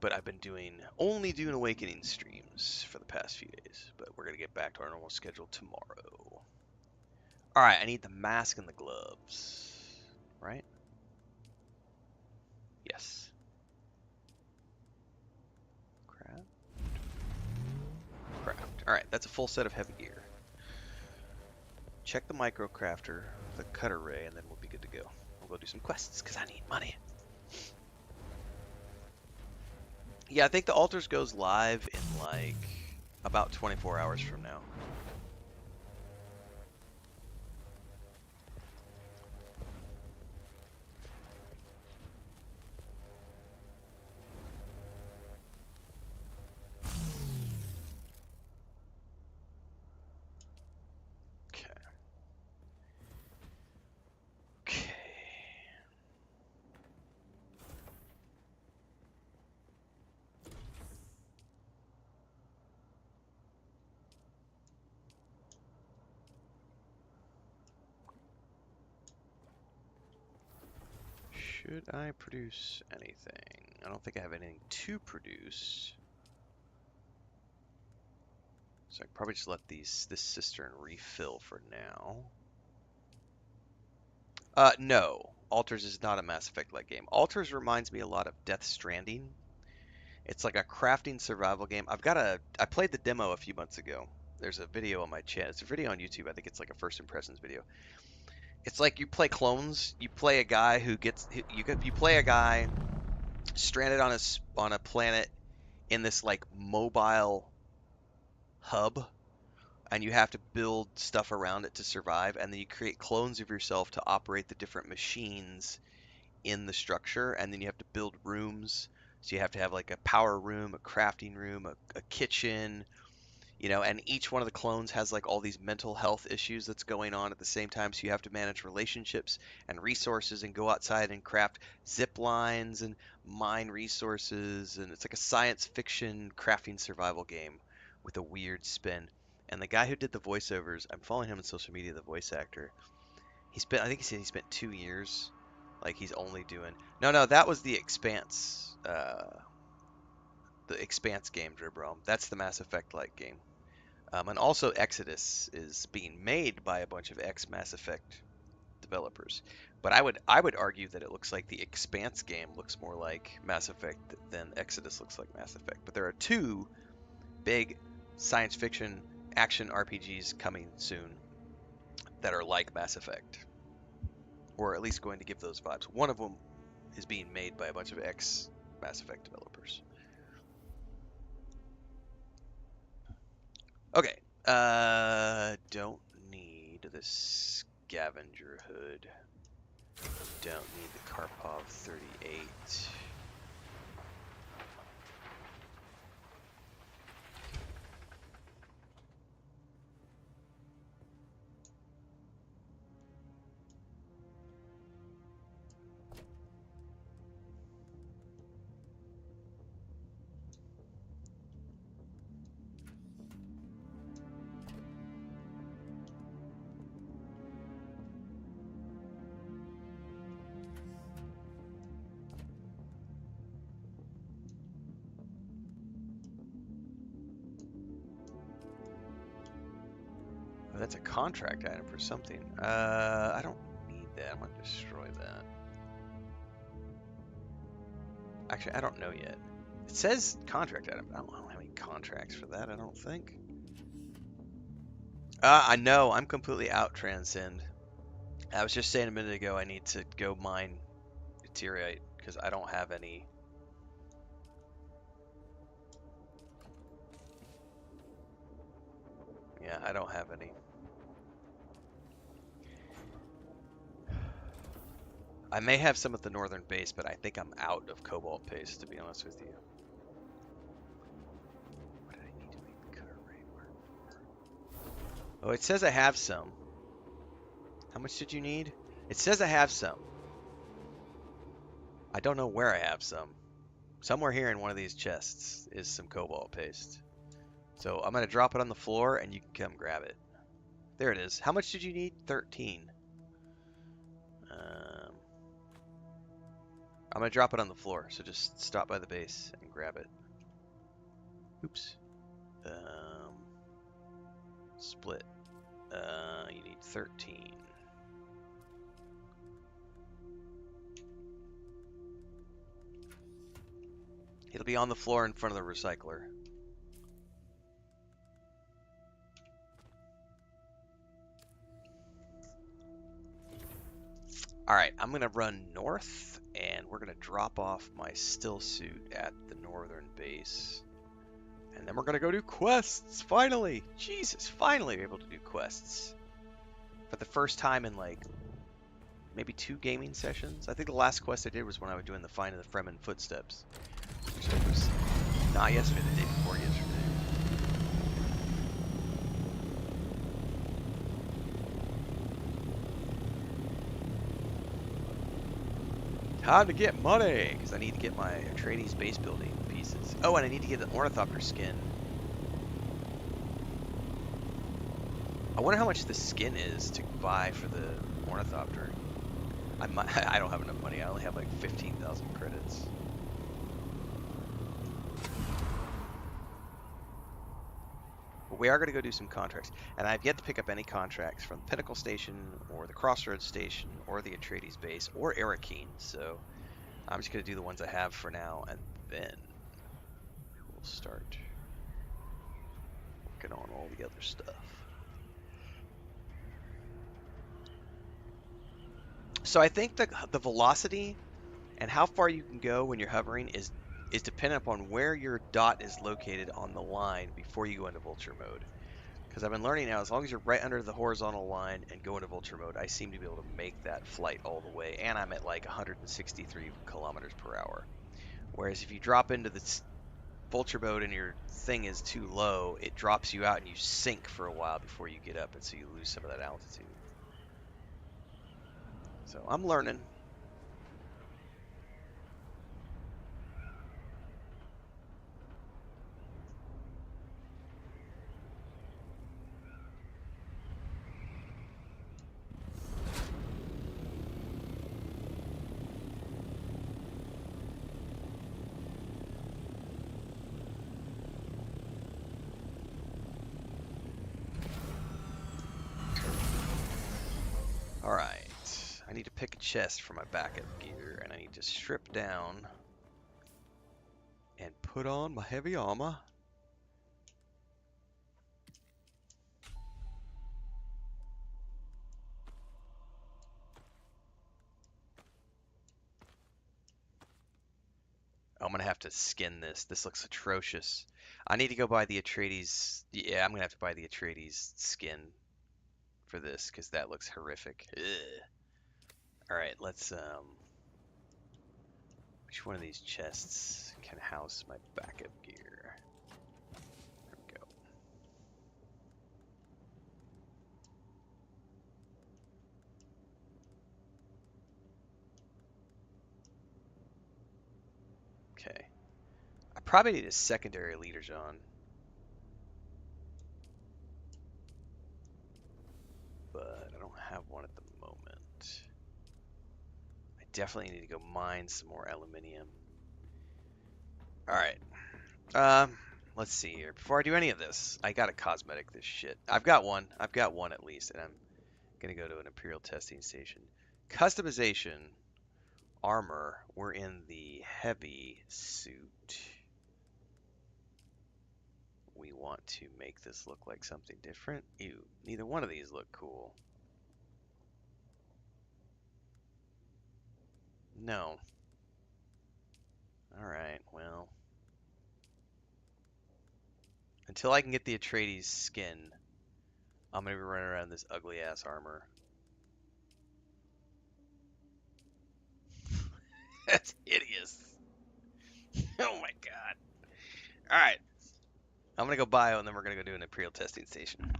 S1: But I've been doing only Dune Awakening streams for the past few days. But we're going to get back to our normal schedule tomorrow. Alright, I need the mask and the gloves. Right? Yes. Craft. Alright, that's a full set of heavy gear. Check the micro crafter, the cutter ray, and then we'll be good to go. We'll go do some quests, because I need money. Yeah, I think the Altars goes live in like about 24 hours from now. Okay. Okay. Should I produce anything? I don't think I have anything to produce. So I can probably just let this cistern refill for now. No. Alters is not a Mass Effect-like game. Alters reminds me a lot of Death Stranding. It's like a crafting survival game. I played the demo a few months ago. There's a video on my channel. It's a video on YouTube. I think it's like a first impressions video. It's like you play clones. You play a guy you play a guy stranded on a planet in this like mobile hub, and you have to build stuff around it to survive, and then you create clones of yourself to operate the different machines in the structure, and then you have to build rooms. So you have to have like a power room, a crafting room, a kitchen, and each one of the clones has like all these mental health issues that's going on at the same time. So you have to manage relationships and resources and go outside and craft zip lines and mine resources. And it's like a science fiction crafting survival game with a weird spin. And the guy who did the voiceovers, I'm following him on social media, the voice actor. I think he said he spent 2 years. Like he's only doing. No, that was the Expanse. The Expanse game, Dribrom. That's the Mass Effect-like game. And also Exodus is being made by a bunch of ex-Mass Effect developers. But I would argue that it looks like the Expanse game looks more like Mass Effect than Exodus looks like Mass Effect. But there are two big science fiction action RPGs coming soon that are like Mass Effect, or at least going to give those vibes. One of them is being made by a bunch of ex-Mass Effect developers. Okay, don't need the scavenger hood. Don't need the Karpov 38. Oh, that's a contract item for something. I don't need that. I'm gonna destroy that. Actually, I don't know yet. It says contract item, but I don't have any contracts for that, I don't think. I know, I'm completely out Transcend. I was just saying a minute ago I need to go mine Ethereite, because I don't have any. Yeah, I don't have any. I may have some at the northern base, but I think I'm out of cobalt paste, to be honest with you. What did I need to make the cutter ray work for? Oh, it says I have some. How much did you need? It says I have some. I don't know where I have some. Somewhere here in one of these chests is some cobalt paste. So I'm going to drop it on the floor and you can come grab it. There it is. How much did you need? 13. I'm going to drop it on the floor, so just stop by the base and grab it. Oops. Split. You need 13. It'll be on the floor in front of the recycler. Alright, I'm going to run north, and we're going to drop off my still suit at the northern base. And then we're going to go do quests, finally! Jesus, finally we're able to do quests. For the first time in like, maybe 2 gaming sessions. I think the last quest I did was when I was doing the Find of the Fremen Footsteps. Which was not yesterday, the day before yesterday. Time to get money, because I need to get my Atreides base building pieces. Oh, and I need to get the Ornithopter skin. I wonder how much the skin is to buy for the Ornithopter. I don't have enough money. I only have like 15,000 credits. But we are going to go do some contracts. And I've yet to pick up any contracts from the Pinnacle Station or the Crossroads Station or the Atreides base or Arakeen. So I'm just going to do the ones I have for now, and then we'll start working on all the other stuff. So I think the velocity and how far you can go when you're hovering is dependent upon where your dot is located on the line before you go into vulture mode. Because I've been learning now, as long as you're right under the horizontal line and go into vulture mode, I seem to be able to make that flight all the way, and I'm at like 163 kilometers per hour. Whereas if you drop into the vulture mode and your thing is too low, it drops you out and you sink for a while before you get up, and so you lose some of that altitude. So I'm learning. Alright, I need to pick a chest for my backup gear, and I need to strip down and put on my heavy armor. I'm gonna have to skin this. This looks atrocious. I need to go buy the Atreides. Yeah, I'm gonna have to buy the Atreides skin for this because that looks horrific. Ugh. All right, let's which one of these chests can house my backup gear? There we go. Okay. I probably need a secondary leader's on, but I don't have one at the moment. I definitely need to go mine some more aluminium. All right. Let's see here. Before I do any of this, I gotta cosmetic this shit. I've got one. I've got one at least, and I'm gonna go to an Imperial testing station. Customization. Armor. We're in the heavy suit. We want to make this look like something different. Ew. Neither one of these look cool. No. Alright, well. Until I can get the Atreides skin, I'm gonna be running around this ugly ass armor. That's hideous. Oh my god. Alright. I'm gonna go bio and then we're gonna go do an Imperial testing station.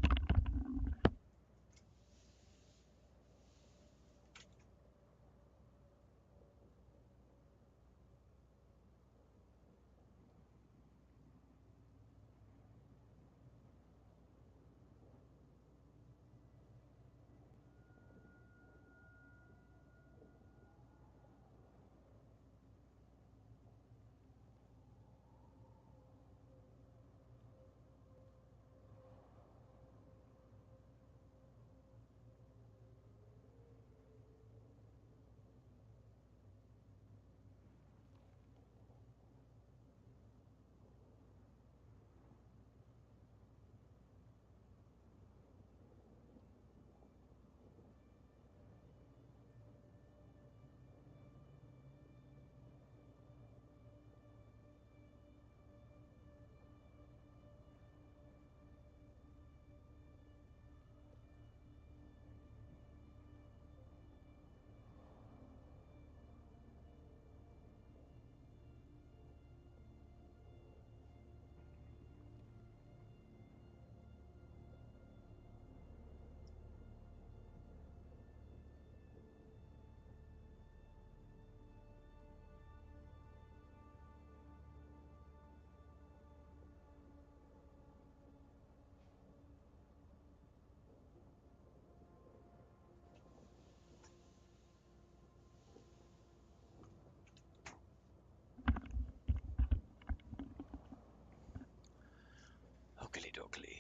S1: Oakley dokley.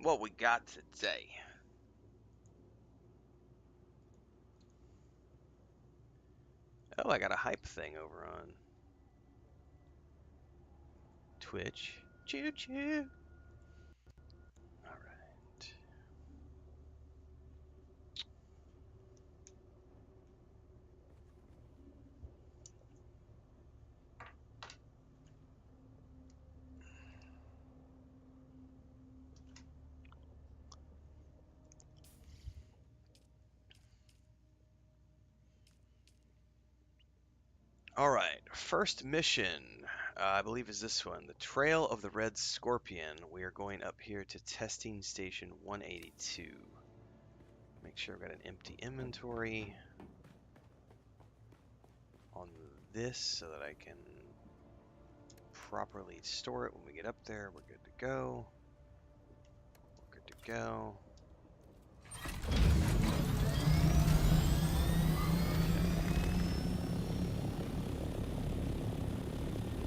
S1: What we got today? Oh, I got a hype thing over on Twitch. Choo choo. All right. All right. First mission, I believe, is this one. The Trail of the Red Scorpion. We are going up here to testing station 182. Make sure I've got an empty inventory on this so that I can properly store it when we get up there. We're good to go. We're good to go.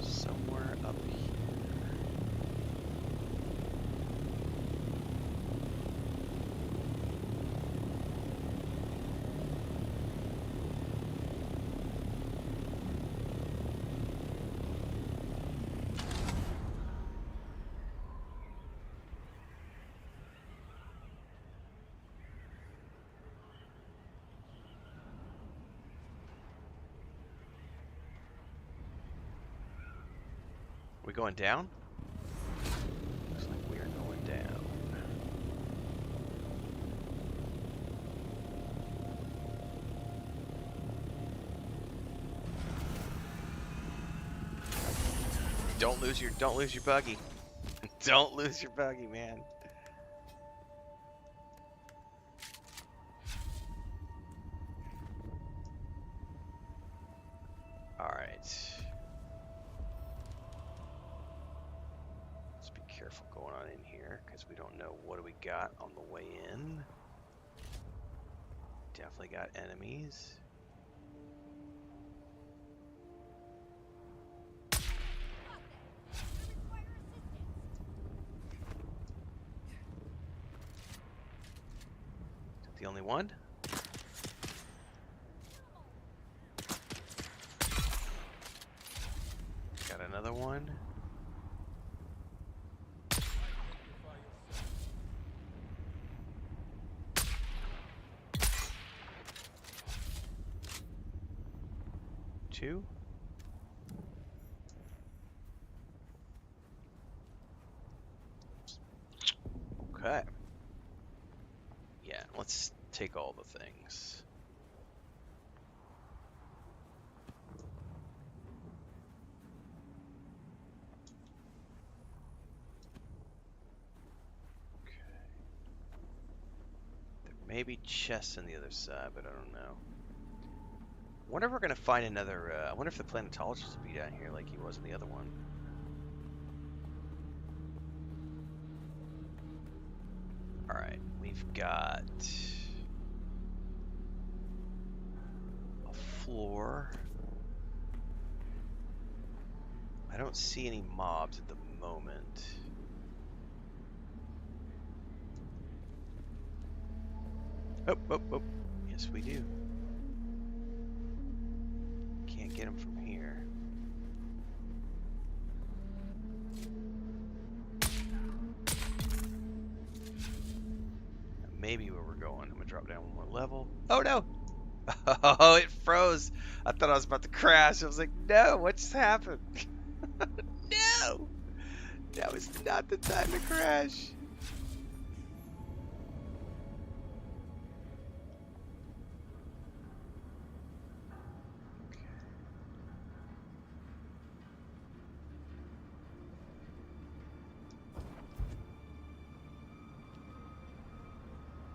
S1: Somewhere up here. We going down? Looks like we are going down. Don't lose your buggy. Don't lose your buggy, man. All right. Let's be careful going on in here because we don't know what do we got on the way in. Definitely got enemies. Is that the only one? Got another one. Two. Okay. Yeah, let's take all the things. Okay. There may be chests on the other side, but I don't know. I wonder if we're gonna find another. I wonder if the planetologist will be down here like he was in the other one. All right, we've got a floor. I don't see any mobs at the moment. Oh, oh, oh. Yes, we do. Can't get them from here. Maybe where we're going. I'm gonna drop down one more level. Oh no! Oh, it froze. I thought I was about to crash. I was like, no, what just happened? No! That was not the time to crash.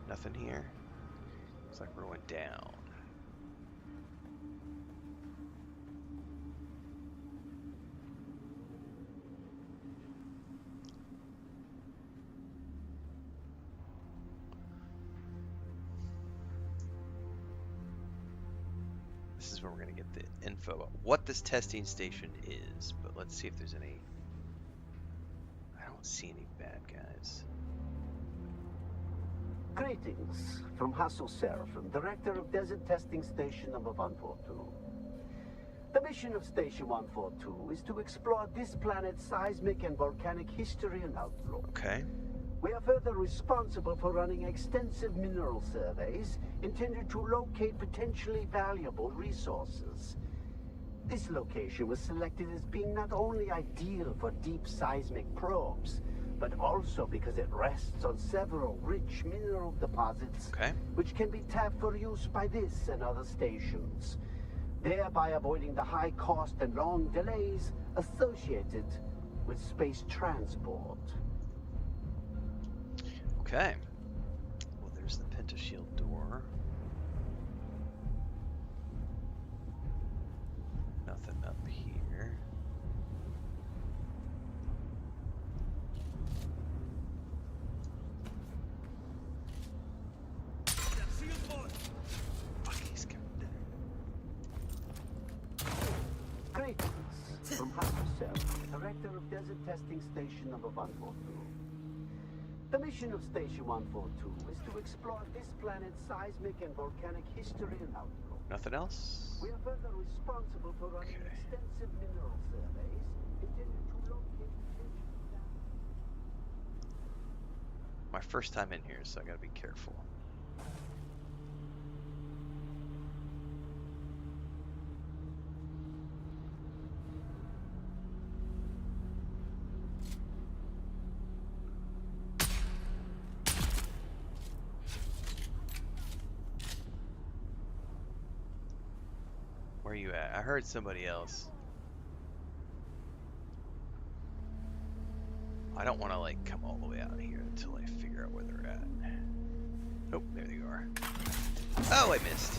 S1: Nothing here. Looks like we're going down. This is where we're gonna get the info about what this testing station is. But let's see if there's any. I don't see any bad guys.
S6: Greetings from Hassel Seraphim, Director of Desert Testing Station number 142. The mission of Station 142 is to explore this planet's seismic and volcanic history and outlook.
S1: Okay.
S6: We are further responsible for running extensive mineral surveys intended to locate potentially valuable resources. This location was selected as being not only ideal for deep seismic probes, but also because it rests on several rich mineral deposits,
S1: Okay.
S6: which can be tapped for use by this and other stations, thereby avoiding the high cost and long delays associated with space transport.
S1: Okay. Well, there's the pentashield door. Nothing up here. Fuck, he's coming down.
S6: Greetings from Hassel Seraphim, Director of Desert Testing Station number 142. The mission of Station 142 is to explore this planet's seismic and volcanic history and outlook.
S1: Nothing else?
S6: We are further responsible for running
S1: Okay.
S6: extensive mineral surveys intended to locate potential.
S1: My first time in here, so I gotta be careful. Where are you at? I heard somebody else. I don't want to like come all the way out here until I figure out where they're at. Oh, there they are. Oh, I missed.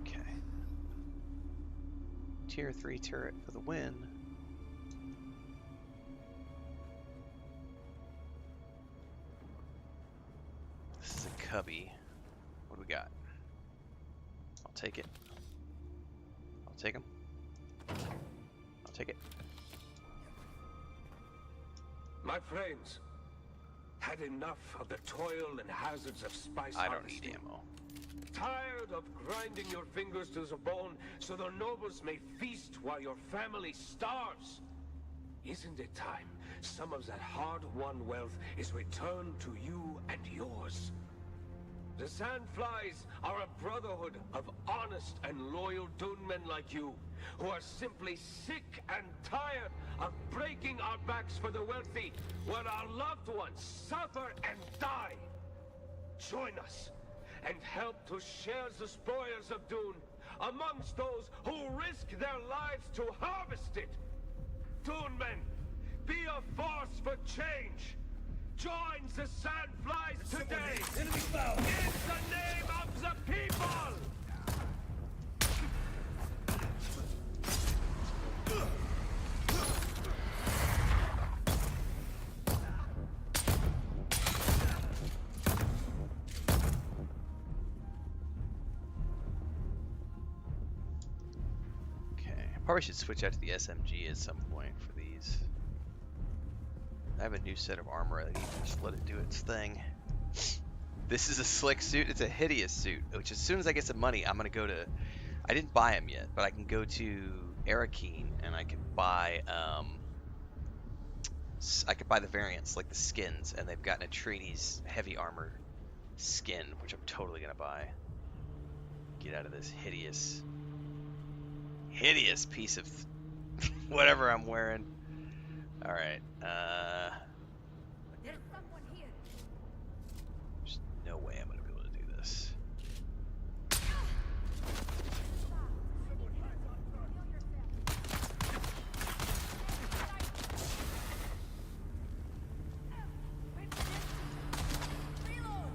S1: Okay. Tier 3 turret for the win. This is a cubby. What do we got? I'll take it. I'll take him. I'll take it.
S7: My friends, had enough of the toil and hazards of spice
S1: I don't
S7: harvesting.
S1: need ammo.
S7: Tired of grinding your fingers to the bone so the nobles may feast while your family starves? Isn't it time some of that hard-won wealth is returned to you and yours? The Sandflies are a brotherhood of honest and loyal Dune men like you, who are simply sick and tired of breaking our backs for the wealthy, while our loved ones suffer and die. Join us and help to share the spoils of Dune amongst those who risk their lives to harvest it. Dune men, be a force for change. Join the Sandflies today.
S5: Enemy foul!
S7: In the name of the people!
S1: Okay. Probably should switch out to the SMG at some point for these. I have a new set of armor. I need to just let it do its thing. This is a slick suit. It's a hideous suit. Which as soon as I get some money, I'm gonna go to. I didn't buy them yet, but I can go to Arakeen and I can buy. I could buy the variants like the skins, and they've got an Atreides heavy armor skin, which I'm totally gonna buy. Get out of this hideous piece of whatever I'm wearing. All right.
S2: There's someone here.
S1: There's no way I'm gonna be able to do this.
S2: Reload.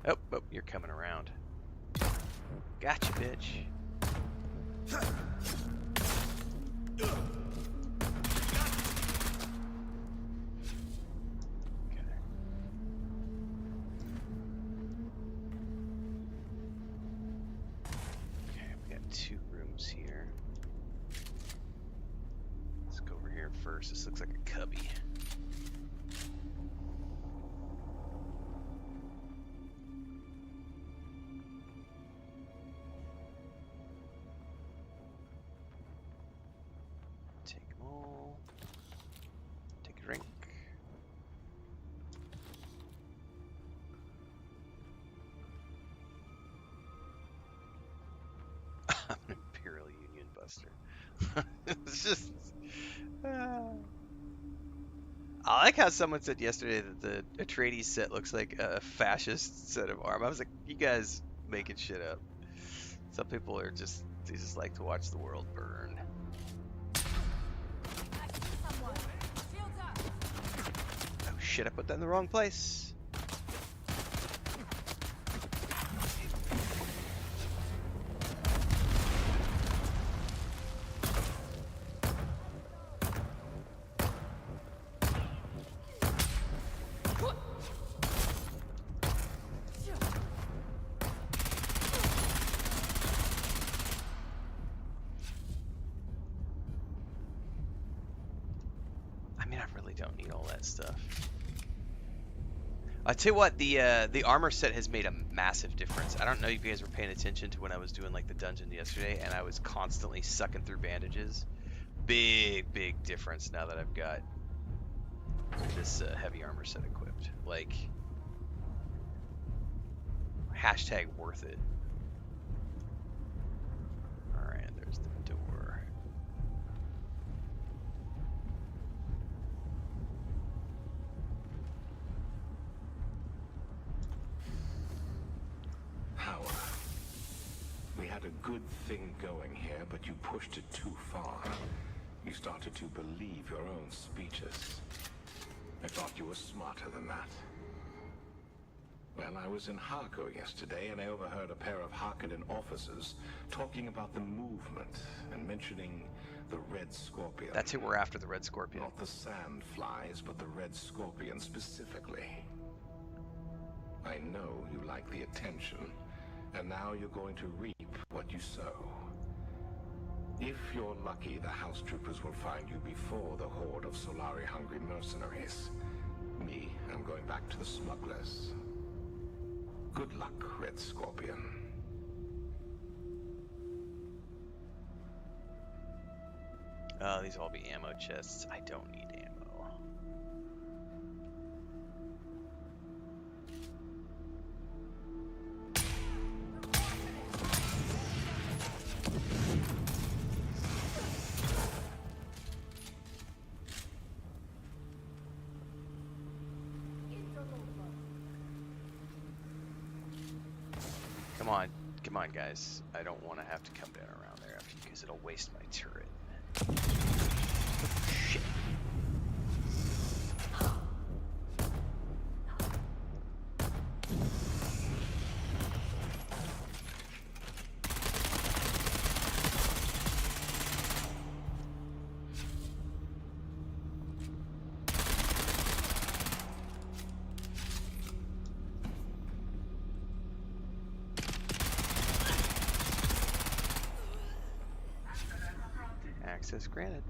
S1: Oh, oh, you're coming around. Gotcha, bitch. Okay, we got 2 rooms here. Let's go over here first. This looks like a cubby. Take them all. Take a drink. I'm an Imperial Union buster. It's just. I like how someone said yesterday that the Atreides set looks like a fascist set of armor. I was like, you guys making shit up. Some people are just, they just like to watch the world burn.
S2: I see someone. Shields up.
S1: Oh shit, I put that in the wrong place. I mean, I really don't need all that stuff. I tell you what, the armor set has made a massive difference. I don't know if you guys were paying attention to when I was doing like the dungeon yesterday, and I was constantly sucking through bandages. Big difference now that I've got this heavy armor set equipped. Like, hashtag worth it. All right, there's the door.
S7: Howard, we had a good thing going here, but you pushed it too far. You started to believe your own speeches. I thought you were smarter than that. Well, I was in Harko yesterday, and I overheard a pair of Harkonnen officers talking about the movement and mentioning the Red Scorpion.
S1: That's who we're after, the Red Scorpion.
S7: Not the sand flies, but the Red Scorpion specifically. I know you like the attention, and now you're going to reap what you sow. If you're lucky, the house troopers will find you before the horde of Solari-hungry mercenaries. Me, I'm going back to the smugglers. Good luck, Red Scorpion.
S1: These will all be ammo chests. I don't need ammo. Come on, guys. I don't want to have to come down around there after you, because it'll waste my turret. Shit. Access granted.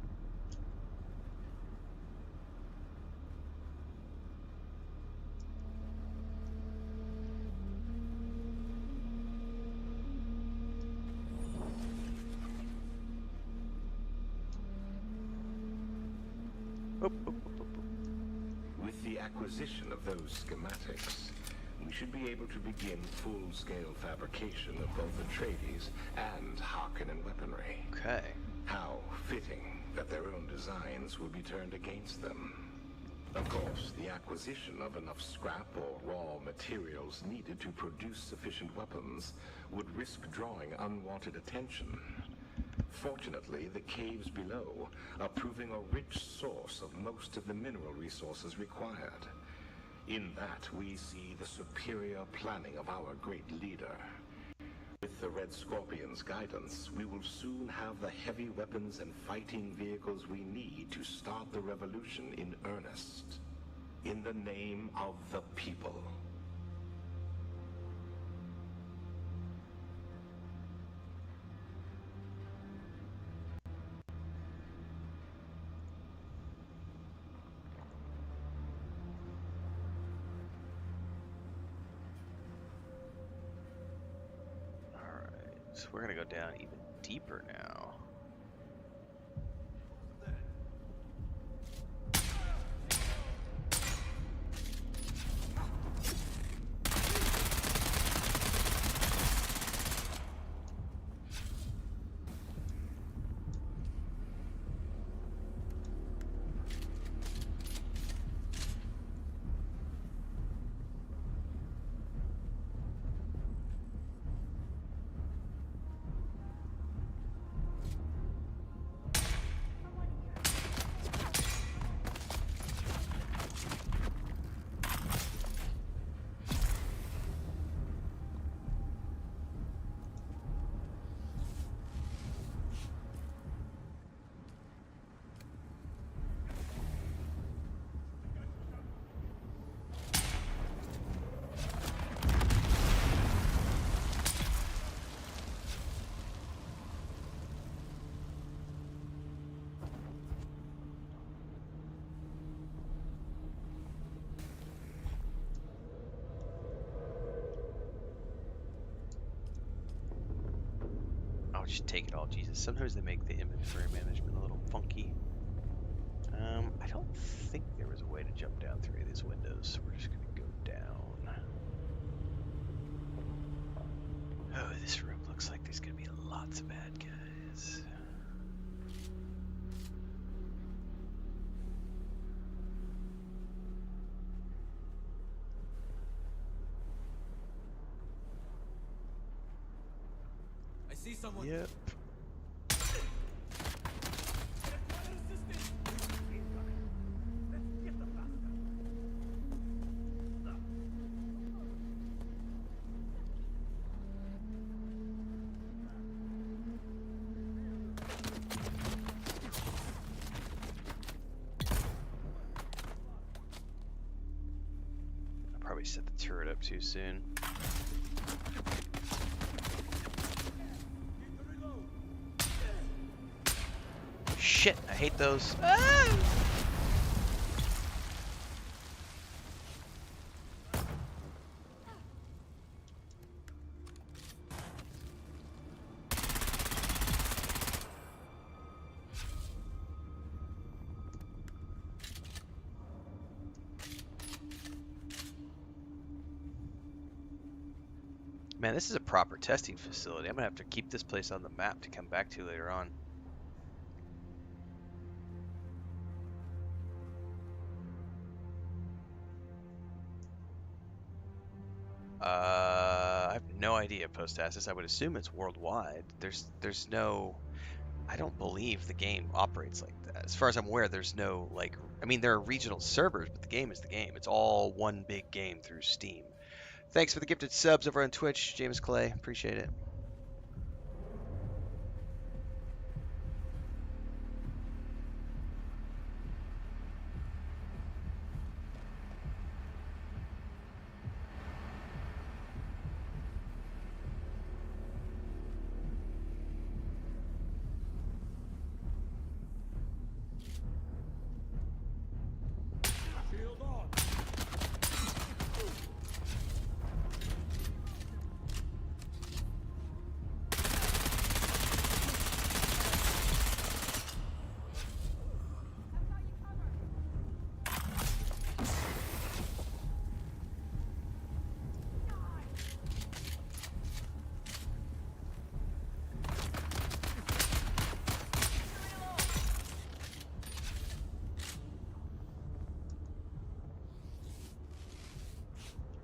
S7: With the acquisition of those schematics, we should be able to begin full-scale fabrication of both Atreides and Harkonnen weaponry.
S1: Okay.
S7: How fitting that their own designs will be turned against them. Of course, the acquisition of enough scrap or raw materials needed to produce sufficient weapons would risk drawing unwanted attention. Fortunately, the caves below are proving a rich source of most of the mineral resources required.
S8: In that, we see the superior planning of our great leader. With the Red Scorpion's guidance, we will soon have the heavy weapons and fighting vehicles we need to start the revolution in earnest. In the name of the people.
S1: So we're gonna go down even deeper now. Just take it all, Jesus. Sometimes they make the inventory management a little funky. I don't think there was a way to jump down through these windows, so we're just gonna go down. Oh, this room looks like there's gonna be lots of bad guys.
S5: I see someone.
S1: Yep. I probably set the turret up too soon. Shit, I hate those. Ah! Man, this is a proper testing facility. I'm gonna have to keep this place on the map to come back to later on. I have no idea, Postasis. I would assume it's worldwide. There's no... I don't believe the game operates like that. As far as I'm aware, there's no, like... I mean, there are regional servers, but the game is the game. It's all one big game through Steam. Thanks for the gifted subs over on Twitch, James Clay. Appreciate it.
S4: Shield on.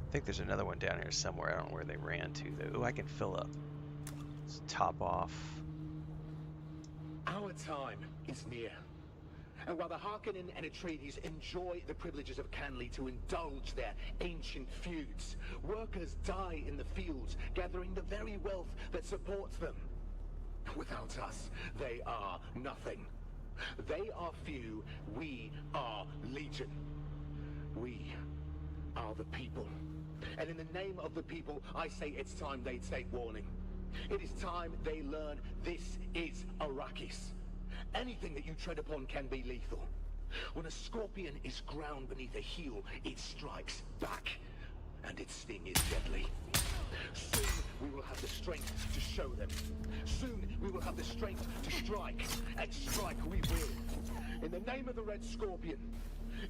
S1: I think there's another one down here somewhere. I don't know where they ran to, though. Ooh, I can fill up. Let's top off.
S7: Our time is near.
S9: And while the Harkonnen and Atreides enjoy the privileges of Canley to indulge their ancient feuds, workers die in the fields, gathering the very wealth that supports them. Without us, they are nothing. They are few, we are legion. We are the people. And in the name of the people, I say it's time they take warning. It is time they learn this is Arrakis. Anything that you tread upon can be lethal. When a scorpion is ground beneath a heel, it strikes back, and its sting is deadly. Soon we will have the strength to show them. Soon we will have the strength to strike, and strike we will. In the name of the Red Scorpion,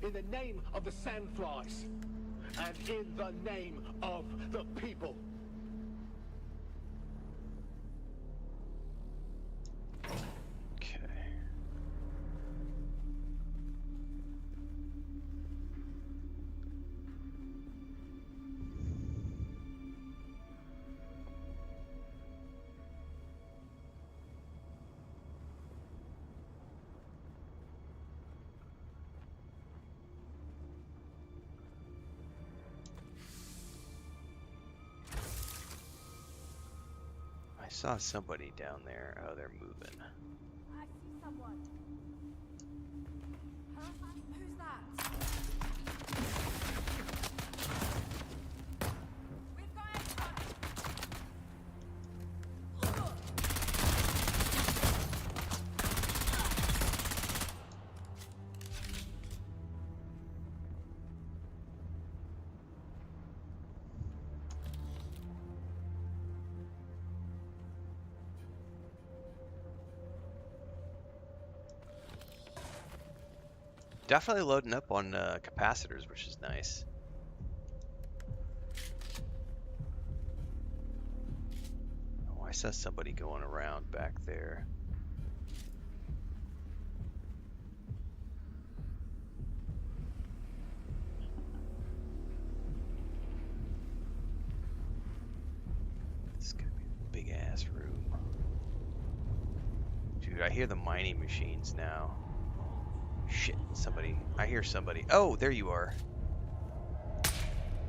S9: in the name of the Sandflies, and in the name of the people.
S1: I saw somebody down there. Oh, they're moving.
S2: I see someone. Huh? Who's that? We've got everybody.
S1: Definitely loading up on capacitors, which is nice. Oh, I saw somebody going around back there. This is gonna be a big ass room. Dude, I hear the mining machines now. Shit, somebody. I hear somebody. Oh, there you are.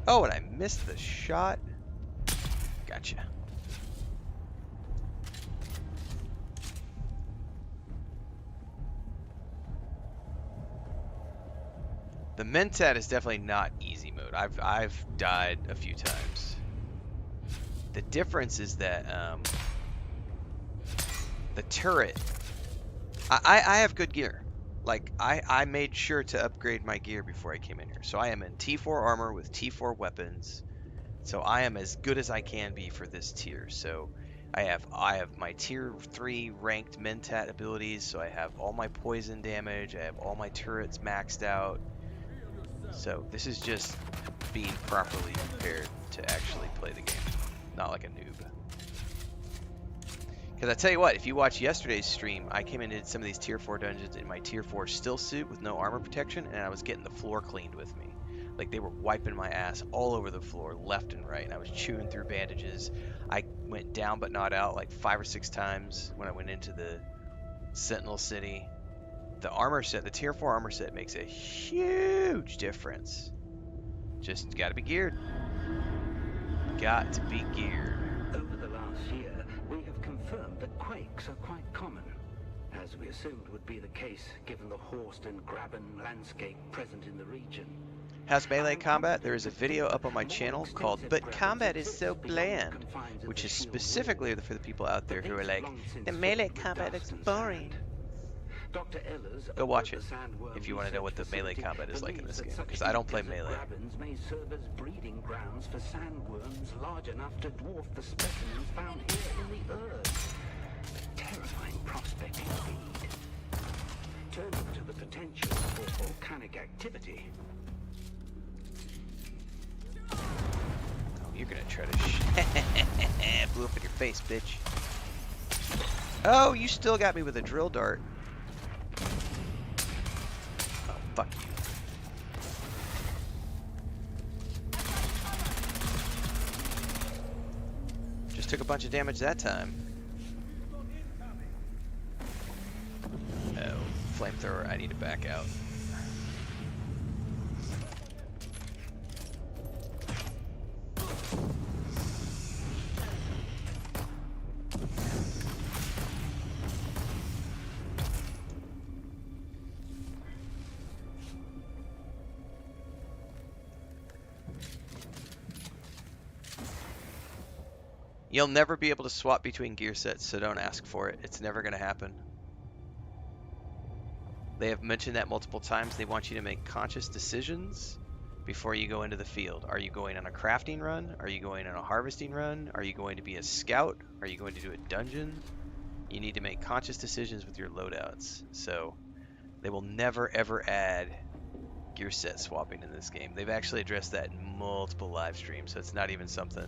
S1: Oh, and I missed the shot. Gotcha. The Mentat is definitely not easy mode. I've died a few times. The difference is that the turret. I have good gear. Like, I made sure to upgrade my gear before I came in here. So I am in T4 armor with T4 weapons. So I am as good as I can be for this tier. So I have my tier 3 ranked Mentat abilities. So I have all my poison damage. I have all my turrets maxed out. So this is just being properly prepared to actually play the game. Not like a noob. Because I tell you what, if you watch yesterday's stream, I came in and did some of these tier 4 dungeons in my tier 4 still suit with no armor protection, and I was getting the floor cleaned with me. Like, they were wiping my ass all over the floor, left and right, and I was chewing through bandages. I went down but not out like 5 or 6 times when I went into the Sentinel City. The armor set, the tier 4 armor set makes a huge difference. Just gotta be geared. Got to be geared.
S10: Over the last year, we have confirmed that quakes are quite common, as we assumed would be the case given the horsed and Graben landscape present in the region.
S1: How's melee combat? There is a video up on my channel called "But Combat is So Bland," which is specifically for the people out there who are like, the melee combat looks boring. Go watch it if you want to know what the melee combat is like in this game, because I don't play melee.
S10: Grabens may serve as breeding grounds for sandworms large enough to dwarf the specimens found here in the earth. A terrifying prospect indeed. Turning to the potential for volcanic activity.
S1: Oh, you're gonna try to blew up in your face, bitch. Oh, you still got me with a drill dart. Oh, fuck you. Just took a bunch of damage that time. Oh, flamethrower. flamethrower. I need to back out. You'll never be able to swap between gear sets, so don't ask for it. It's never going to happen. They have mentioned that multiple times. They want you to make conscious decisions before you go into the field. Are you going on a crafting run? Are you going on a harvesting run? Are you going to be a scout? Are you going to do a dungeon? You need to make conscious decisions with your loadouts. So they will never ever add gear set swapping in this game. They've actually addressed that in multiple live streams, so it's not even something.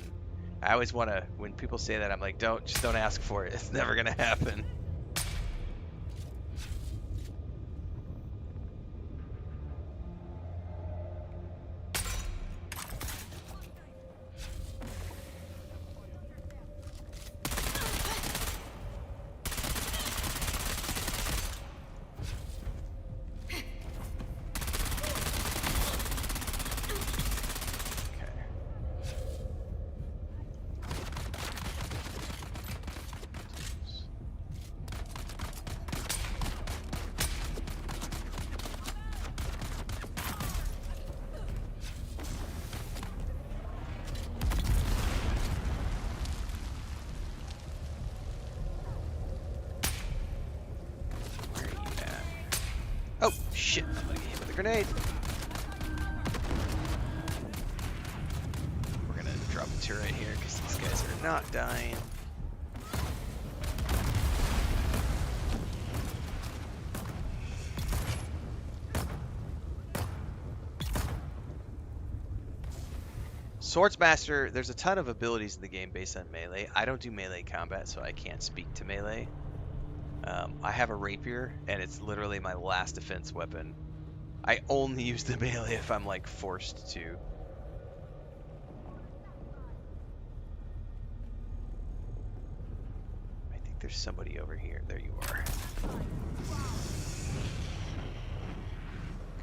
S1: I always want to, when people say that, I'm like, just don't ask for it. It's never going to happen. Oh, shit. I'm gonna get hit with a grenade. We're gonna drop a turret here because these guys are not dying. Swordsmaster, there's a ton of abilities in the game based on melee. I don't do melee combat, so I can't speak to melee. I have a rapier, and it's literally my last defense weapon. I only use the melee if I'm, like, forced to. I think there's somebody over here. There you are.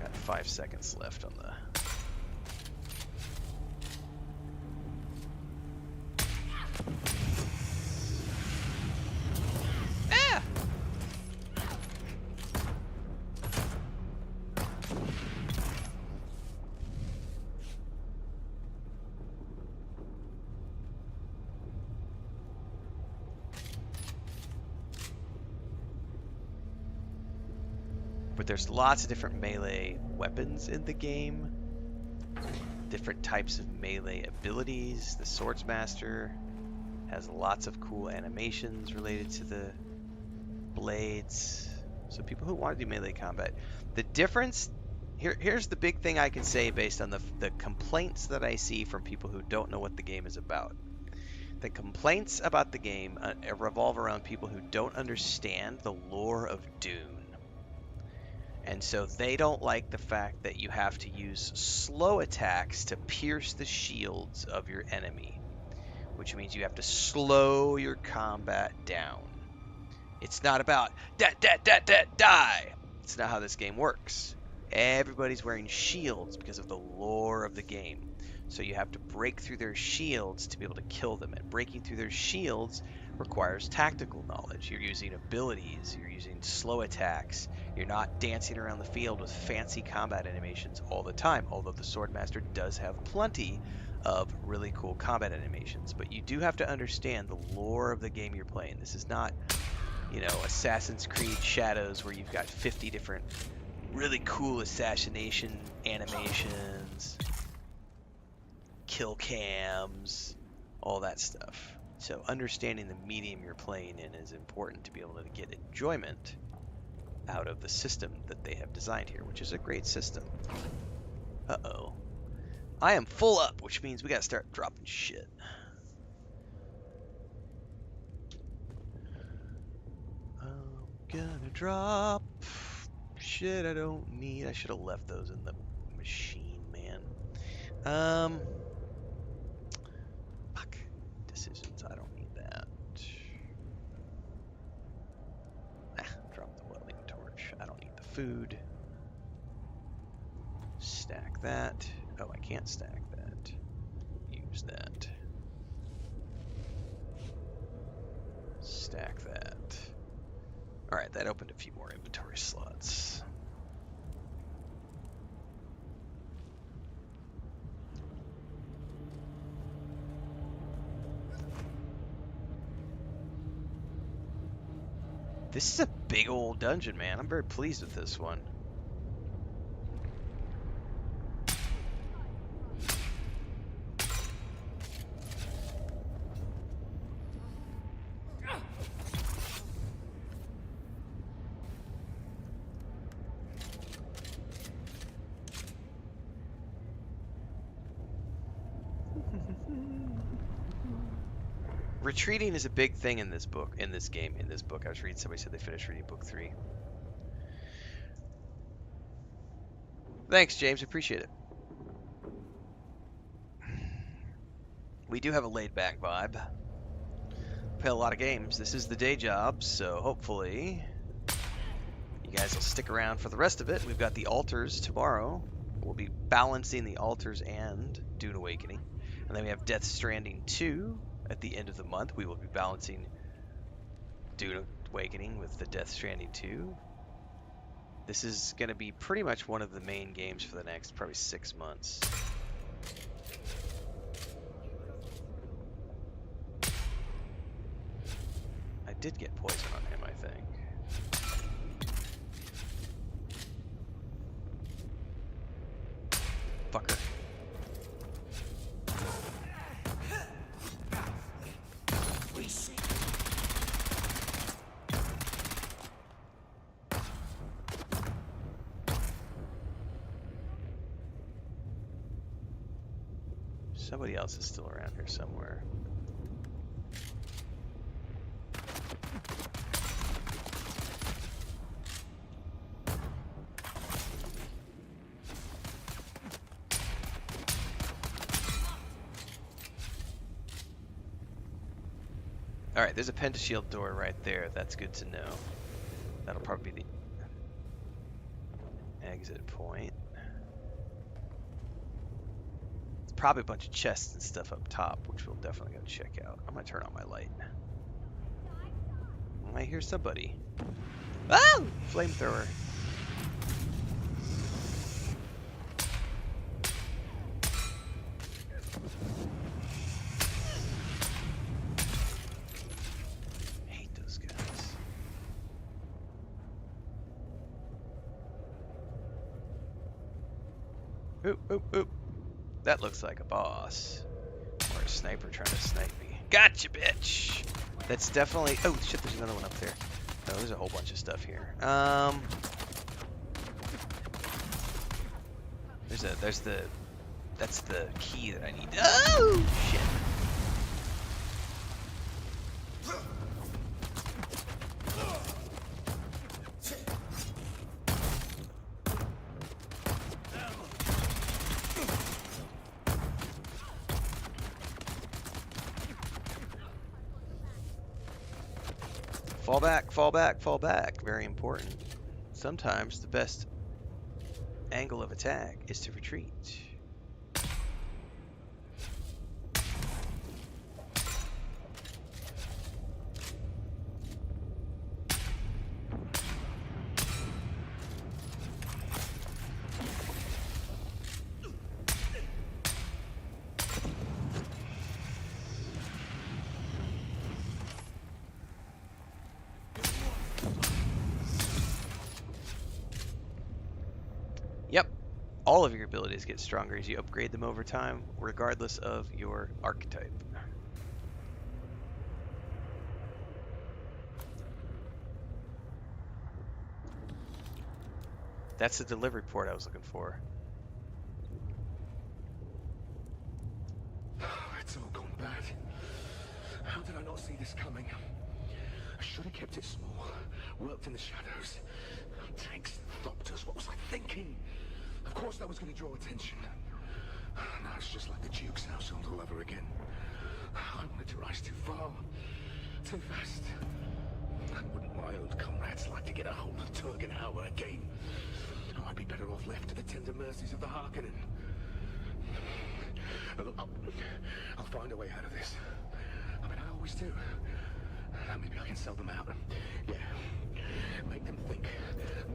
S1: Got 5 seconds left on the... But there's lots of different melee weapons in the game, different types of melee abilities. The Swordsmaster has lots of cool animations related to the blades. So people who want to do melee combat, the difference here's the big thing I can say based on the complaints that I see from people who don't know what the game is about. The complaints about the game revolve around people who don't understand the lore of Dune. And so they don't like the fact that you have to use slow attacks to pierce the shields of your enemy, which means you have to slow your combat down. It's not about die. It's not how this game works. Everybody's wearing shields because of the lore of the game. So you have to break through their shields to be able to kill them. And breaking through their shields requires tactical knowledge. You're using abilities, you're using slow attacks. You're not dancing around the field with fancy combat animations all the time, although the Swordmaster does have plenty of really cool combat animations. But you do have to understand the lore of the game you're playing. This is not, you know, Assassin's Creed Shadows where you've got 50 different really cool assassination animations, kill cams, all that stuff. So understanding the medium you're playing in is important to be able to get enjoyment out of the system that they have designed here, which is a great system. Uh-oh. I am full up, which means we gotta start dropping shit. I'm gonna drop shit I don't need. I should have left those in the machine, man. Fuck. Decisions. I don't need that. Drop the welding torch. I don't need the food. Stack that. Oh, I can't stack that. Use that. Stack that. Alright, that opened a few more inventory slots. This is a big old dungeon, man. I'm very pleased with this one. Retreating is a big thing in this book, in this game, in this book. I was reading, somebody said they finished reading book 3. Thanks, James. Appreciate it. We do have a laid-back vibe. Play a lot of games. This is the day job, so hopefully you guys will stick around for the rest of it. We've got the altars tomorrow. We'll be balancing the altars and Dune Awakening. And then we have Death Stranding 2. At the end of the month, we will be balancing Dune Awakening with the Death Stranding 2. This is going to be pretty much one of the main games for the next probably 6 months. I did get poison on him, I think. Fucker. Somebody else is still around here somewhere. Alright, there's a pentashield door right there. That's good to know. That'll probably be the exit point. Probably a bunch of chests and stuff up top, which we'll definitely go check out. I'm gonna turn on my light. I hear somebody. Oh! Flamethrower. I hate those guys. Oop, oop, oop. That looks like a boss. Or a sniper trying to snipe me. Gotcha, bitch! That's definitely... Oh, shit, there's another one up there. Oh, there's a whole bunch of stuff here. That's the key that I need. Oh, shit! Fall back, fall back, fall back. Very important. Sometimes the best angle of attack is to retreat. All of your abilities get stronger as you upgrade them over time, regardless of your archetype. That's the delivery port I was looking for.
S9: It's all gone bad. How did I not see this coming? I should have kept it small, worked in the shadows. Tanks, doctors, what was I thinking? Of course that was going to draw attention. Now it's just like the Duke's household all over again. I wanted to rise too far, too fast. And wouldn't my old comrades like to get a hold of Turgenhauer again? I've left to the tender mercies of the Harkonnen. I'll find a way out of this. I mean, I always do. Maybe I can sell them out. Yeah. Make them think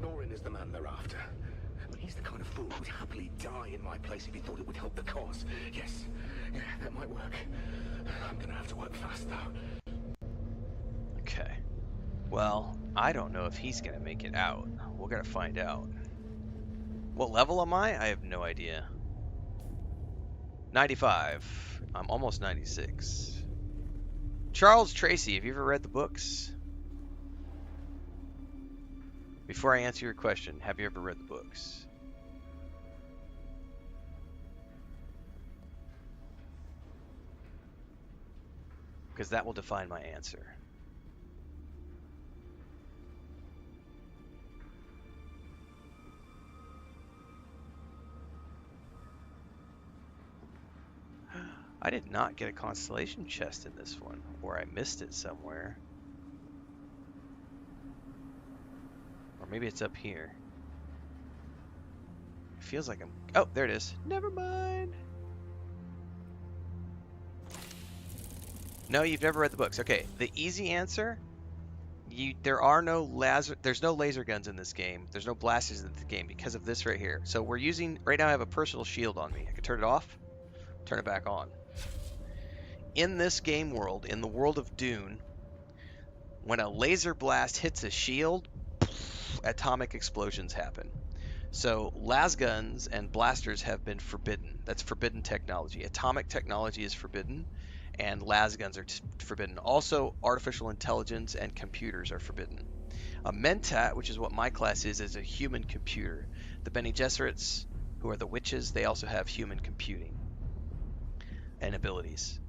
S9: Norin is the man they're after. But he's the kind of fool who'd happily die in my place if he thought it would help the cause. Yes. Yeah, that might work. I'm gonna have to work fast, though.
S1: Okay. Well, I don't know if he's gonna make it out. We're gonna find out. What level am I? I have no idea. 95. I'm almost 96. Charles Tracy, have you ever read the books? Before I answer your question, have you ever read the books? Because that will define my answer. I did not get a constellation chest in this one, or I missed it somewhere. Or maybe it's up here. It feels like I'm... Oh, there it is. Never mind. No, you've never read the books. Okay, the easy answer... There's no laser guns in this game. There's no blasters in the game because of this right here. So we're using... Right now I have a personal shield on me. I can turn it off, turn it back on. In this game world, in the world of Dune, when a laser blast hits a shield, atomic explosions happen. So lasguns and blasters have been forbidden. That's forbidden technology. Atomic technology is forbidden, and lasguns are forbidden. Also, artificial intelligence and computers are forbidden. A Mentat, which is what my class is a human computer. The Bene Gesserits, who are the witches, they also have human computing and abilities.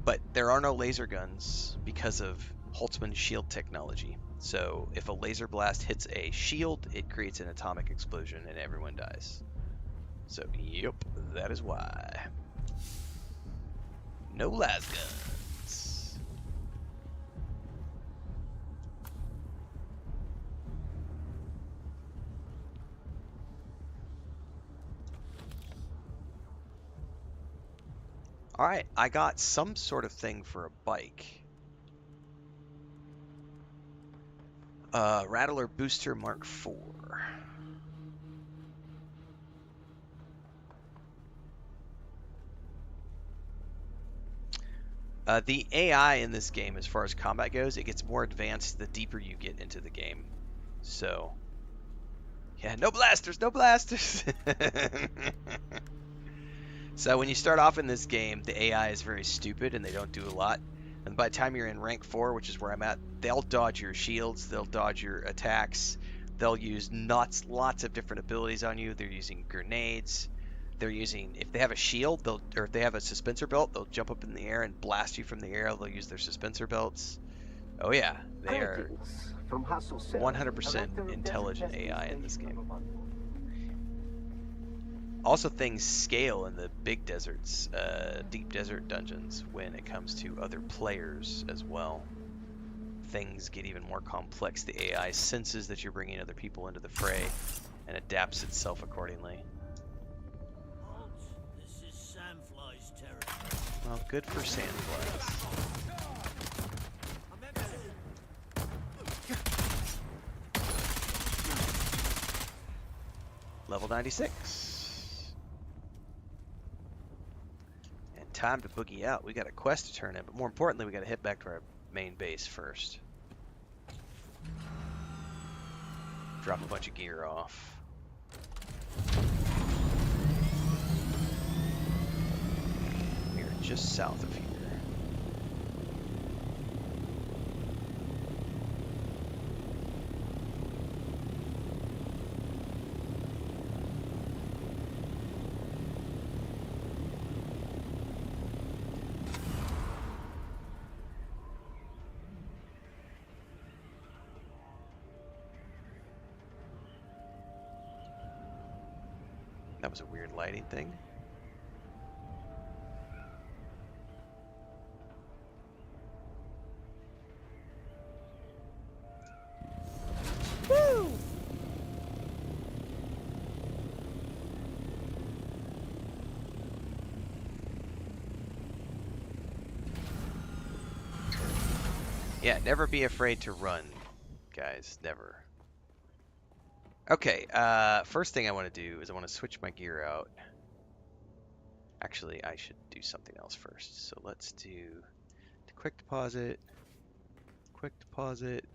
S1: But there are no laser guns because of Holtzman's shield technology. So if a laser blast hits a shield, it creates an atomic explosion and everyone dies. So, yep, that is why. No las guns. Alright, I got some sort of thing for a bike. Rattler Booster Mark IV. The AI in this game, as far as combat goes, it gets more advanced the deeper you get into the game. So, yeah, no blasters, no blasters! So when you start off in this game, the AI is very stupid and they don't do a lot. And by the time you're in rank 4, which is where I'm at, they'll dodge your shields, they'll dodge your attacks, they'll use lots of different abilities on you. They're using grenades. They're using, if they have a shield, or if they have a suspensor belt, they'll jump up in the air and blast you from the air. They'll use their suspensor belts. Oh yeah, they are 100% intelligent AI in this game. Also, things scale in the big deserts, deep desert dungeons when it comes to other players as well. Things get even more complex. The AI senses that you're bringing other people into the fray and adapts itself accordingly.
S11: Halt! This is Sandfly's territory.
S1: Well, good for Sandflies. Level 96. Time to boogie out. We got a quest to turn in, but more importantly, we got to head back to our main base first. Drop a bunch of gear off. We are just south of here. That was a weird lighting thing. Woo! Yeah, never be afraid to run, guys. Never. Okay, first thing I want to do is I want to switch my gear out. Actually, I should do something else first. So let's do quick deposit, quick deposit,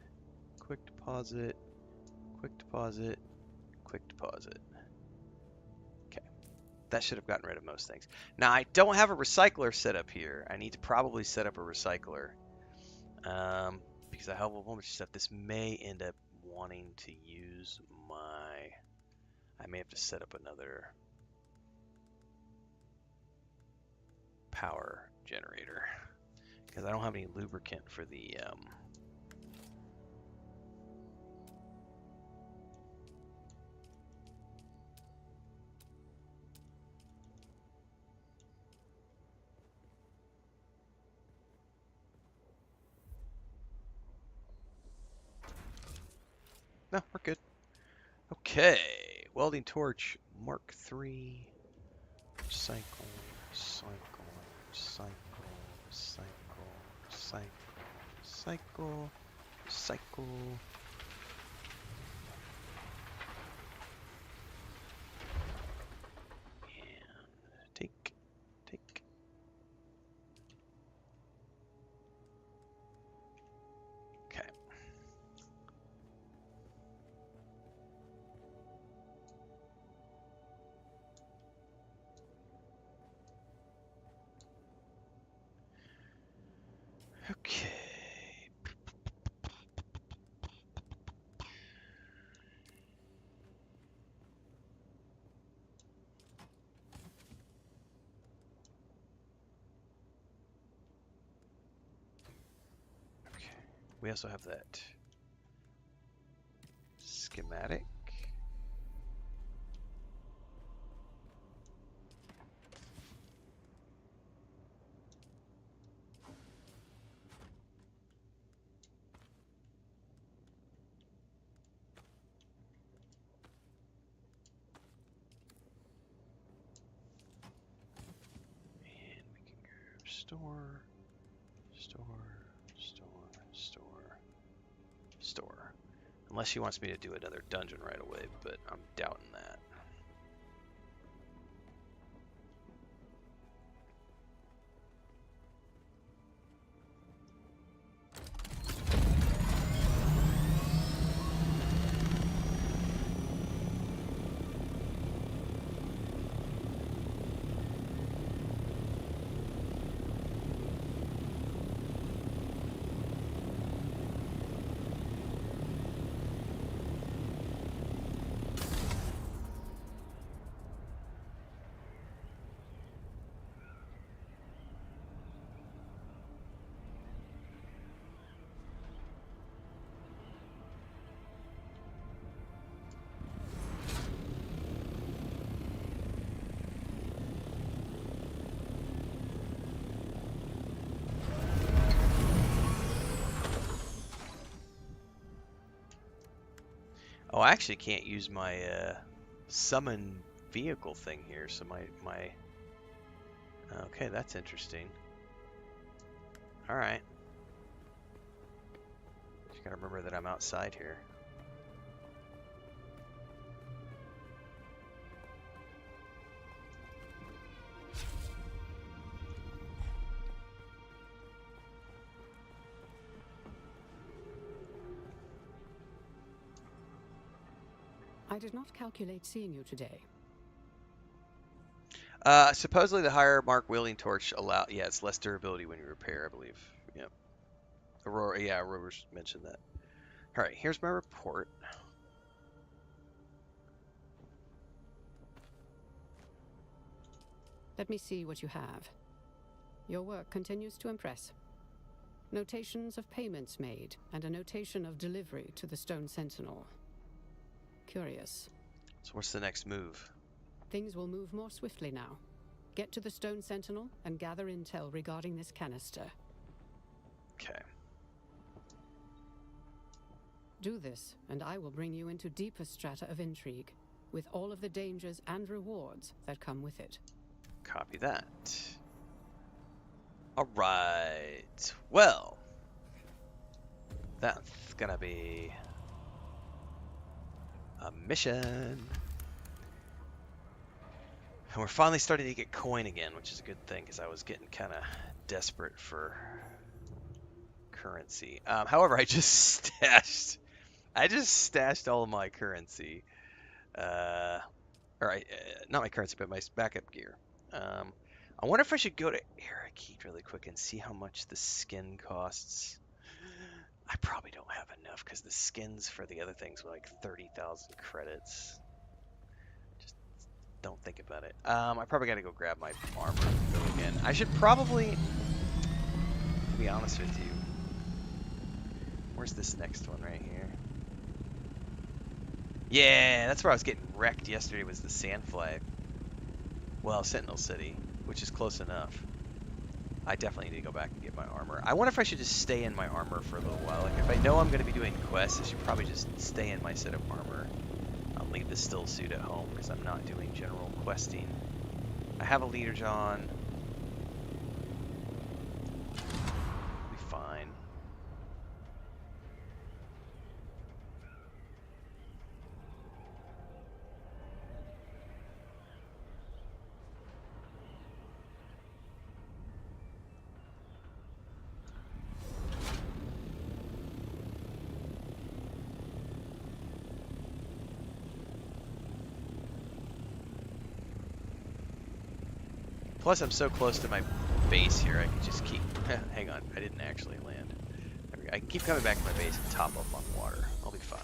S1: quick deposit, quick deposit, quick deposit. Okay, that should have gotten rid of most things. Now, I don't have a recycler set up here. I need to probably set up a recycler. Because I have a whole bunch of stuff. This may end up wanting to use my... I may have to set up another power generator. Because I don't have any lubricant for the... No, we're good. Okay, welding torch Mark III. Recycle, recycle, recycle, recycle, recycle, recycle, recycle. And take. Okay. Okay. Okay. We also have that schematic. Store, store, store, store, store. Unless she wants me to do another dungeon right away, but I'm doubting that. Oh, I actually can't use my summon vehicle thing here, so my okay, that's interesting. Alright. Just gotta remember that I'm outside here.
S3: I did not calculate seeing you today.
S1: Supposedly the higher mark wielding torch yeah, it's less durability when you repair, I believe. Yep. Aurora, yeah, Aurora's mentioned that. Alright, here's my report.
S3: Let me see what you have. Your work continues to impress. Notations of payments made, and a notation of delivery to the Stone Sentinel. Curious.
S1: So what's the next move?
S3: Things will move more swiftly now. Get to the Stone Sentinel and gather intel regarding this canister.
S1: Okay.
S3: Do this, and I will bring you into deeper strata of intrigue, with all of the dangers and rewards that come with it.
S1: Copy that. Alright. Well. That's gonna be a mission. And we're finally starting to get coin again, which is a good thing because I was getting kind of desperate for currency. However, I just stashed all of my currency. Not my currency, but my backup gear. I wonder if I should go to Arakeet really quick and see how much the skin costs. I probably don't have enough because the skins for the other things were like 30,000 credits. Just don't think about it. I probably got to go grab my armor and go again. I should probably, to be honest with you, where's this next one right here? Yeah, that's where I was getting wrecked yesterday was the Sandfly. Well, Sentinel City, which is close enough. I definitely need to go back and get my armor. I wonder if I should just stay in my armor for a little while. Like, if I know I'm going to be doing quests, I should probably just stay in my set of armor. I'll leave the still suit at home because I'm not doing general questing. I have a leader, John. We'll be fine. Plus, I'm so close to my base here, I can just keep... Hang on, I didn't actually land. There we go. I can keep coming back to my base and top up on water. I'll be fine.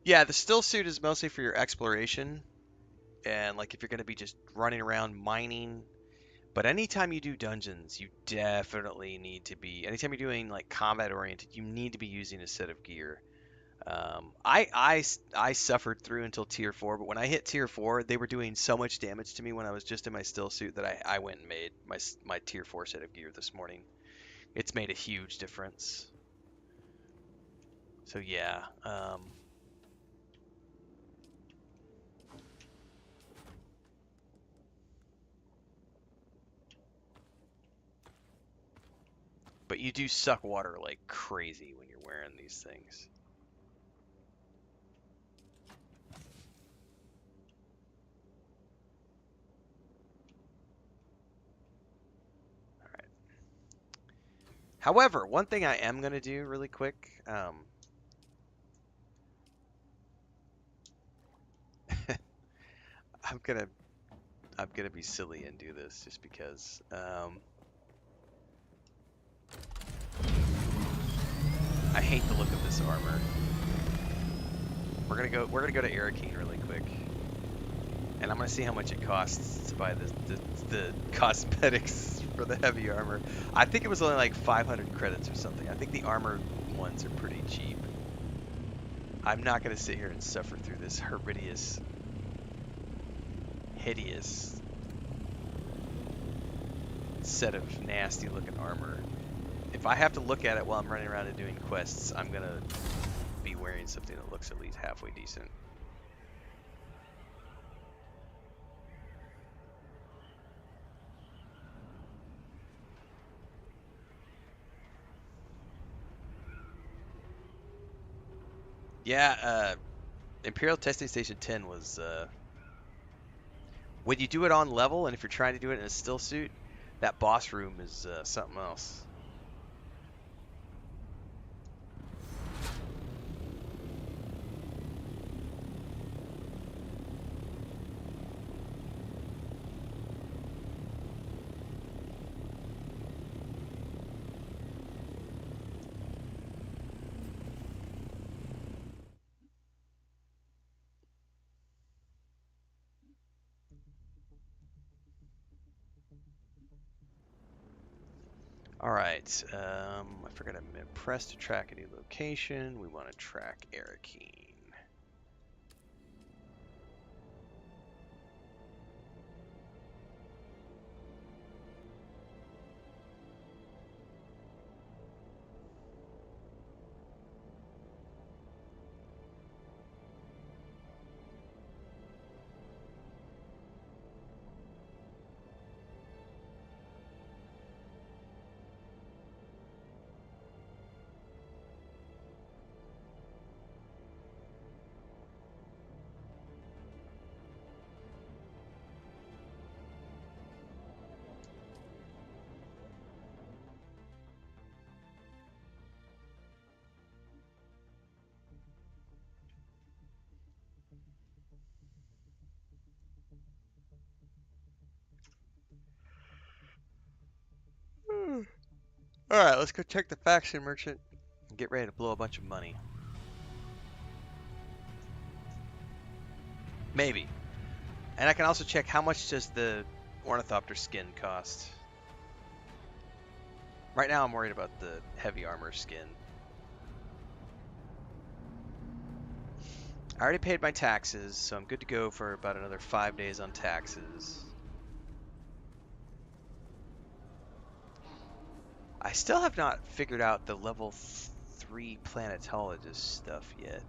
S1: Yeah, the still suit is mostly for your exploration. And, like, if you're going to be just running around mining. But anytime you do dungeons, you definitely need to be... Anytime you're doing, like, combat-oriented, you need to be using a set of gear. I suffered through until tier 4, but when I hit tier 4, they were doing so much damage to me when I was just in my still suit that I went and made my tier 4 set of gear this morning. It's made a huge difference. So yeah, but you do suck water like crazy when you're wearing these things. However, one thing I am going to do really quick, I'm gonna be silly and do this just because. I hate the look of this armor. We're gonna go to Arakeet really quick, and I'm gonna see how much it costs to buy the cosmetics for the heavy armor. I think it was only like 500 credits or something. I think the armor ones are pretty cheap. I'm not gonna sit here and suffer through this hideous set of nasty looking armor. If I have to look at it while I'm running around and doing quests, I'm gonna be wearing something that looks at least halfway decent. Yeah, Imperial Testing Station 10 was, when you do it on level, and if you're trying to do it in a still suit, that boss room is something else. Alright, I forgot to press to track a new location. We want to track Arakeet. Alright, let's go check the faction merchant and get ready to blow a bunch of money. Maybe. And I can also check how much does the Ornithopter skin cost. Right now I'm worried about the heavy armor skin. I already paid my taxes, so I'm good to go for about another 5 days on taxes. I still have not figured out the level 3 planetologist stuff yet.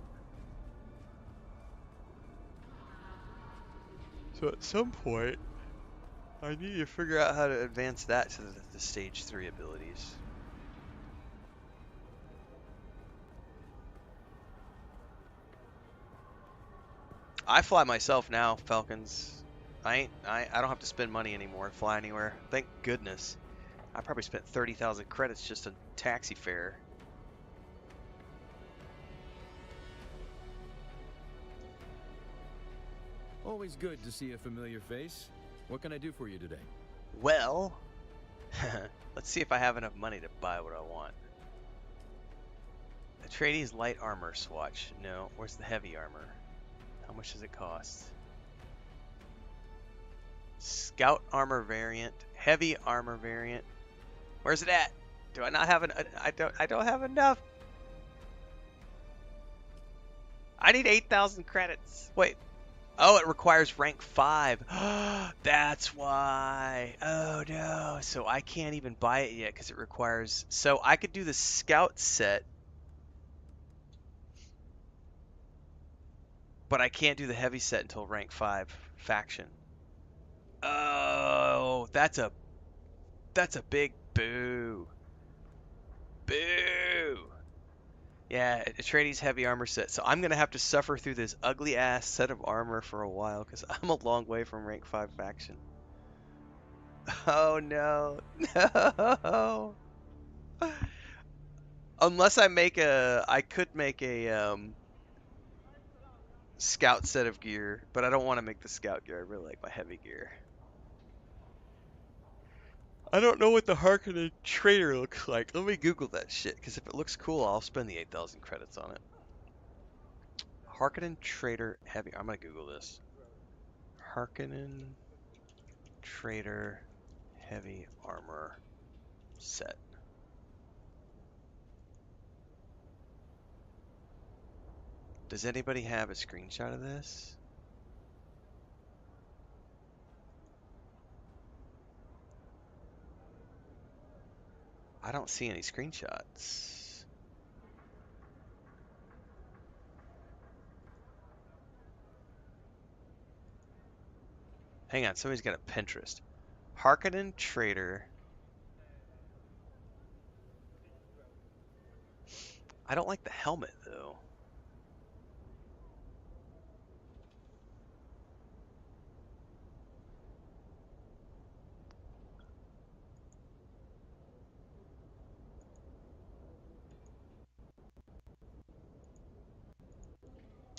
S1: So at some point, I need to figure out how to advance that to the stage 3 abilities. I fly myself now, Falcons. I don't have to spend money anymore to fly anywhere. Thank goodness. I probably spent 30,000 credits just on taxi fare.
S12: Always good to see a familiar face. What can I do for you today?
S1: Well, let's see if I have enough money to buy what I want. Atreides light armor swatch. No, where's the heavy armor? How much does it cost? Scout armor variant, heavy armor variant. Where's it at? Do I not have an? I don't have enough. I need 8,000 credits. Wait. Oh, it requires rank 5. That's why. Oh no. So I can't even buy it yet because it requires. So I could do the scout set, but I can't do the heavy set until rank 5 faction. Oh, that's a big boo. Boo. Yeah, Atreides heavy armor set. So I'm gonna have to suffer through this ugly ass set of armor for a while because I'm a long way from rank 5 faction. Oh no, no. Unless I could make a scout set of gear, but I don't want to make the scout gear. I really like my heavy gear. I don't know what the Harkonnen trader looks like. Let me Google that shit, because if it looks cool, I'll spend the 8,000 credits on it. Harkonnen trader heavy. I'm gonna Google this. Harkonnen trader heavy armor set. Does anybody have a screenshot of this? I don't see any screenshots. Hang on, somebody's got a Pinterest. Harkonnen trader. I don't like the helmet though.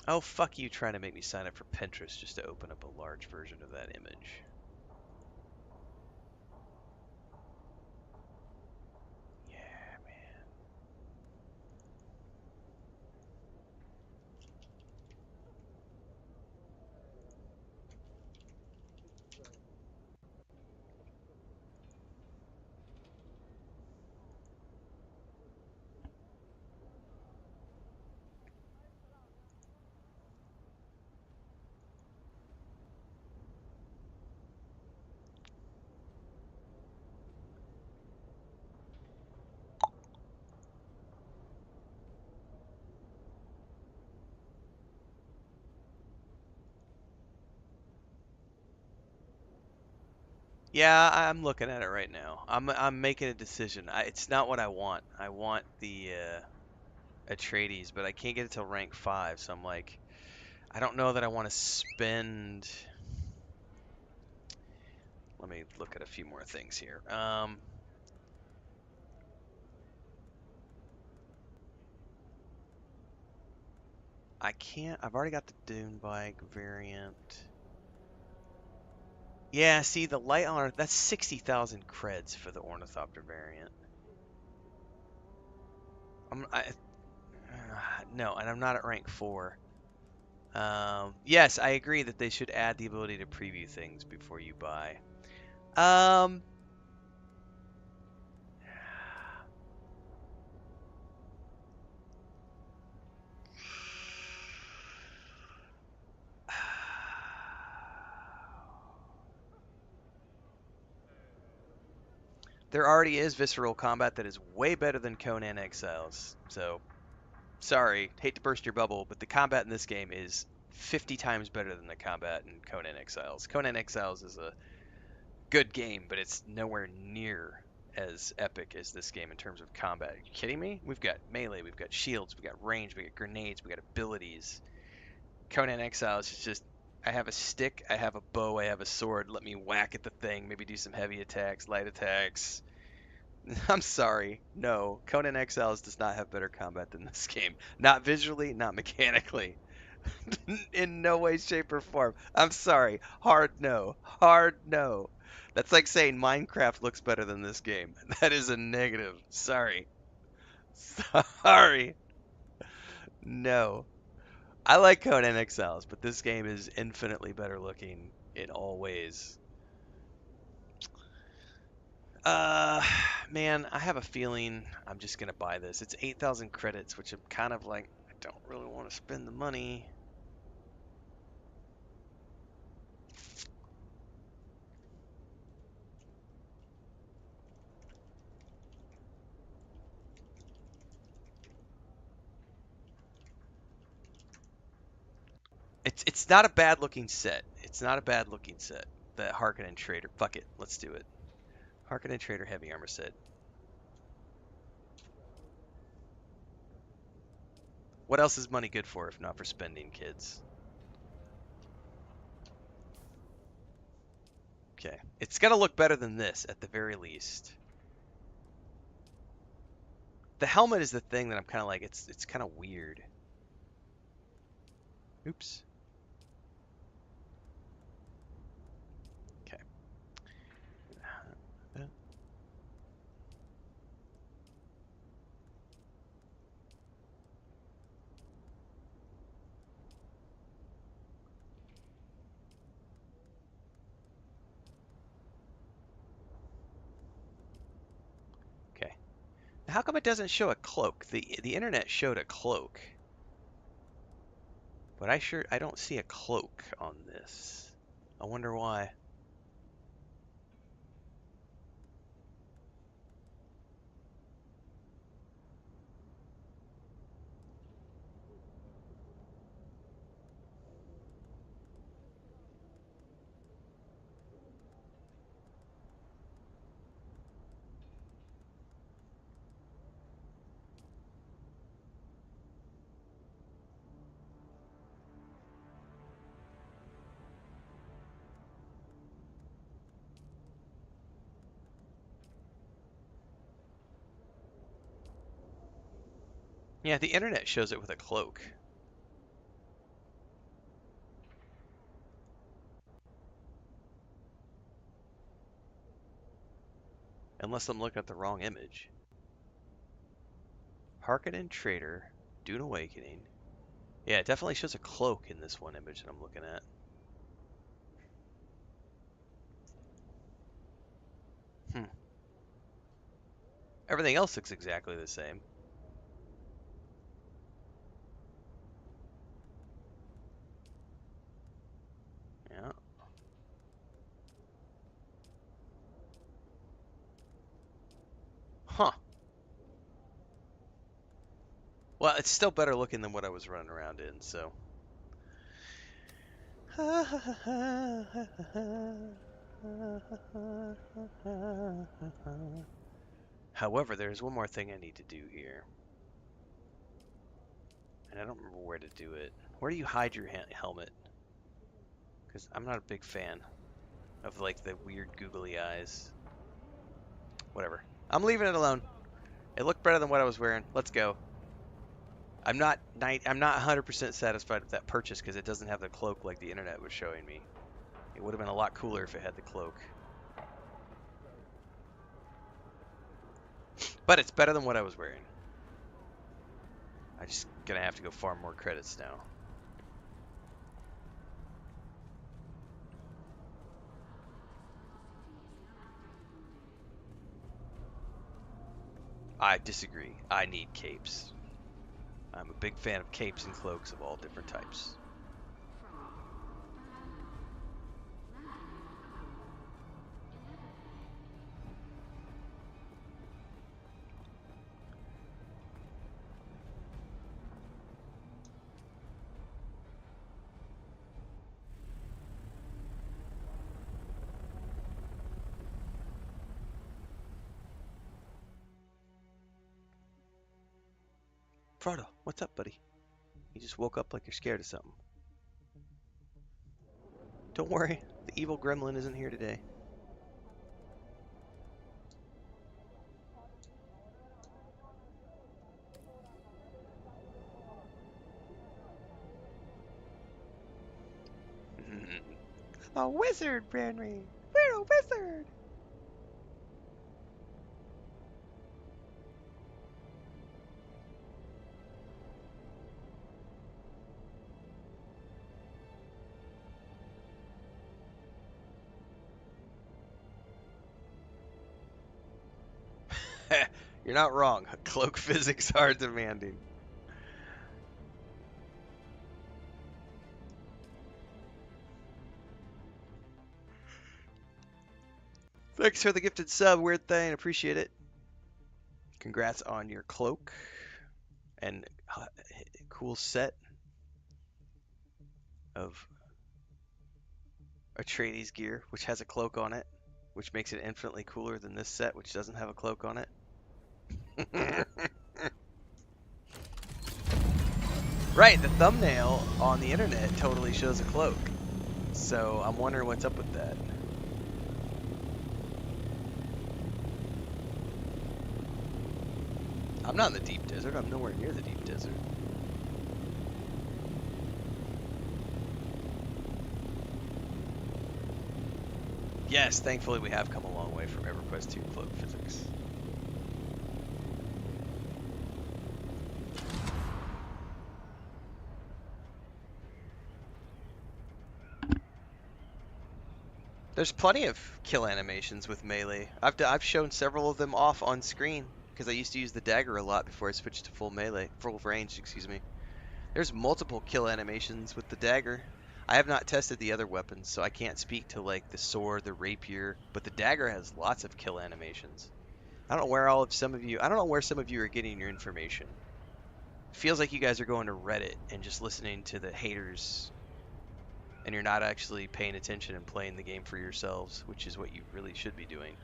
S1: Oh, fuck you trying to make me sign up for Pinterest just to open up a large version of that image. Yeah, man. Yeah, I'm looking at it right now. I'm making a decision. It's not what I want. I want the Atreides, but I can't get it till rank 5, so I'm like, I don't know that I want to spend. Let me look at a few more things here. I can't. I've already got the Dune bike variant. Yeah, see the light on that's 60,000 creds for the Ornithopter variant. No, and I'm not at rank 4. Yes, I agree that they should add the ability to preview things before you buy. Um, there already is visceral combat that is way better than Conan Exiles. So, sorry, hate to burst your bubble, but the combat in this game is 50 times better than the combat in Conan Exiles. Conan Exiles is a good game, but it's nowhere near as epic as this game in terms of combat. Are you kidding me? We've got melee, we've got shields, we've got range, we got grenades, we got abilities. Conan Exiles is just, I have a stick, I have a bow, I have a sword. Let me whack at the thing, maybe do some heavy attacks, light attacks. I'm sorry. No, Conan Exiles does not have better combat than this game. Not visually, not mechanically. In no way, shape, or form. I'm sorry. Hard no. Hard no. That's like saying Minecraft looks better than this game. That is a negative. Sorry. Sorry. No. I like Conan Exiles, but this game is infinitely better looking in all ways. Man, I have a feeling I'm just gonna buy this. It's 8,000 credits, which I'm kind of like, I don't really want to spend the money. It's not a bad looking set. It's not a bad looking set. The Harkonnen Trader. Fuck it. Let's do it. Harkonnen Trader heavy armor set. What else is money good for if not for spending, kids? Okay. It's got to look better than this at the very least. The helmet is the thing that I'm kind of like, it's kind of weird. Oops. Okay. Okay. How come it doesn't show a cloak? The internet showed a cloak. But I don't see a cloak on this. I wonder why. Yeah, the internet shows it with a cloak. Unless I'm looking at the wrong image. Harkonnen Trader, Dune Awakening. Yeah, it definitely shows a cloak in this one image that I'm looking at. Everything else looks exactly the same. Yeah. Huh. Well, it's still better looking than what I was running around in, so. However, there's one more thing I need to do here. And I don't remember where to do it. Where do you hide your helmet? Because I'm not a big fan of like the weird googly eyes. Whatever. I'm leaving it alone. It looked better than what I was wearing. Let's go. I'm not 100% satisfied with that purchase because it doesn't have the cloak like the internet was showing me. It would have been a lot cooler if it had the cloak. But it's better than what I was wearing. I'm just gonna have to go farm more credits now. I disagree. I need capes. I'm a big fan of capes and cloaks of all different types. Frodo, what's up, buddy? You just woke up like you're scared of something. Don't worry, the evil gremlin isn't here today. A wizard, Branry! We're a wizard! You're not wrong. Cloak physics are demanding. Thanks for the gifted sub, Weird Thing. Appreciate it. Congrats on your cloak and cool set of Atreides gear, which has a cloak on it, which makes it infinitely cooler than this set, which doesn't have a cloak on it. Right, the thumbnail on the internet totally shows a cloak. So I'm wondering what's up with that. I'm not in the deep desert. I'm nowhere near the deep desert. Yes, thankfully we have come a long way from EverQuest 2 cloak physics. There's plenty of kill animations with melee. I've shown several of them off on screen because I used to use the dagger a lot before I switched to full range, excuse me. There's multiple kill animations with the dagger. I have not tested the other weapons, so I can't speak to like the sword, the rapier, but the dagger has lots of kill animations. I don't know where some of you are getting your information. It feels like you guys are going to Reddit and just listening to the haters, and you're not actually paying attention and playing the game for yourselves, which is what you really should be doing.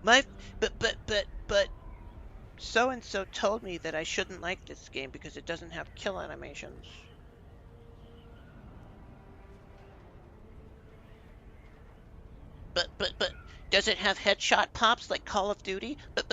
S13: But so-and-so told me that I shouldn't like this game because it doesn't have kill animations. But does it have headshot pops like Call of Duty? But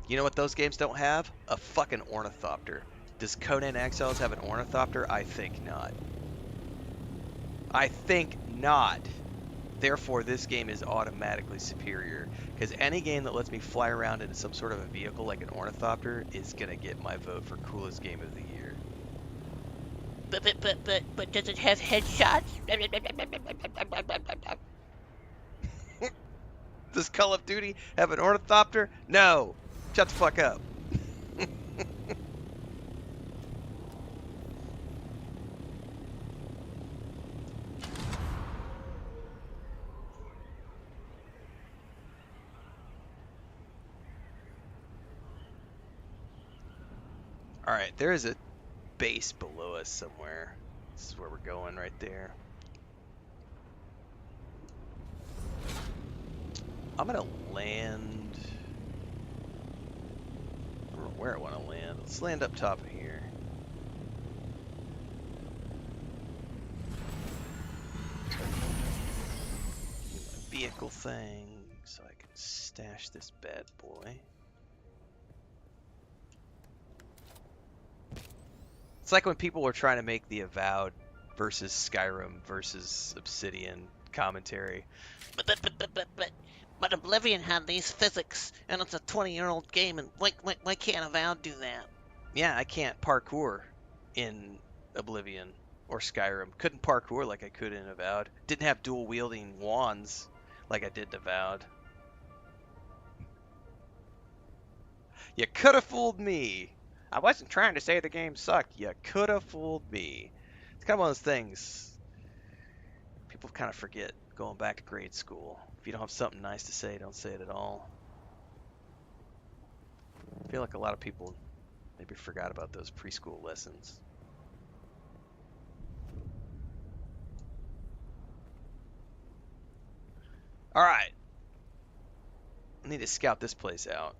S1: You know what those games don't have? A fucking ornithopter. Does Conan Exiles have an ornithopter? I think not. I think not. Therefore, this game is automatically superior. Because any game that lets me fly around in some sort of a vehicle like an ornithopter is going to get my vote for coolest game of the year.
S13: But does it have headshots?
S1: Does Call of Duty have an ornithopter? No. Shut the fuck up. Alright, there is a base below us somewhere. This is where we're going right there. I'm gonna land... I don't know where I want to land. Let's land up top of here. Vehicle things. so I can stash this bad boy. It's like when people were trying to make the Avowed versus Skyrim versus Obsidian commentary.
S13: But Oblivion had these physics, and it's a 20-year-old game, and why can't Avowed do that?
S1: Yeah, I can't parkour in Oblivion or Skyrim. Couldn't parkour like I could in Avowed. Didn't have dual wielding wands like I did in Avowed. You could have fooled me. I wasn't trying to say the game sucked. You could have fooled me. It's kind of one of those things people kind of forget going back to grade school. If you don't have something nice to say, don't say it at all. I feel like a lot of people maybe forgot about those preschool lessons. Alright. I need to scout this place out.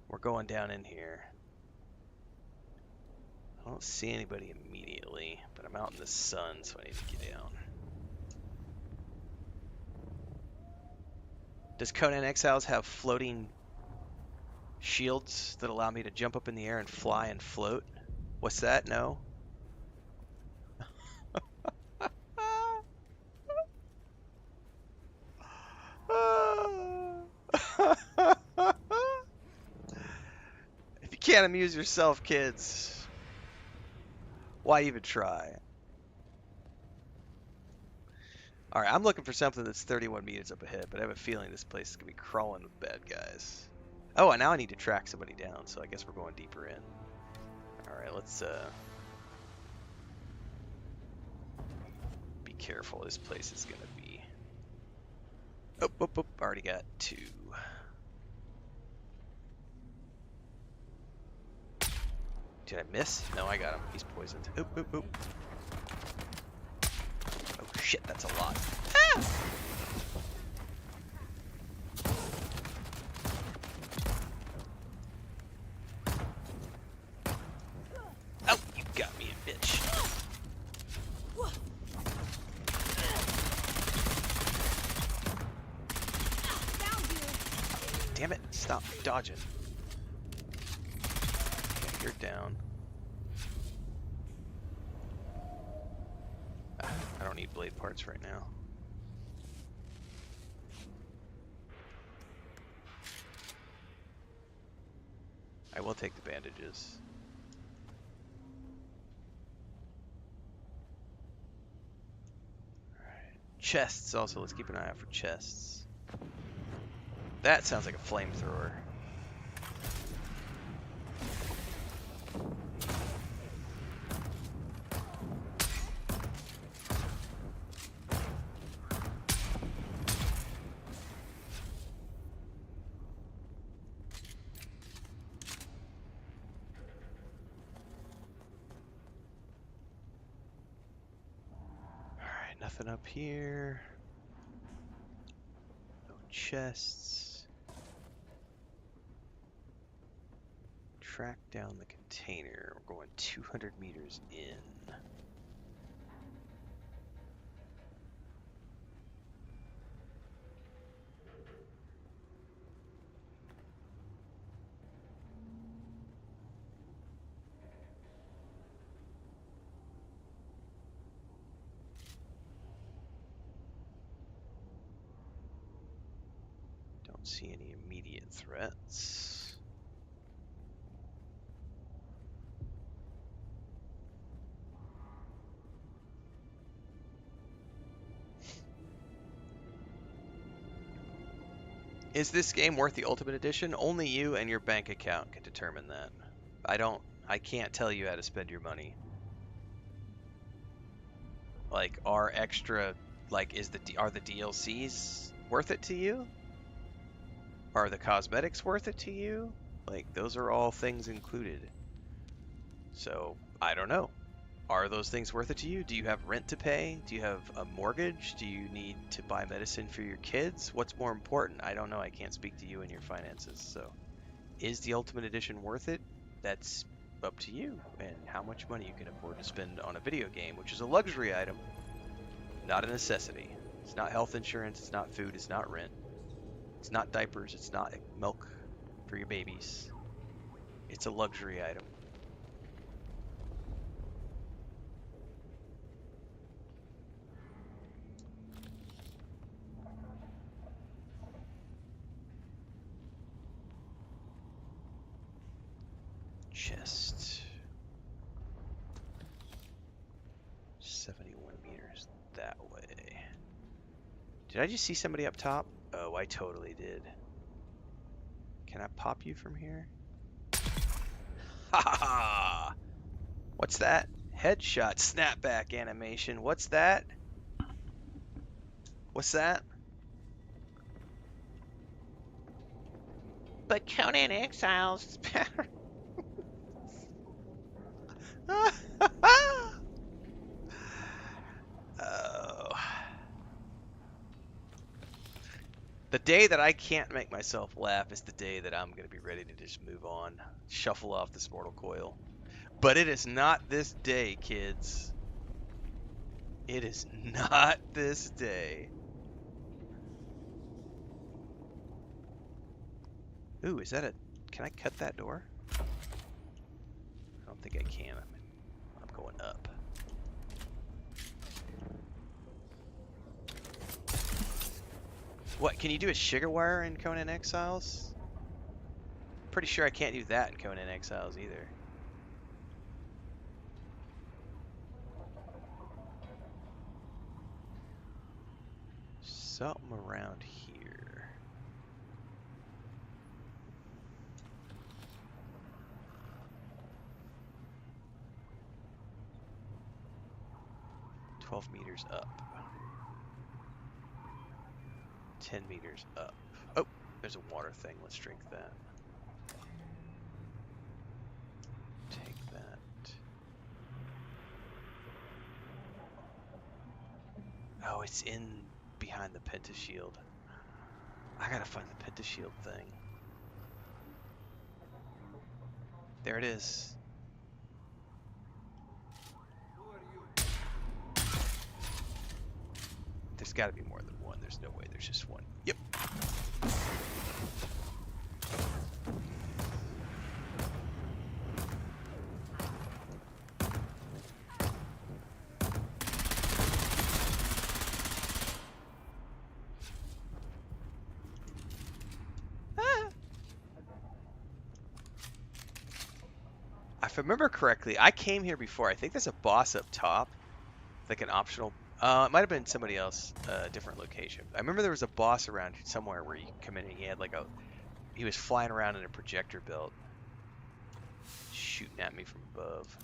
S1: We're going down in here. I don't see anybody immediately, but I'm out in the sun, so I need to get down. Does Conan Exiles have floating shields that allow me to jump up in the air and fly and float? What's that? No? If you can't amuse yourself, kids, why even try? Alright, I'm looking for something that's 31 meters up ahead, but I have a feeling this place is going to be crawling with bad guys. Oh, and now I need to track somebody down, so I guess we're going deeper in. Alright, let's be careful. This place is going to be... Oh, already got 2. Did I miss? No, I got him. He's poisoned. Oh shit, that's a lot. Ah! Oh, you got me, bitch. Damn it, stop dodging. Okay, you're down. I don't need blade parts right now. I will take the bandages. Alright. Chests also, let's keep an eye out for chests. That sounds like a flamethrower. Nothing up here. No chests. Track down the container. We're going 200 meters in. Don't see any immediate threats. Is this game worth the Ultimate Edition? Only you and your bank account can determine that. I can't tell you how to spend your money. Like, are the DLCs worth it to you? Are the cosmetics worth it to you? Like, those are all things included. So, I don't know. Are those things worth it to you? Do you have rent to pay? Do you have a mortgage? Do you need to buy medicine for your kids? What's more important? I don't know. I can't speak to you and your finances. So, is the Ultimate Edition worth it? That's up to you and how much money you can afford to spend on a video game, which is a luxury item, not a necessity. It's not health insurance, it's not food, it's not rent. It's not diapers. It's not milk for your babies. It's a luxury item. Chest. 71 meters that way. Did I just see somebody up top? Oh, I totally did. Can I pop you from here? Ha ha ha! What's that? Headshot snapback animation. What's that? What's that?
S13: But Conan Exiles is better.
S1: Oh. The day that I can't make myself laugh is the day that I'm going to be ready to just move on. Shuffle off this mortal coil. But it is not this day, kids. It is not this day. Ooh, is that a... Can I cut that door? I don't think I can. I'm going up. What, can you do a sugar wire in Conan Exiles? Pretty sure I can't do that in Conan Exiles either. Something around here. $12 meters up. 10 meters up. Oh, there's a water thing. Let's drink that. Take that. Oh, it's in behind the pentashield. I gotta find the pentashield thing. There it is. There's gotta be more than one. There's no way there's just one. Yep. If I remember correctly, I came here before. I think there's a boss up top, like an optional. It might have been somebody else, different location. I remember there was a boss around somewhere where you come in and he had like a, he was flying around in a projector belt, shooting at me from above.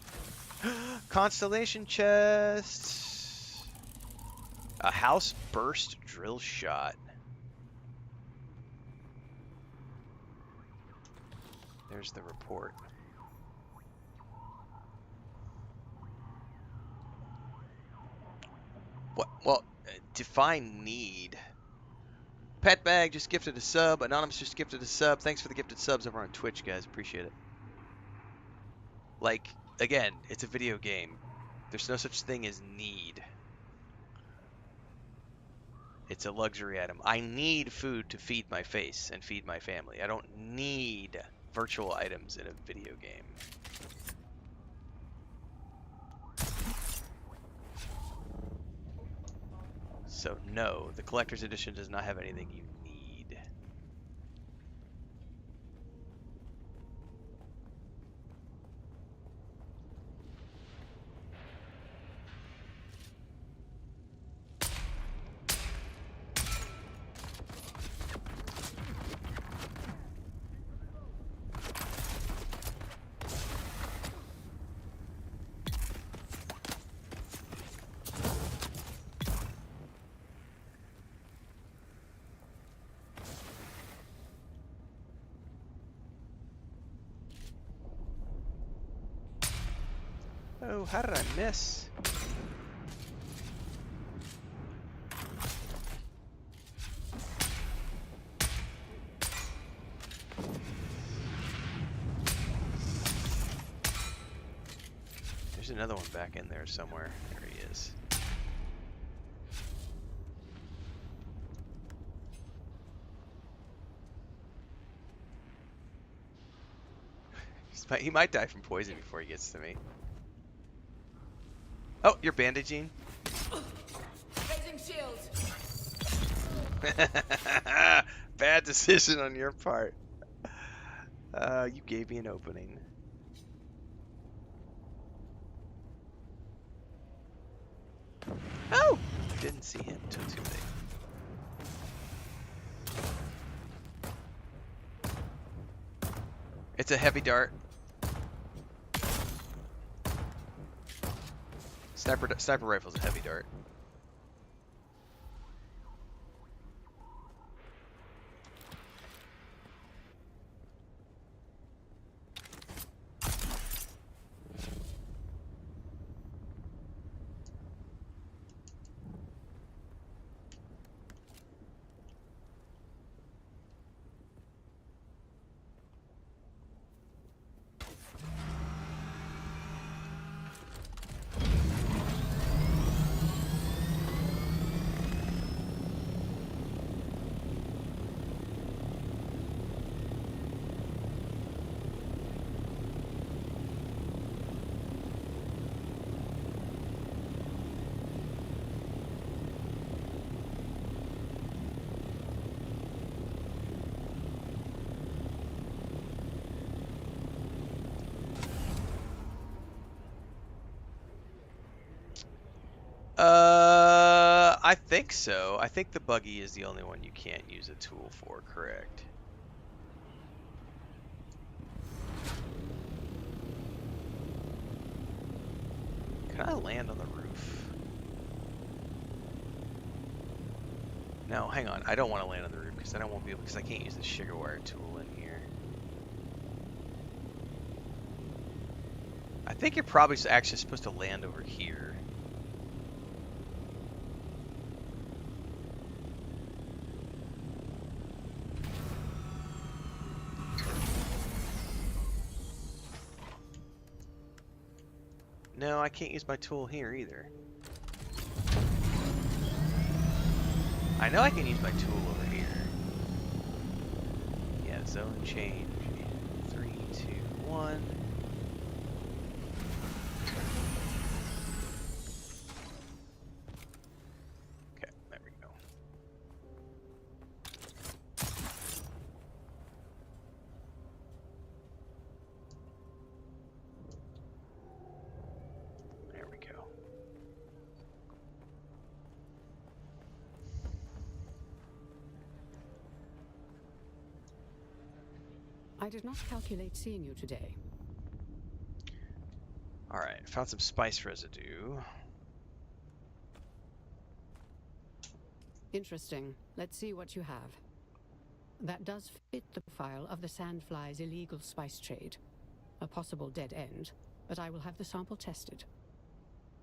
S1: Constellation chest. A house burst drill shot. There's the report. What? Well, define need. Pet Bag just gifted a sub. Anonymous just gifted a sub. Thanks for the gifted subs over on Twitch, guys. Appreciate it. Like, again, it's a video game. There's no such thing as need. It's a luxury item. I need food to feed my face and feed my family. I don't need virtual items in a video game. So no, the collector's edition does not have anything you need. Oh, how did I miss? There's another one back in there somewhere. There he is. He might die from poison before he gets to me. Oh, you're bandaging?
S2: Raising shield.
S1: Bad decision on your part. You gave me an opening. Oh! Didn't see him till too late. It's a heavy dart. Sniper rifle's a heavy dart. I think so. I think the buggy is the only one you can't use a tool for, correct? Can I land on the roof? No, hang on. I don't want to land on the roof because then I won't be able, because I can't use the sugar wire tool in here. I think you're probably actually supposed to land over here. No, I can't use my tool here either. I know I can use my tool over here. Yeah, zone change in 3, 2, 1. Okay, there we go. There we go.
S3: I did not calculate seeing you today.
S1: Alright, found some spice residue.
S3: Interesting. Let's see what you have. That does fit the profile of the Sandfly's illegal spice trade. A possible dead end, but I will have the sample tested.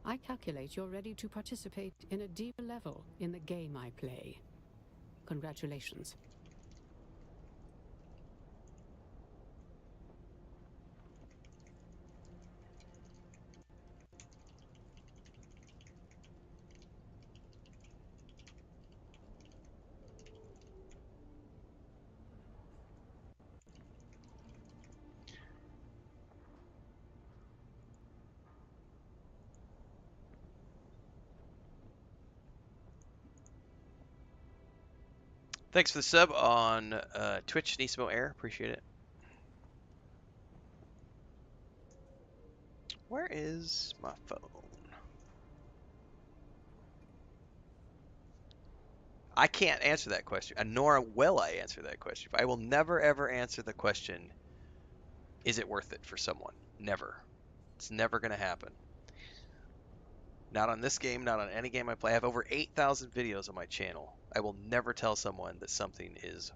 S3: I calculate you're ready to participate in a deeper level in the game I play. Congratulations.
S1: Thanks for the sub on Twitch, Nismo Air. Appreciate it. Where is my phone? I can't answer that question, and nor will I answer that question. I will never ever answer the question, is it worth it for someone? Never. It's never going to happen. Not on this game, not on any game I play. I have over 8,000 videos on my channel. I will never tell someone that something is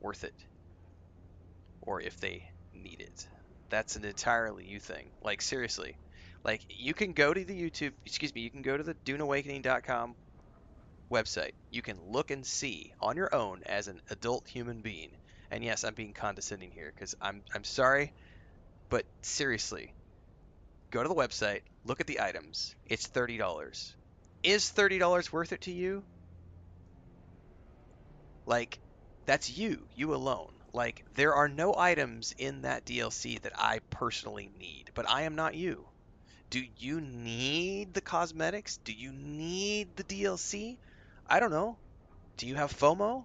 S1: worth it, or if they need it. That's an entirely you thing. Like, seriously. Like, you can go to the YouTube, you can go to the DuneAwakening.com website. You can look and see on your own as an adult human being. And yes, I'm being condescending here because I'm sorry, but seriously, go to the website, look at the items. It's $30. Is $30 worth it to you? Like, that's you alone. Like, there are no items in that DLC that I personally need, but I am not you. Do you need the cosmetics? Do you need the DLC? I don't know. Do you have FOMO?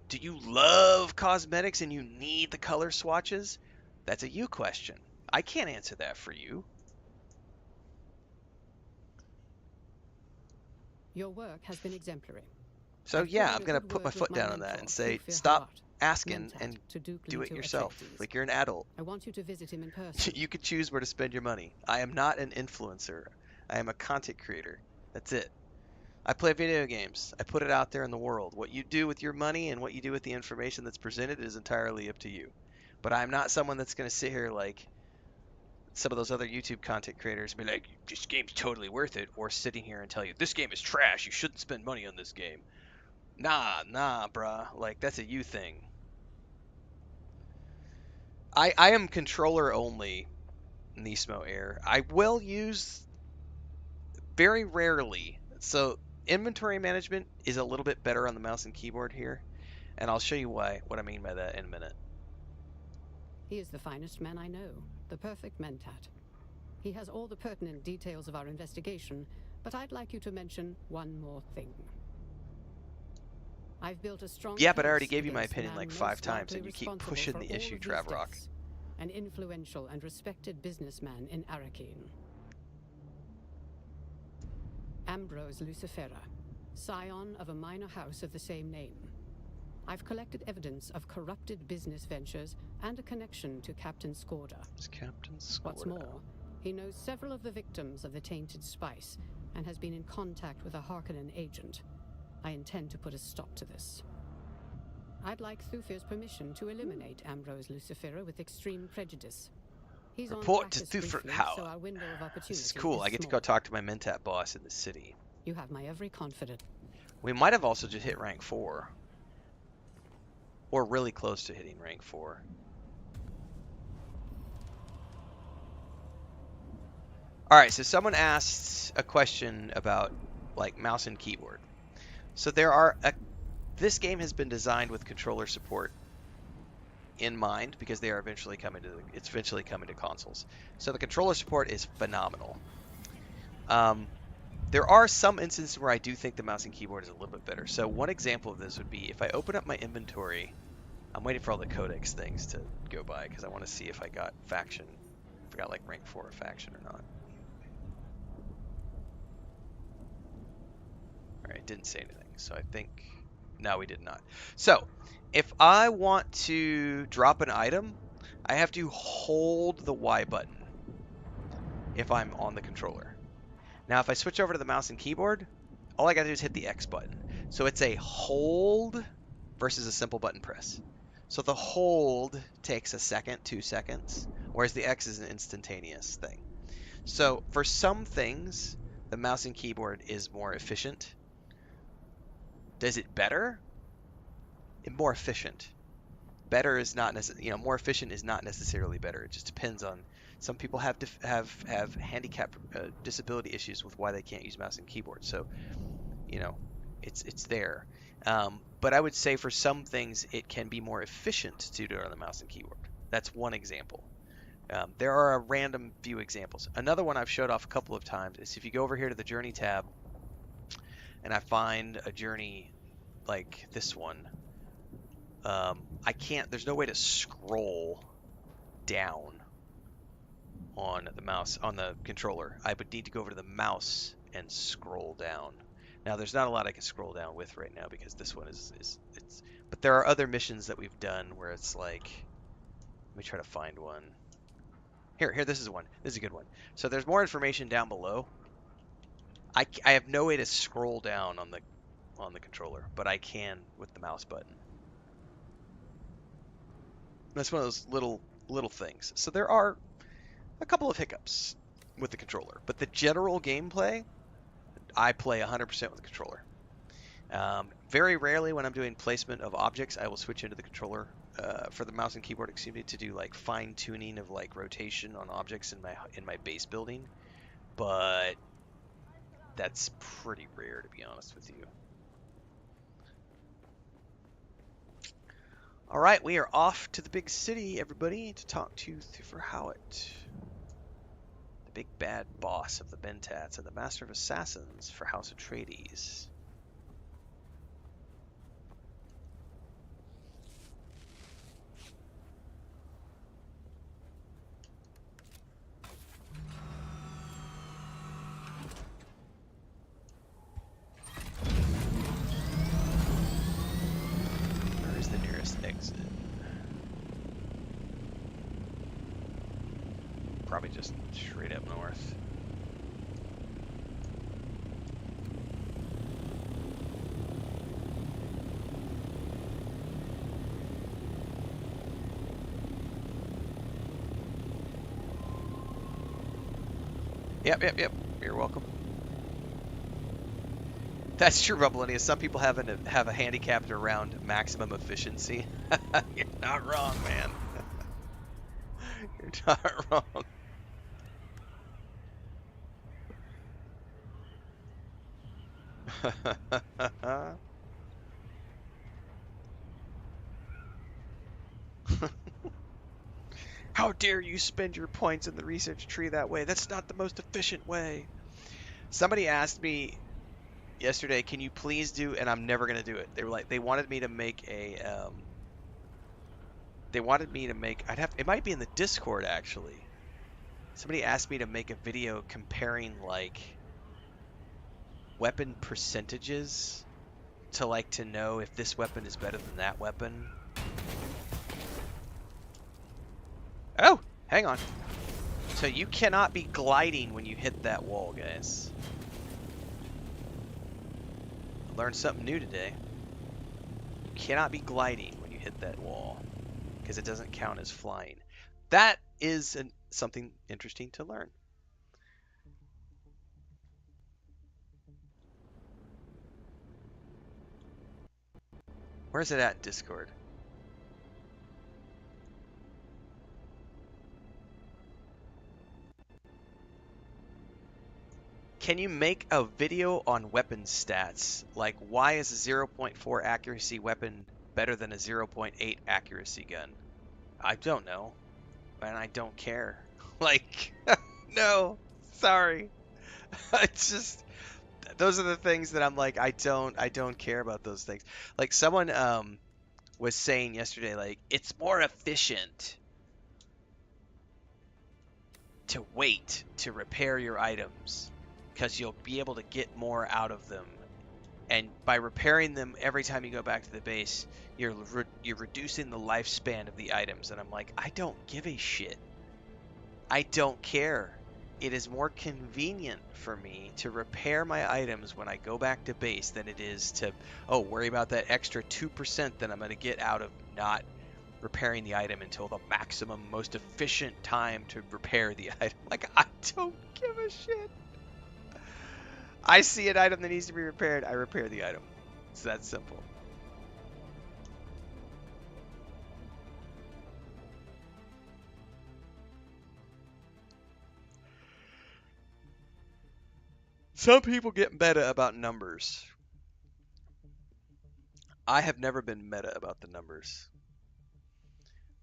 S1: Do you love cosmetics and you need the color swatches? That's a you question. I can't answer that for you.
S3: Your work has been exemplary.
S1: So
S3: I've
S1: yeah,
S3: put in
S1: I'm
S3: a
S1: going to
S3: good
S1: put my
S3: word with
S1: foot
S3: my
S1: down on that
S3: mentor,
S1: and say,
S3: Thufir
S1: stop
S3: Harat,
S1: asking
S3: Mentat
S1: and
S3: to Duke
S1: do it
S3: Leto
S1: yourself.
S3: Atreides.
S1: Like, you're an adult.
S3: I want you to visit him in person.
S1: You can choose where to spend your money. I am not an influencer. I am a content creator. That's it. I play video games. I put it out there in the world. What you do with your money and what you do with the information that's presented is entirely up to you. But I'm not someone that's going to sit here like some of those other YouTube content creators and be like, this game's totally worth it, or sitting here and tell you, this game is trash, you shouldn't spend money on this game. Nah, bruh. Like, that's a you thing. I am controller only, Nismo Air. I will use very rarely. So inventory management is a little bit better on the mouse and keyboard here, and I'll show you what I mean by that in a minute.
S3: He is the finest man I know, the perfect mentat. He has all the pertinent details of our investigation, but I'd like you to mention one more thing. I've built a strong
S1: Yeah, but I already
S3: case
S1: gave you my
S3: against the
S1: opinion
S3: man
S1: like 5
S3: most
S1: times,
S3: likely
S1: and you keep
S3: responsible
S1: pushing
S3: for
S1: the
S3: all
S1: issue,
S3: of these
S1: Travrock.
S3: deaths, an influential and respected businessman in Arrakeen. Ambrose Lucifera, scion of a minor house of the same name. I've collected evidence of corrupted business ventures and a connection to Captain Skorda.
S1: It's Captain Skorda.
S3: What's more, he knows several of the victims of the tainted spice and has been in contact with a Harkonnen agent. I intend to put a stop to this. I'd like Thufir's permission to eliminate Ambrose Lucifera with extreme prejudice. He's
S1: Report
S3: on
S1: to
S3: Arrakis
S1: Thufir
S3: briefly,
S1: Howard.
S3: so our window of opportunity
S1: This is cool. I get to go
S3: small.
S1: talk to my Mentat boss in the city.
S3: You have my every confidence.
S1: We might have also just hit rank 4. Or really close to hitting rank 4. Alright, so someone asked a question about like mouse and keyboard. So this game has been designed with controller support in mind because they are eventually coming to consoles. So the controller support is phenomenal. There are some instances where I do think the mouse and keyboard is a little bit better. So one example of this would be if I open up my inventory. I'm waiting for all the codex things to go by because I want to see if I got faction, if I got like rank 4 faction or not. Alright, it didn't say anything, so I think, no, we did not. So, if I want to drop an item, I have to hold the Y button if I'm on the controller. Now, if I switch over to the mouse and keyboard, all I gotta do is hit the X button. So it's a hold versus a simple button press. So the hold takes a second, 2 seconds, whereas the X is an instantaneous thing. So for some things, the mouse and keyboard is more efficient. Does it better? More efficient. Better is not necessarily, more efficient is not necessarily better. It just depends on. Some people have handicap, disability issues with why they can't use mouse and keyboard. So, it's there. But I would say for some things it can be more efficient to do it on the mouse and keyboard. That's one example. There are a random few examples. Another one I've showed off a couple of times is if you go over here to the journey tab and I find a journey like this one, there's no way to scroll down on the mouse, on the controller. I would need to go over to the mouse and scroll down. Now, there's not a lot I can scroll down with right now because this one but there are other missions that we've done where it's like, let me try to find one. Here, this is one. This is a good one. So there's more information down below. I have no way to scroll down on the controller, but I can with the mouse button. That's one of those little things. So there are a couple of hiccups with the controller, but the general gameplay, I play 100% with the controller. Very rarely when I'm doing placement of objects, I will switch into the controller for the mouse and keyboard, to do like fine tuning of like rotation on objects in my base building, but that's pretty rare, to be honest with you. All right, we are off to the big city, everybody, to talk to Thufir Hawat, the big bad boss of the Bentats and the Master of Assassins for House Atreides. Where is the nearest exit? Probably just straight up north. Yep. You're welcome. That's true, Rumbleinia. Some people have a handicapped around maximum efficiency. You're not wrong, man. You're not wrong. How dare you spend your points in the research tree that way? That's not the most efficient way. Somebody asked me yesterday, can you please do, and I'm never going to do it. They were like, they wanted me to make a, it might be in the Discord actually. Somebody asked me to make a video comparing like weapon percentages to know if this weapon is better than that weapon. Oh, hang on. So you cannot be gliding when you hit that wall, guys. Learned something new today. You cannot be gliding when you hit that wall because it doesn't count as flying. That is something interesting to learn. Where's it at in Discord? Can you make a video on weapon stats? Like, why is a 0.4 accuracy weapon better than a 0.8 accuracy gun? I don't know. And I don't care. Like, no, sorry. It's just, those are the things that I'm like, I don't care about those things. Like, someone was saying yesterday, like, it's more efficient to wait to repair your items because you'll be able to get more out of them, and by repairing them every time you go back to the base, you're reducing the lifespan of the items. And I'm like, I don't give a shit. I don't care. It is more convenient for me to repair my items when I go back to base than it is to worry about that extra 2% that I'm going to get out of not repairing the item until the maximum, most efficient time to repair the item. Like, I don't give a shit. I see an item that needs to be repaired, I repair the item. It's that simple. Some people get meta about numbers. I have never been meta about the numbers.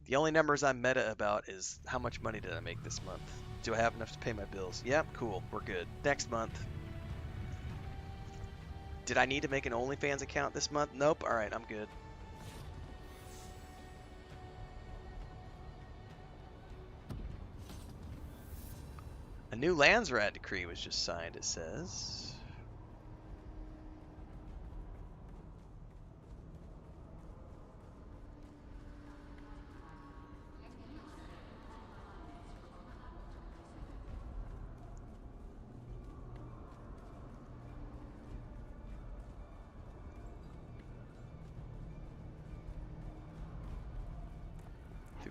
S1: The only numbers I'm meta about is how much money did I make this month? Do I have enough to pay my bills? Yep, cool, we're good. Next month. Did I need to make an OnlyFans account this month? Nope. All right, I'm good. A new Landsrat decree was just signed, it says.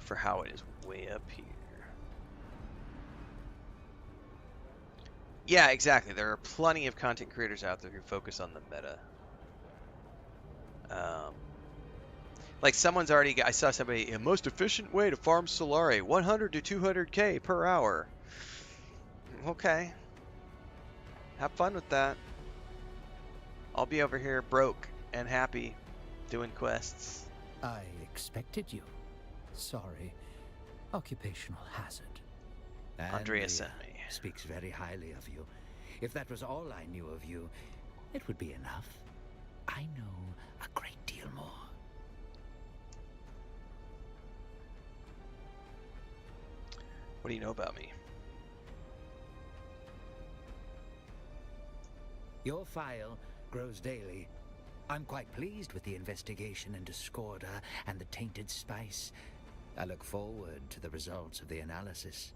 S1: For how it is way up here. Yeah, exactly. There are plenty of content creators out there who focus on the meta. Like someone's already, I saw somebody, a most efficient way to farm Solari, 100 to 200k per hour. Okay. Have fun with that. I'll be over here broke and happy doing quests.
S14: I expected you. Sorry. Occupational hazard.
S1: Andrea
S14: Andrea
S1: sent me.
S14: speaks very highly of you. If that was all I knew of you, it would be enough. I know a great deal more.
S1: What do you know about me?
S14: Your file grows daily. I'm quite pleased with the investigation into Scorda and the tainted spice. I look forward to the results of the analysis.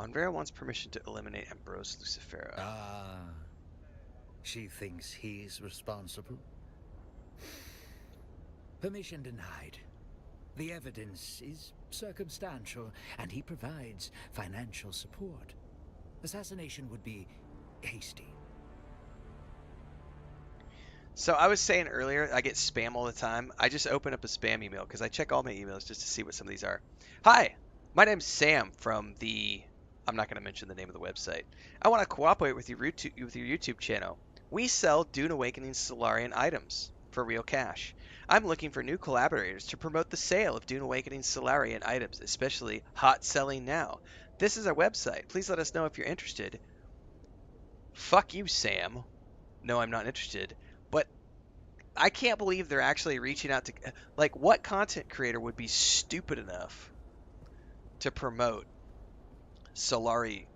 S1: Andrea wants permission to eliminate Ambrose Lucifera.
S14: Ah, she thinks he's responsible? Permission denied. The evidence is circumstantial, and he provides financial support. Assassination would be hasty.
S1: So I was saying earlier, I get spam all the time. I just open up a spam email because I check all my emails just to see what some of these are. Hi, my name's Sam from the... I'm not going to mention the name of the website. I want to cooperate with your YouTube channel. We sell Dune Awakening Solarian items for real cash. I'm looking for new collaborators to promote the sale of Dune Awakening Solarian items, especially hot selling now. This is our website. Please let us know if you're interested. Fuck you, Sam. No, I'm not interested. But I can't believe they're actually reaching out to... Like, what content creator would be stupid enough to promote Solari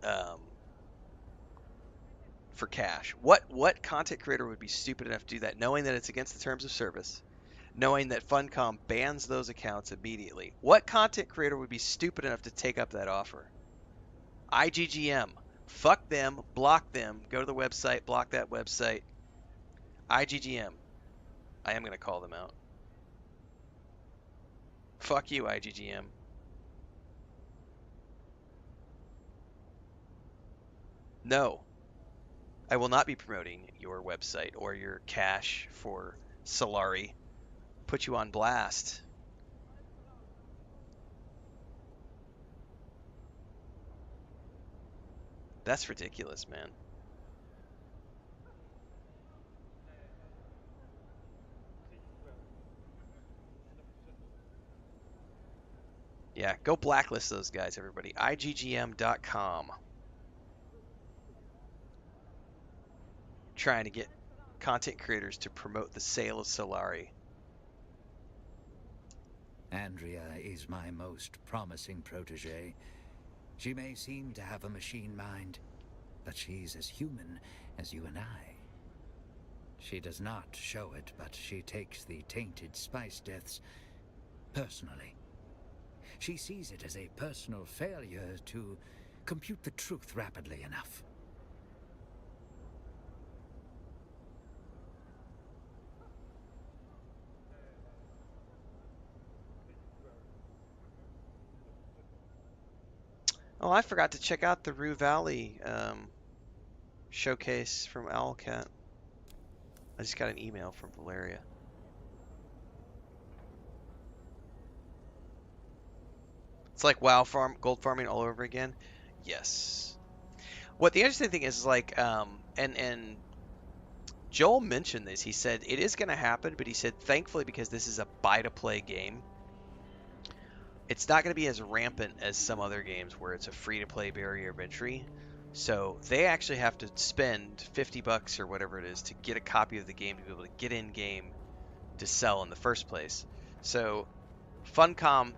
S1: for cash? What content creator would be stupid enough to do that, knowing that it's against the terms of service, knowing that Funcom bans those accounts immediately? What content creator would be stupid enough to take up that offer? IGGM. Fuck them, block them, go to the website, block that website. IGGM. I am going to call them out. Fuck you, IGGM. No. I will not be promoting your website or your cache for Solari. Put you on blast. That's ridiculous, man. Yeah, go blacklist those guys, everybody. IGGM.com. Trying to get content creators to promote the sale of Solari.
S14: Andrea is my most promising protege. She may seem to have a machine mind, but she's as human as you and I. She does not show it, but she takes the tainted spice deaths personally. She sees it as a personal failure to compute the truth rapidly enough.
S1: Oh, I forgot to check out the Rue Valley showcase from Owlcat. I just got an email from Valeria. It's like WoW gold farming all over again. Yes. What the interesting thing is like, and Joel mentioned this. He said it is going to happen, but he said thankfully because this is a buy-to-play game, it's not going to be as rampant as some other games where it's a free-to-play barrier of entry. So they actually have to spend $50 or whatever it is to get a copy of the game to be able to get in game to sell in the first place. So Funcom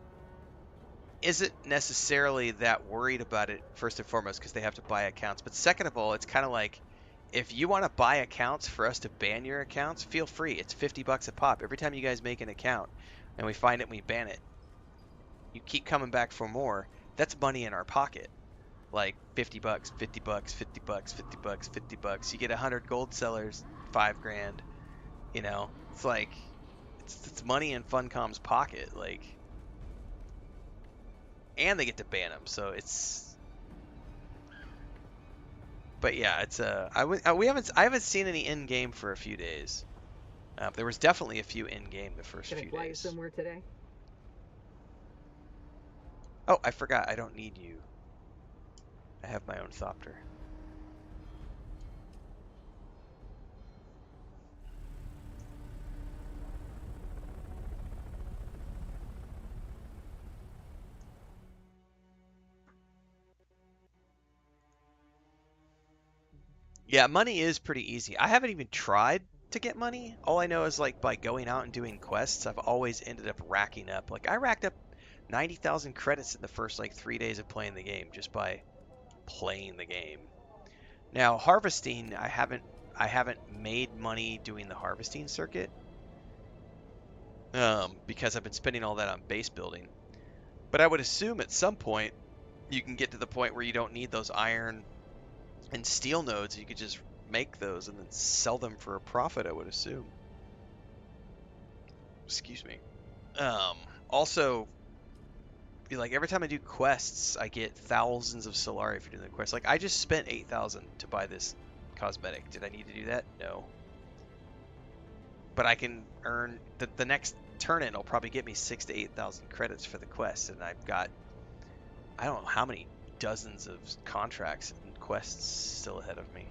S1: isn't necessarily that worried about it, first and foremost, because they have to buy accounts. But second of all, it's kind of like, if you want to buy accounts for us to ban your accounts, feel free. It's $50 a pop. Every time you guys make an account and we find it and we ban it, you keep coming back for more. That's money in our pocket. Like $50, $50, $50, $50, $50. You get 100 gold sellers, $5,000. You know, it's like, it's money in Funcom's pocket. Like, and they get to ban them, so it's. But yeah, it's I haven't seen any in game for a few days. There was definitely a few in game the first few days.
S15: Can I fly you somewhere today?
S1: Oh, I forgot. I don't need you. I have my own Thopter. Yeah, money is pretty easy. I haven't even tried to get money. All I know is like by going out and doing quests, I've always ended up racking up. Like I racked up 90,000 credits in the first like 3 days of playing the game just by playing the game. Now harvesting, I haven't made money doing the harvesting circuit because I've been spending all that on base building. But I would assume at some point you can get to the point where you don't need those iron and steel nodes. You could just make those and then sell them for a profit, I would assume. Excuse me. Also, like every time I do quests, I get thousands of Solari for doing the quest. Like I just spent 8,000 to buy this cosmetic. Did I need to do that? No. But I can earn the next turn in will probably get me 6,000 to 8,000 credits for the quest, and I've got I don't know how many dozens of contracts and quests still ahead of me.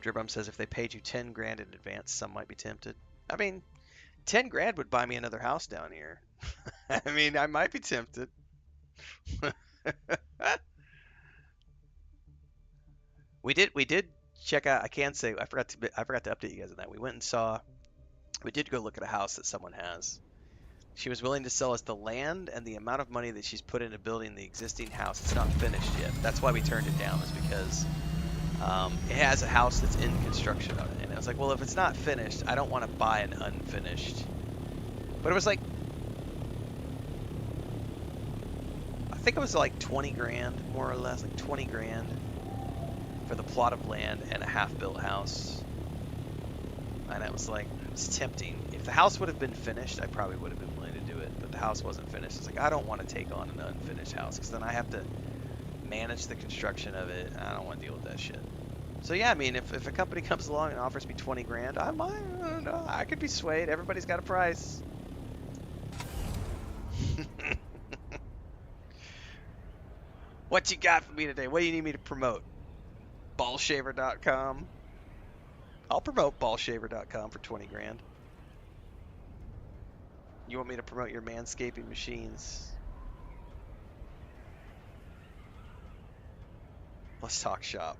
S1: Dribbum says if they paid you 10 grand in advance, some might be tempted. I mean, 10 grand would buy me another house down here. I mean, I might be tempted. We did check out. I can say I forgot to update you guys on that. We did go look at a house that someone has. She was willing to sell us the land and the amount of money that she's put into building the existing house. It's not finished yet. That's why we turned it down, is because it has a house that's in construction on it. And I was like, well, if it's not finished, I don't want to buy an unfinished. But it was like, I think it was like 20 grand, more or less, like 20 grand for the plot of land and a half-built house. And it was like, it's tempting. If the house would have been finished, I probably would have been willing to do it. But the house wasn't finished. It's like, I don't want to take on an unfinished house because then I have to manage the construction of it. And I don't want to deal with that shit. So yeah, I mean, if a company comes along and offers me 20 grand, I might, I don't know, I could be swayed. Everybody's got a price. What you got for me today? What do you need me to promote? Ballshaver.com. I'll promote ballshaver.com for 20 grand. You want me to promote your manscaping machines? Let's talk shop.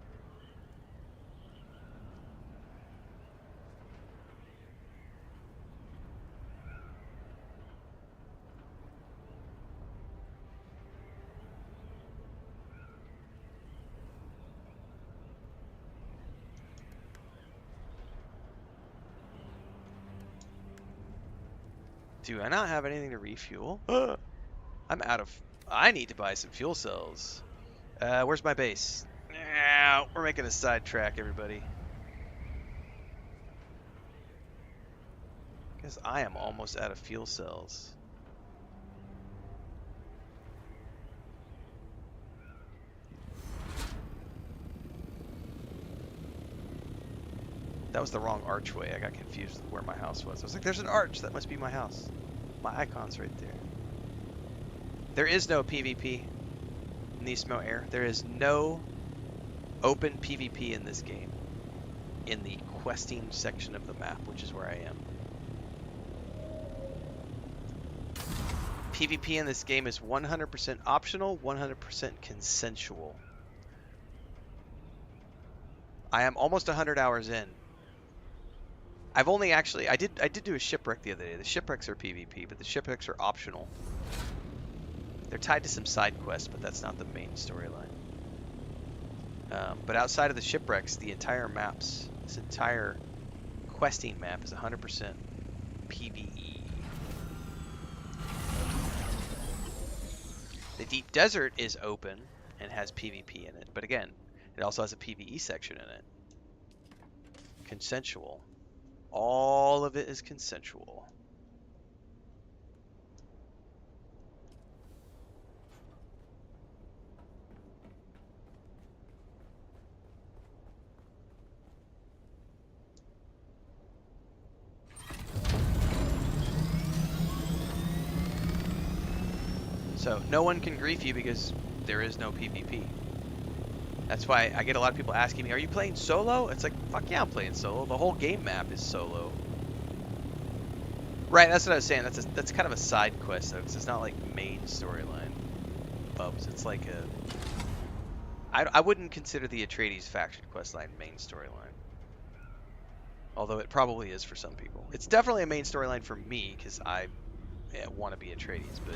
S1: Do I not have anything to refuel? I'm out of... I need to buy some fuel cells. Where's my base? We're making a sidetrack, everybody. Because I am almost out of fuel cells. That was the wrong archway. I got confused with where my house was. I was like, there's an arch. That must be my house. My icon's right there. There is no PvP in Nismo Air. There is no open PvP in this game. In the questing section of the map, which is where I am. PvP in this game is 100% optional, 100% consensual. I am almost 100 hours in. I've only actually, I did do a shipwreck the other day. The shipwrecks are PvP, but the shipwrecks are optional. They're tied to some side quests, but that's not the main storyline. But outside of the shipwrecks, the entire maps, this entire questing map is 100% PvE. The deep desert is open and has PvP in it, but again, it also has a PvE section in it. Consensual. All of it is consensual. So no one can grief you because there is no PvP. That's why I get a lot of people asking me, are you playing solo? It's like, fuck yeah, I'm playing solo. The whole game map is solo. Right, that's what I was saying. That's kind of a side quest, though, because it's not like main storyline. Bubs. It's like a... I wouldn't consider the Atreides faction questline main storyline. Although it probably is for some people. It's definitely a main storyline for me, because I want to be Atreides, but...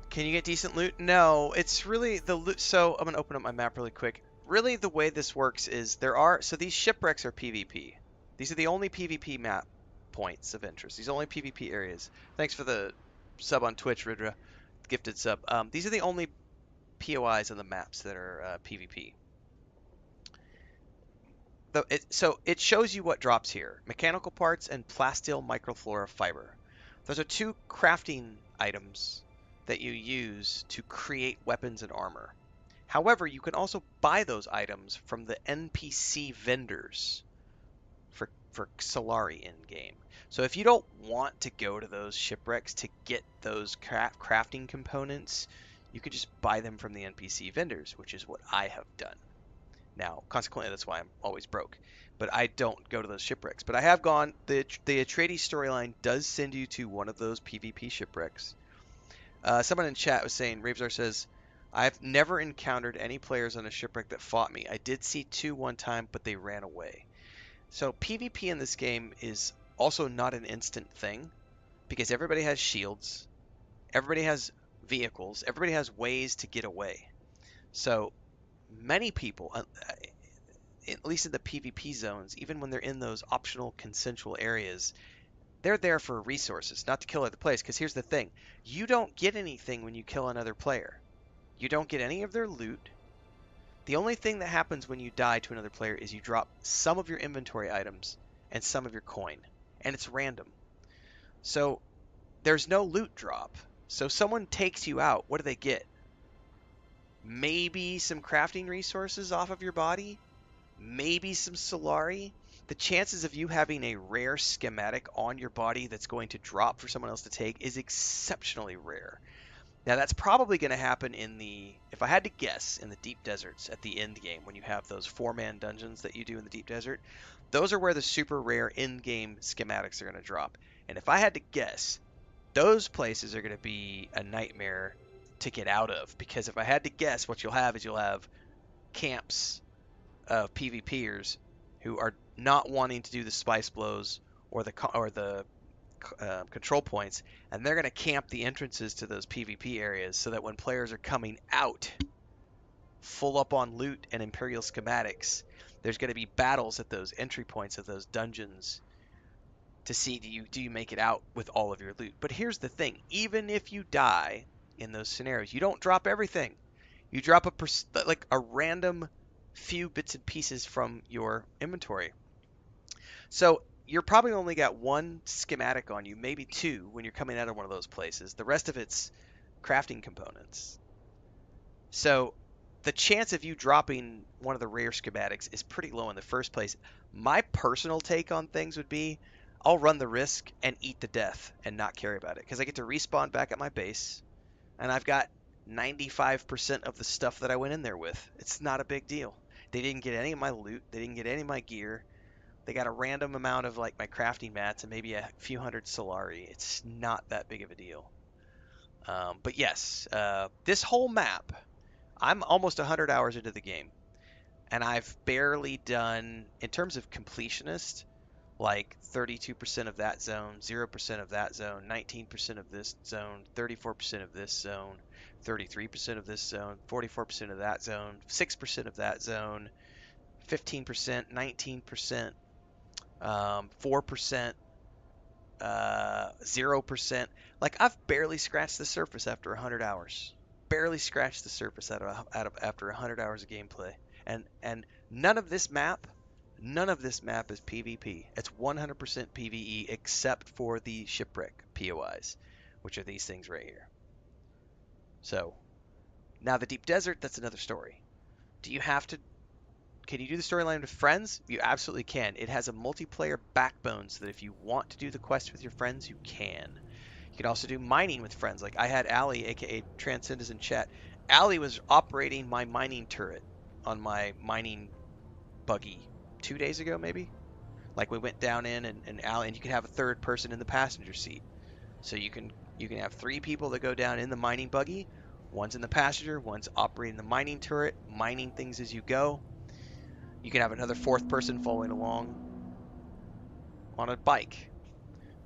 S1: Can you get decent loot? No, it's really the loot. So I'm gonna open up my map really quick. Really, the way this works is so these shipwrecks are PvP. These are the only PvP map points of interest. These are only PvP areas. Thanks for the sub on Twitch, Ridra. Gifted sub. These are the only POIs on the maps that are PvP. So it shows you what drops here. Mechanical parts and plasteel microflora fiber. Those are two crafting items that you use to create weapons and armor. However, you can also buy those items from the NPC vendors for Solari in-game. So if you don't want to go to those shipwrecks to get those crafting components, you could just buy them from the NPC vendors, which is what I have done. Now, consequently, that's why I'm always broke. But I don't go to those shipwrecks. But I have gone. The Atreides storyline does send you to one of those PvP shipwrecks. Someone in chat was saying, Ravesar says, I've never encountered any players on a shipwreck that fought me. I did see 2 one time, but they ran away. So PvP in this game is also not an instant thing, because everybody has shields, everybody has vehicles, everybody has ways to get away. So many people, at least in the PvP zones, even when they're in those optional consensual areas, they're there for resources, not to kill other players. Because here's the thing. You don't get anything when you kill another player. You don't get any of their loot. The only thing that happens when you die to another player is you drop some of your inventory items and some of your coin. And it's random. So there's no loot drop. So someone takes you out. What do they get? Maybe some crafting resources off of your body? Maybe some Solari? The chances of you having a rare schematic on your body that's going to drop for someone else to take is exceptionally rare. Now that's probably going to happen if I had to guess, in the deep deserts at the end game when you have those 4-man dungeons that you do in the deep desert. Those are where the super rare in-game schematics are going to drop. And if I had to guess, those places are going to be a nightmare to get out of. Because if I had to guess, what you'll have camps of PvPers who are not wanting to do the spice blows or the control points, and they're going to camp the entrances to those PvP areas so that when players are coming out full up on loot and Imperial schematics, there's going to be battles at those entry points of those dungeons to see do you make it out with all of your loot. But here's the thing, even if you die in those scenarios, you don't drop everything. You drop a random few bits and pieces from your inventory. So you're probably only got 1 schematic on you, maybe 2 when you're coming out of one of those places. The rest of it's crafting components. So the chance of you dropping one of the rare schematics is pretty low in the first place. My personal take on things would be, I'll run the risk and eat the death and not care about it, because I get to respawn back at my base, and I've got 95% of the stuff that I went in there with. It's not a big deal. They didn't get any of my loot. They didn't get any of my gear. They got a random amount of my crafting mats and maybe a few hundred Solari. It's not that big of a deal. But yes, this whole map, I'm almost 100 hours into the game. And I've barely done, in terms of completionist, 32% of that zone, 0% of that zone, 19% of this zone, 34% of this zone, 33% of this zone, 44% of that zone, 6% of that zone, 15%, 19%, 4%, 0%. I've barely scratched the surface after 100 hours. Barely scratched the surface after 100 hours of gameplay. And none of this map None of this map is PvP. It's 100% PvE except for the Shipwreck POIs, which are these things right here. So, now the Deep Desert, that's another story. Do you have to... Can you do the storyline with friends? You absolutely can. It has a multiplayer backbone so that if you want to do the quest with your friends, you can. You can also do mining with friends. Like I had Allie, aka Transcendus in chat. Allie was operating my mining turret on my mining buggy 2 days ago, maybe. Like we went down in and Allie, and you can have a third person in the passenger seat. So you can have 3 people that go down in the mining buggy. One's in the passenger, one's operating the mining turret, mining things as you go. You can have another 4th person following along on a bike.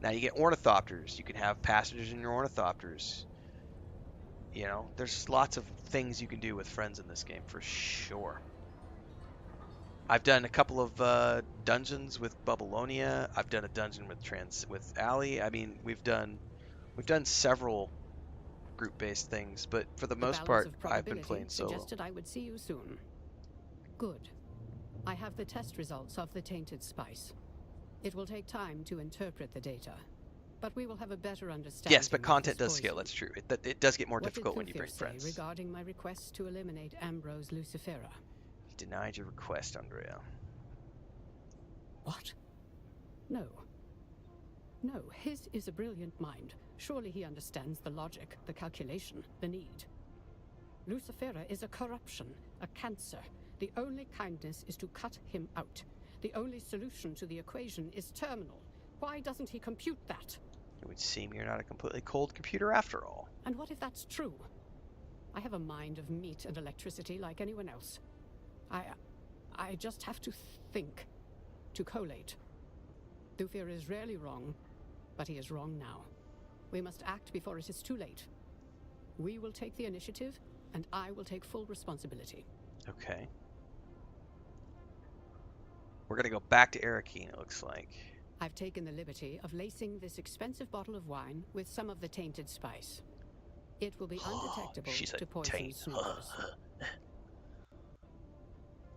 S1: Now you get ornithopters. You can have passengers in your ornithopters. You know, there's lots of things you can do with friends in this game for sure. I've done a couple of dungeons with Babylonia. I've done a dungeon with Allie. I mean, we've done several group-based things, but for the most part, I've been playing solo.
S3: Suggested I would see you soon. Good. I have the test results of the tainted spice. It will take time to interpret the data, but we will have a better understanding.
S1: Yes, but content does scale. That's true. It does get more difficult when you bring friends.
S3: Regarding my request to eliminate Ambrose Lucifera.
S1: He denied your request, Andrea.
S3: What? No. No, his is a brilliant mind. Surely he understands the logic, the calculation, the need. Lucifera is a corruption, a cancer. The only kindness is to cut him out. The only solution to the equation is terminal. Why doesn't he compute that?
S1: It would seem you're not a completely cold computer after all.
S3: And what if that's true? I have a mind of meat and electricity like anyone else. I just have to think, to collate. Thufir is rarely wrong, but he is wrong now. We must act before it is too late. We will take the initiative, and I will take full responsibility.
S1: Okay. We're gonna go back to Arakeen, it looks like.
S3: I've taken the liberty of lacing this expensive bottle of wine with some of the tainted spice. It will be undetectable to poison snoopers.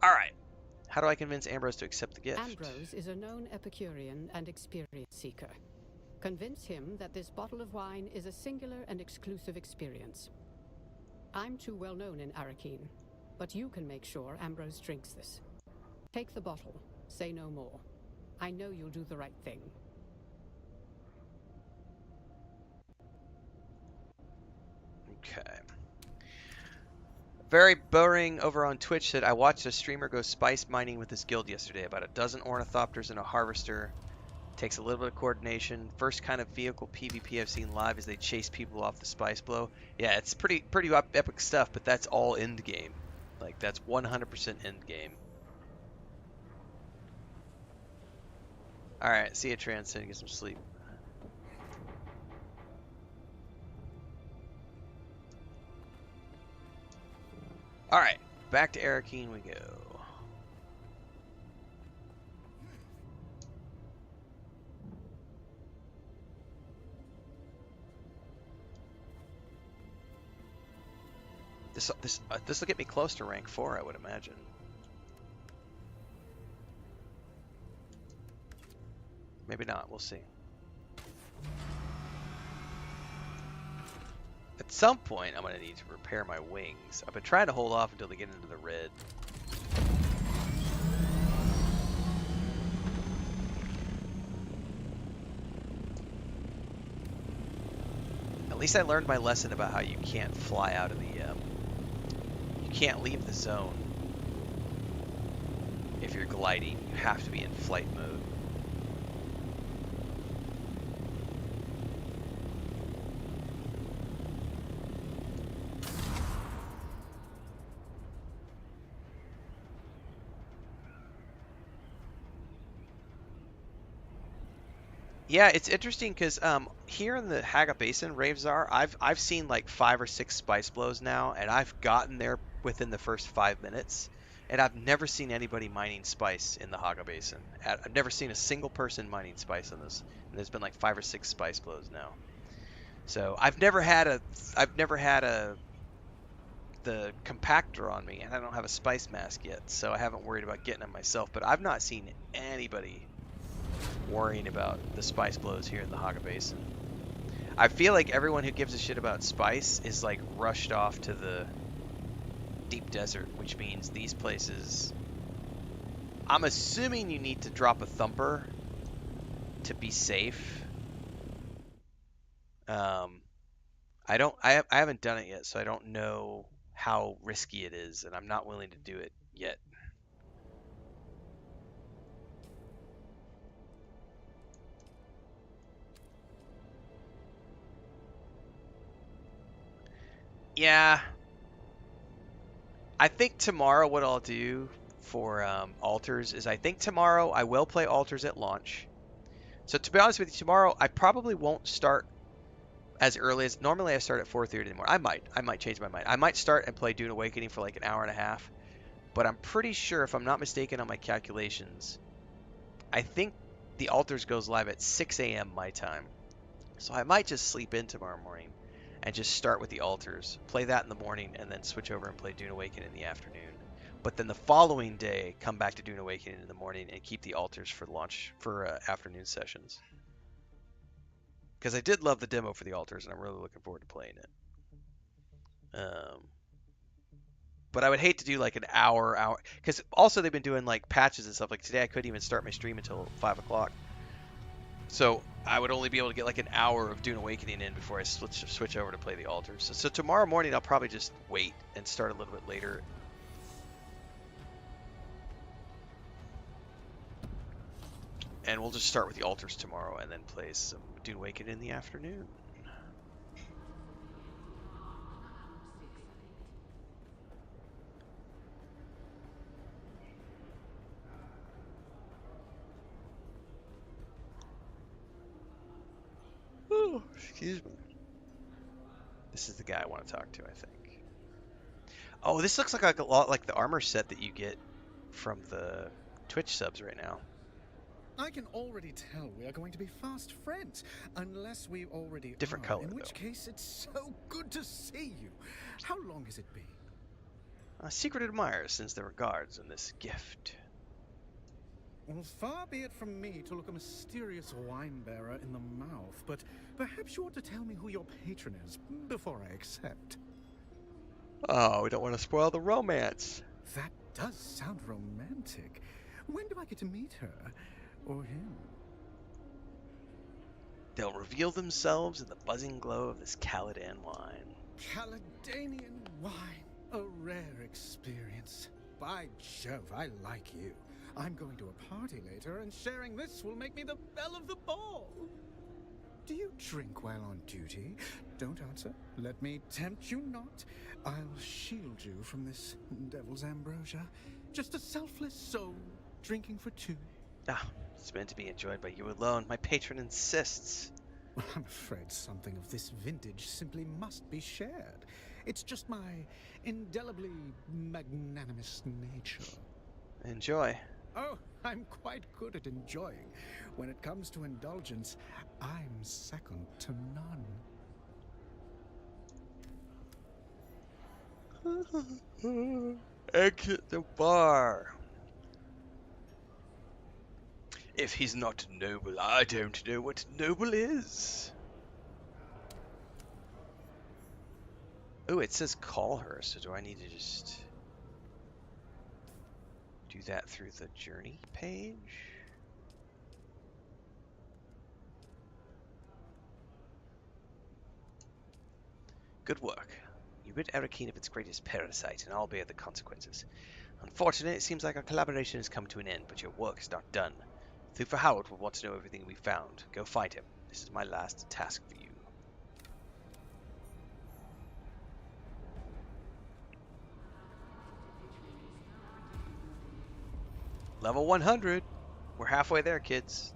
S1: Alright. How do I convince Ambrose to accept the gift?
S3: Ambrose is a known Epicurean and experience seeker. Convince him that this bottle of wine is a singular and exclusive experience. I'm too well known in Arakeen, but you can make sure Ambrose drinks this. Take the bottle. Say no more. I know you'll do the right thing.
S1: Okay. Very boring over on Twitch said, I watched a streamer go spice mining with his guild yesterday. About a dozen ornithopters and a harvester. Takes a little bit of coordination. First kind of vehicle PvP I've seen live is they chase people off the spice blow. Yeah, it's pretty epic stuff, but that's all end game. Like, that's 100% end game. Alright, see you, Transcend. Get some sleep. Alright, back to Arakeen we go. This will get me close to rank 4, I would imagine. Maybe not, we'll see. At some point, I'm going to need to repair my wings. I've been trying to hold off until they get into the red. At least I learned my lesson about how you can't fly out of the... you can't leave the zone if you're gliding. You have to be in flight mode. Yeah, it's interesting because here in the Haga Basin, Ravzar, I've seen like 5 or 6 spice blows now, and I've gotten there within the first 5 minutes, and I've never seen anybody mining spice in the Haga Basin. I've never seen a single person mining spice in this, and there's been like 5 or 6 spice blows now. So I've never had a the compactor on me, and I don't have a spice mask yet, so I haven't worried about getting it myself. But I've not seen anybody worrying about the spice blows here in the Haga Basin. I feel like everyone who gives a shit about spice is like rushed off to the deep desert, which means these places. I'm assuming you need to drop a thumper to be safe. I haven't done it yet, so I don't know how risky it is, and I'm not willing to do it yet. Yeah, I think tomorrow what I'll do for altars is I think tomorrow I will play altars at launch. So to be honest with you, tomorrow I probably won't start as early as normally I start at 4:30 in the morning. I might change my mind. I might start and play Dune Awakening for like an hour and a half, but I'm pretty sure if I'm not mistaken on my calculations, I think the altars goes live at 6 a.m. my time. So I might just sleep in tomorrow morning and just start with the altars, play that in the morning, and then switch over and play Dune Awakening in the afternoon. But then the following day, come back to Dune Awakening in the morning and keep the altars for launch for afternoon sessions. Because I did love the demo for the altars, and I'm really looking forward to playing it. But I would hate to do like an hour, because also they've been doing like patches and stuff. Like today, I couldn't even start my stream until 5 o'clock. So I would only be able to get like an hour of Dune Awakening in before I switch over to play the altars. So tomorrow morning, I'll probably just wait and start a little bit later. And we'll just start with the altars tomorrow and then play some Dune Awakening in the afternoon. Oh, excuse me. This is the guy I want to talk to, I think. Oh, this looks like a lot like the armor set that you get from the Twitch subs right now.
S15: I can already tell we are going to be fast friends, unless we already
S1: Different
S15: are,
S1: color,
S15: in which
S1: though.
S15: case it's so good to see you. How long has it been?
S1: A secret admirer sends their regards in this gift.
S15: Well, far be it from me to look a mysterious wine bearer in the mouth, but perhaps you ought to tell me who your patron is before I accept.
S1: Oh, we don't want to spoil the romance.
S15: That does sound romantic. When do I get to meet her? Or him?
S1: They'll reveal themselves in the buzzing glow of this Caladan wine.
S15: Caledonian wine. A rare experience. By Jove, I like you. I'm going to a party later, and sharing this will make me the belle of the ball. Do you drink while on duty? Don't answer. Let me tempt you not. I'll shield you from this devil's ambrosia. Just a selfless soul, drinking for two.
S1: Ah, it's meant to be enjoyed by you alone. My patron insists.
S15: Well, I'm afraid something of this vintage simply must be shared. It's just my indelibly magnanimous nature.
S1: Enjoy.
S15: Oh, I'm quite good at enjoying. When it comes to indulgence, I'm second to none.
S1: Exit the bar. If he's not noble, I don't know what noble is. Oh, it says call her, so do I need to just do that through the journey page? Good work. You rid Arakeen of its greatest parasite, and I'll bear the consequences. Unfortunately, it seems like our collaboration has come to an end, but your work is not done. Thufir Howard will want to know everything we found. Go find him. This is my last task for you. Level 100. We're halfway there, kids.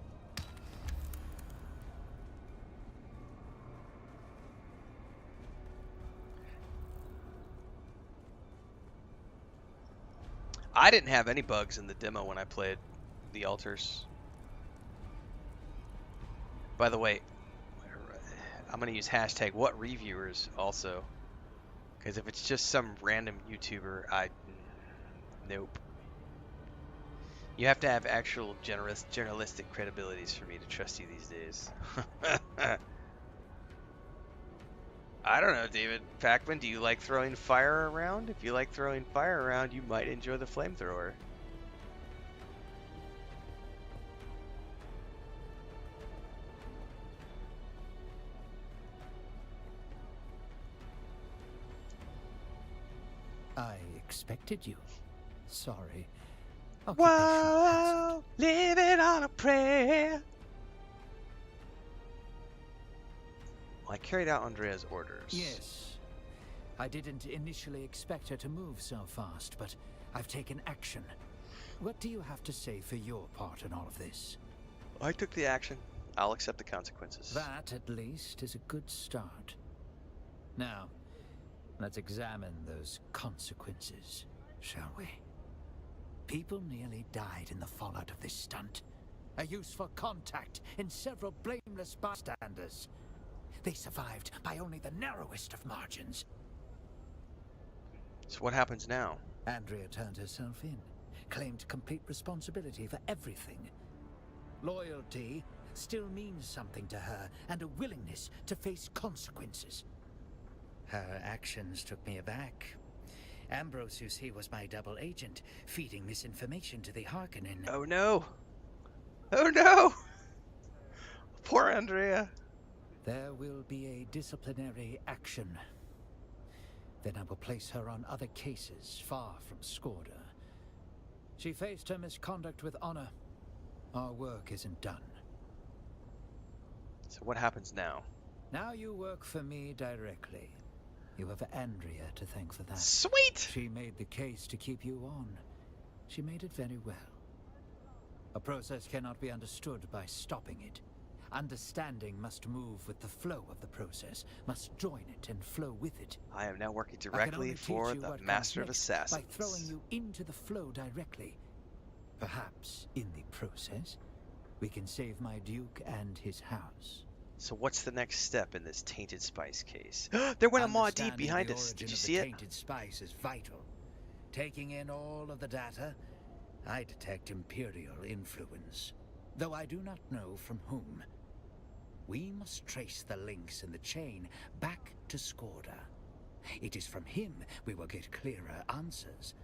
S1: I didn't have any bugs in the demo when I played the altars. By the way, I'm going to use hashtag #WhatReviewers also. Because if it's just some random YouTuber, nope. You have to have actual journalistic credibilities for me to trust you these days. I don't know, David. Pac-Man, do you like throwing fire around? If you like throwing fire around, you might enjoy the flamethrower.
S14: I expected you. Sorry.
S1: Whoa, living on a prayer. Well, I carried out Andrea's orders.
S14: Yes. I didn't initially expect her to move so fast, but I've taken action. What do you have to say for your part in all of this?
S1: I took the action. I'll accept the consequences.
S14: That, at least, is a good start. Now, let's examine those consequences, shall we? People nearly died in the fallout of this stunt. A useful contact in several blameless bystanders. They survived by only the narrowest of margins.
S1: So what happens now?
S14: Andrea turned herself in, claimed complete responsibility for everything. Loyalty still means something to her, and a willingness to face consequences. Her actions took me aback. Ambrose, you see, was my double agent, feeding misinformation to the Harkonnen.
S1: Oh no! Oh no! Poor Andrea.
S14: There will be a disciplinary action. Then I will place her on other cases far from Skorda. She faced her misconduct with honor. Our work isn't done.
S1: So what happens now?
S14: Now you work for me directly. You have Andrea to thank for that.
S1: Sweet!
S14: She made the case to keep you on. She made it very well. A process cannot be understood by stopping it. Understanding must move with the flow of the process, must join it and flow with it.
S1: I am now working directly for the Master of Assassins.
S14: By throwing you into the flow directly. Perhaps, in the process, we can save my Duke and his house.
S1: So what's the next step in this tainted spice case? There went a Maudie behind us. Did you see it?
S14: Tainted spice is vital. Taking in all of the data, I detect Imperial influence, though I do not know from whom. We must trace the links in the chain back to Skorda. It is from him we will get clearer answers.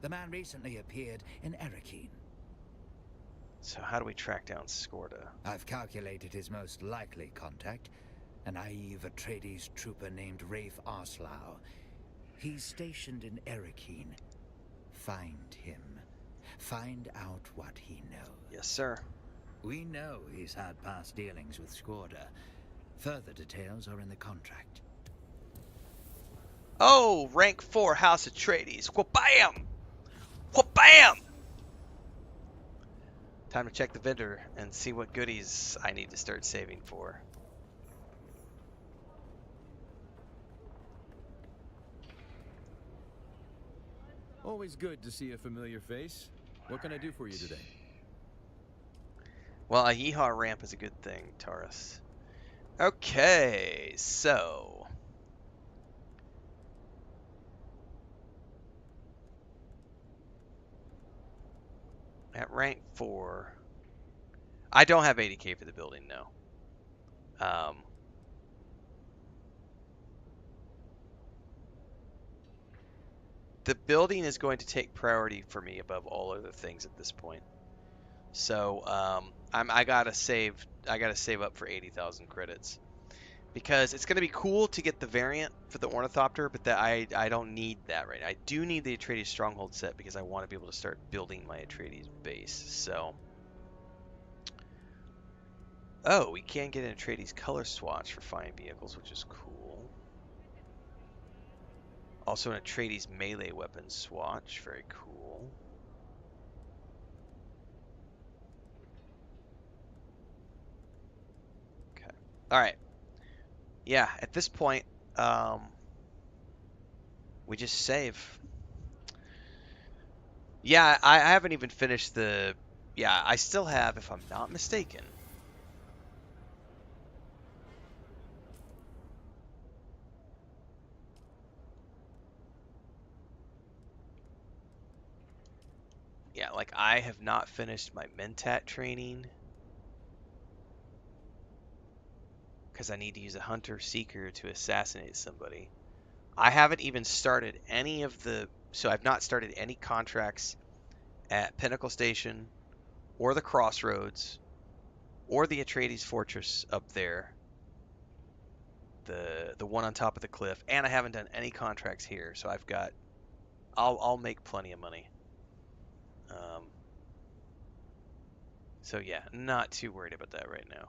S14: The man recently appeared in Erekine.
S1: So how do we track down Skorda?
S14: I've calculated his most likely contact, a naive Atreides trooper named Rafe Arslau. He's stationed in Erekine. Find him. Find out what he knows.
S1: Yes, sir.
S14: We know he's had past dealings with Skorda. Further details are in the contract.
S1: Oh, rank 4 House Atreides. Wha-bam! Wha-bam! Time to check the vendor and see what goodies I need to start saving for.
S12: Always good to see a familiar face. What can I do for you today?
S1: Well, a yeehaw ramp is a good thing, Taurus. Okay, so... at rank 4... I don't have 80k for the building, no. The building is going to take priority for me above all other things at this point. So I gotta save up for 80,000 credits because it's gonna be cool to get the variant for the Ornithopter, but that I don't need that right now. I do need the Atreides Stronghold set because I want to be able to start building my Atreides base. So, oh, we can get an Atreides color swatch for flying vehicles, which is cool. Also an Atreides melee weapon swatch, very cool. Alright. Yeah, at this point, we just save. Yeah, I haven't even finished the... Yeah, I still have, if I'm not mistaken. Like, I have not finished my Mentat training because I need to use a hunter-seeker to assassinate somebody. I haven't even started any of the... So I've not started any contracts at Pinnacle Station or the Crossroads or the Atreides Fortress up there. The one on top of the cliff. And I haven't done any contracts here. So I've got... I'll make plenty of money. So yeah, not too worried about that right now.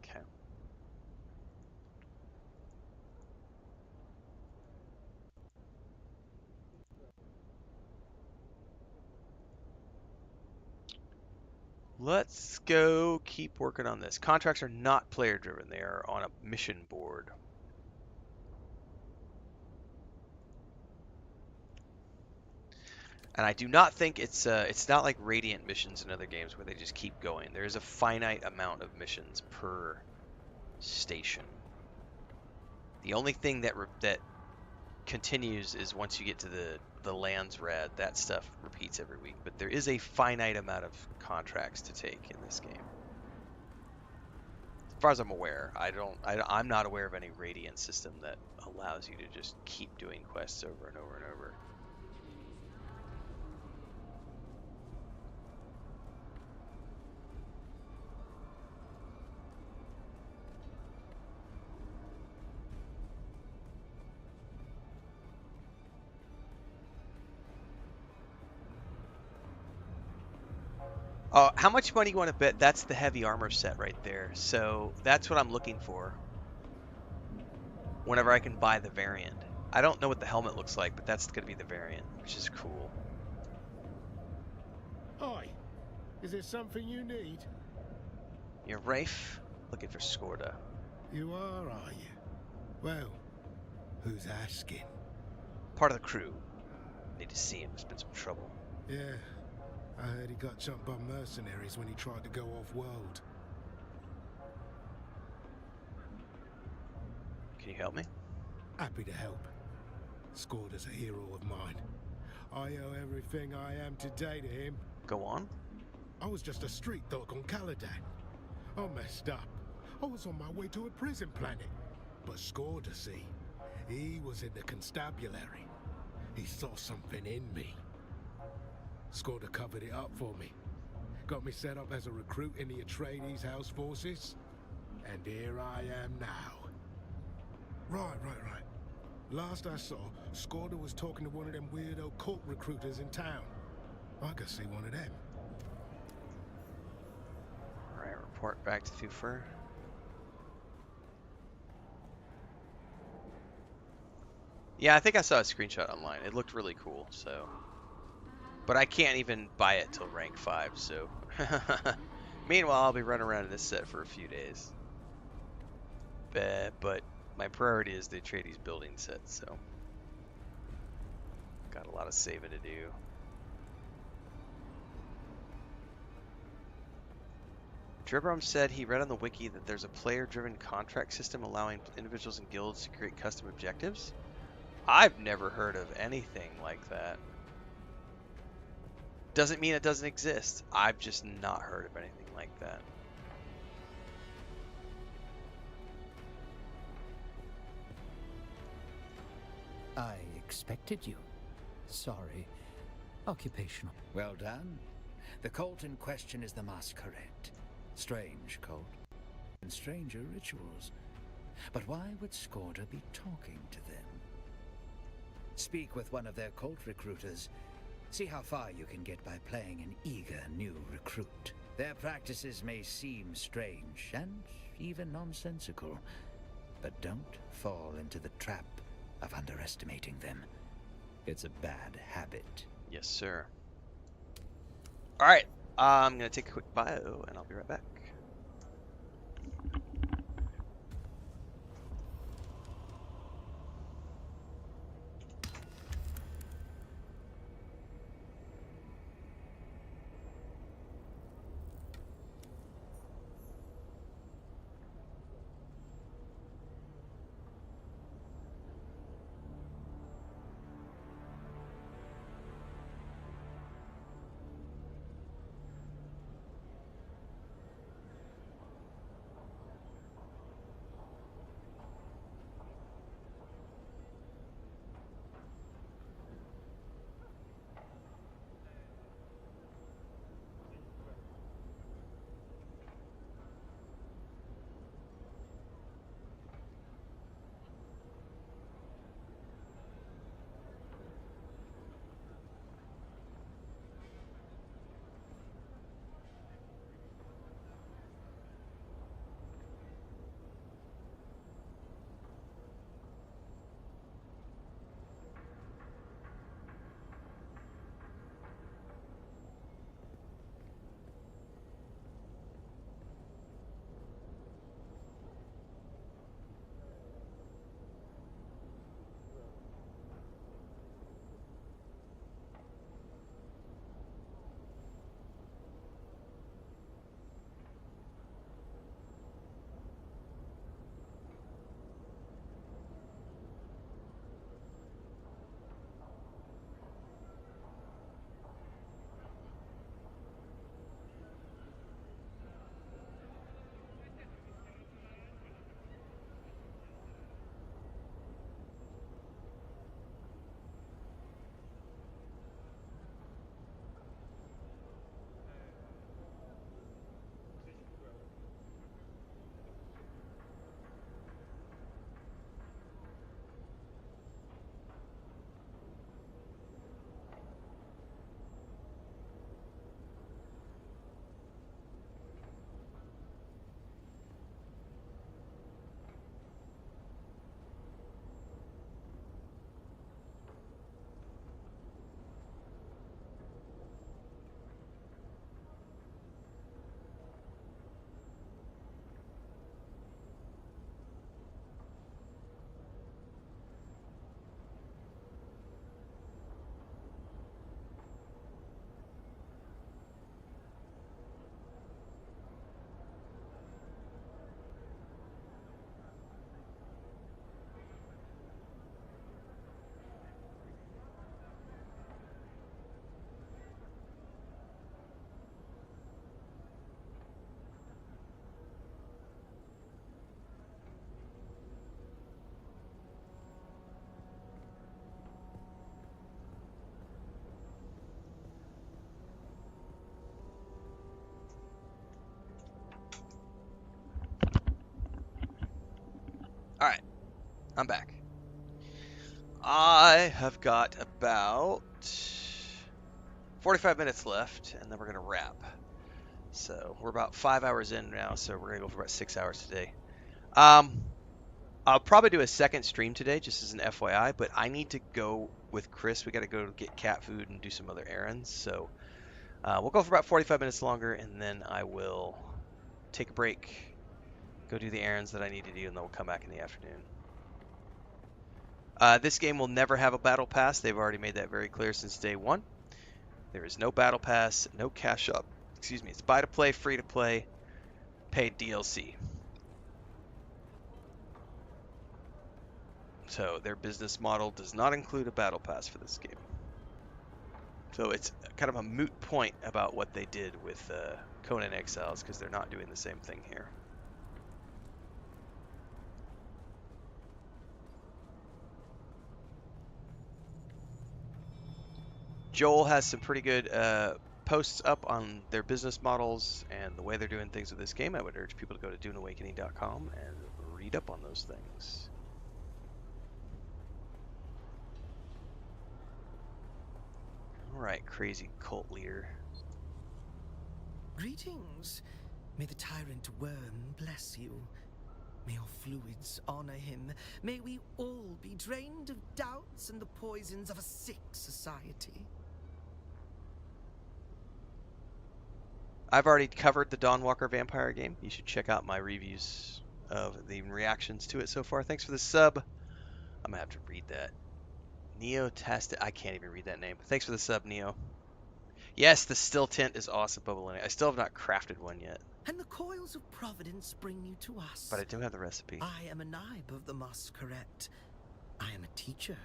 S1: Okay. Let's go keep working on this. Contracts are not player driven. They are on a mission board. And I do not think it's not like Radiant missions in other games where they just keep going. There is a finite amount of missions per station. The only thing that continues is once you get to the lands red, that stuff repeats every week. But there is a finite amount of contracts to take in this game. As far as I'm aware, I'm not aware of any Radiant system that allows you to just keep doing quests over and over and over. How much money you want to bet? That's the heavy armor set right there. So that's what I'm looking for whenever I can buy the variant. I don't know what the helmet looks like, but that's going to be the variant, which is cool.
S4: Hi. Is there something you need?
S1: You're Rafe, looking for Skorda.
S4: You are you? Well, who's asking?
S1: Part of the crew. Need to see him. There's been some trouble.
S4: Yeah. I heard he got jumped by mercenaries when he tried to go off-world.
S1: Can you help me?
S4: Happy to help. Skorda's a hero of mine. I owe everything I am today to him.
S1: Go on.
S4: I was just a street dog on Caladan. I messed up. I was on my way to a prison planet. But Skorda, see, he was in the constabulary. He saw something in me. Skorda covered it up for me. Got me set up as a recruit in the Atreides House Forces. And here I am now. Right. Last I saw, Skorda was talking to one of them weirdo cult recruiters in town. I could see one of them.
S1: Alright, report back to Thufir. Yeah, I think I saw a screenshot online. It looked really cool, so... But I can't even buy it till rank 5, so... Meanwhile, I'll be running around in this set for a few days. But my priority is the Atreides building set, so... Got a lot of saving to do. Dribram said he read on the wiki that there's a player-driven contract system allowing individuals and guilds to create custom objectives. I've never heard of anything like that. Doesn't mean it doesn't exist. I've just not heard of anything like that.
S14: I expected you. Sorry. Occupational. Well done. The cult in question is the Masquerade. Strange cult. And stranger rituals. But why would Skorda be talking to them? Speak with one of their cult recruiters. See how far you can get by playing an eager new recruit. Their practices may seem strange and even nonsensical, but don't fall into the trap of underestimating them. It's a bad habit.
S1: Yes, sir. Alright, I'm going to take a quick bio, and I'll be right back. I'm back. I have got about 45 minutes left, and then we're going to wrap. So we're about 5 hours in now, so we're going to go for about 6 hours today. I'll probably do a second stream today, just as an FYI, but I need to go with Chris. We got to go get cat food and do some other errands. So we'll go for about 45 minutes longer, and then I will take a break, go do the errands that I need to do, and then we'll come back in the afternoon. This game will never have a battle pass. They've already made that very clear since day one. There is no battle pass, no cash up. Excuse me. It's buy to play, free to play, paid DLC. So their business model does not include a battle pass for this game. So it's kind of a moot point about what they did with Conan Exiles, because they're not doing the same thing here. Joel has some pretty good posts up on their business models and the way they're doing things with this game. I would urge people to go to duneawakening.com and read up on those things. Alright, crazy cult leader.
S16: Greetings. May the tyrant worm bless you. May your fluids honor him. May we all be drained of doubts and the poisons of a sick society.
S1: I've already covered the Dawnwalker vampire game. You should check out my reviews of the reactions to it so far. Thanks for the sub. I'm going to have to read that. Neotastic. I can't even read that name. Thanks for the sub, Neo. Yes, the still tint is awesome, Bubble. I still have not crafted one yet.
S16: And the coils of providence bring you to us.
S1: But I do have the recipe.
S16: I am a Naib of the Masquerade. I am a teacher.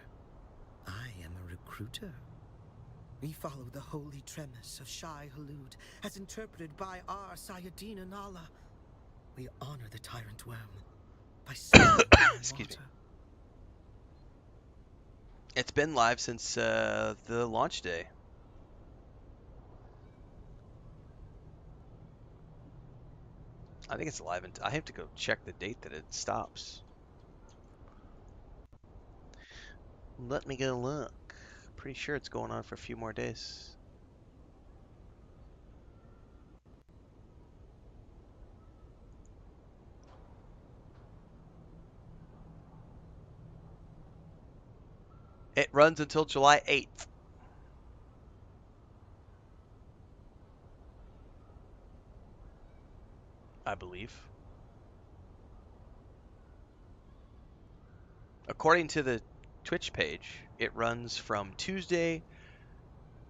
S16: I am a recruiter. We follow the holy tremis of Shai Halud, as interpreted by our Sayadina Nala. We honor the tyrant worm by
S1: Excuse me. It's been live since the launch day. I think it's live, and I have to go check the date that it stops. Let me go look. Pretty sure it's going on for a few more days. It runs until July 8th. I believe. According to the Twitch page, it runs from Tuesday,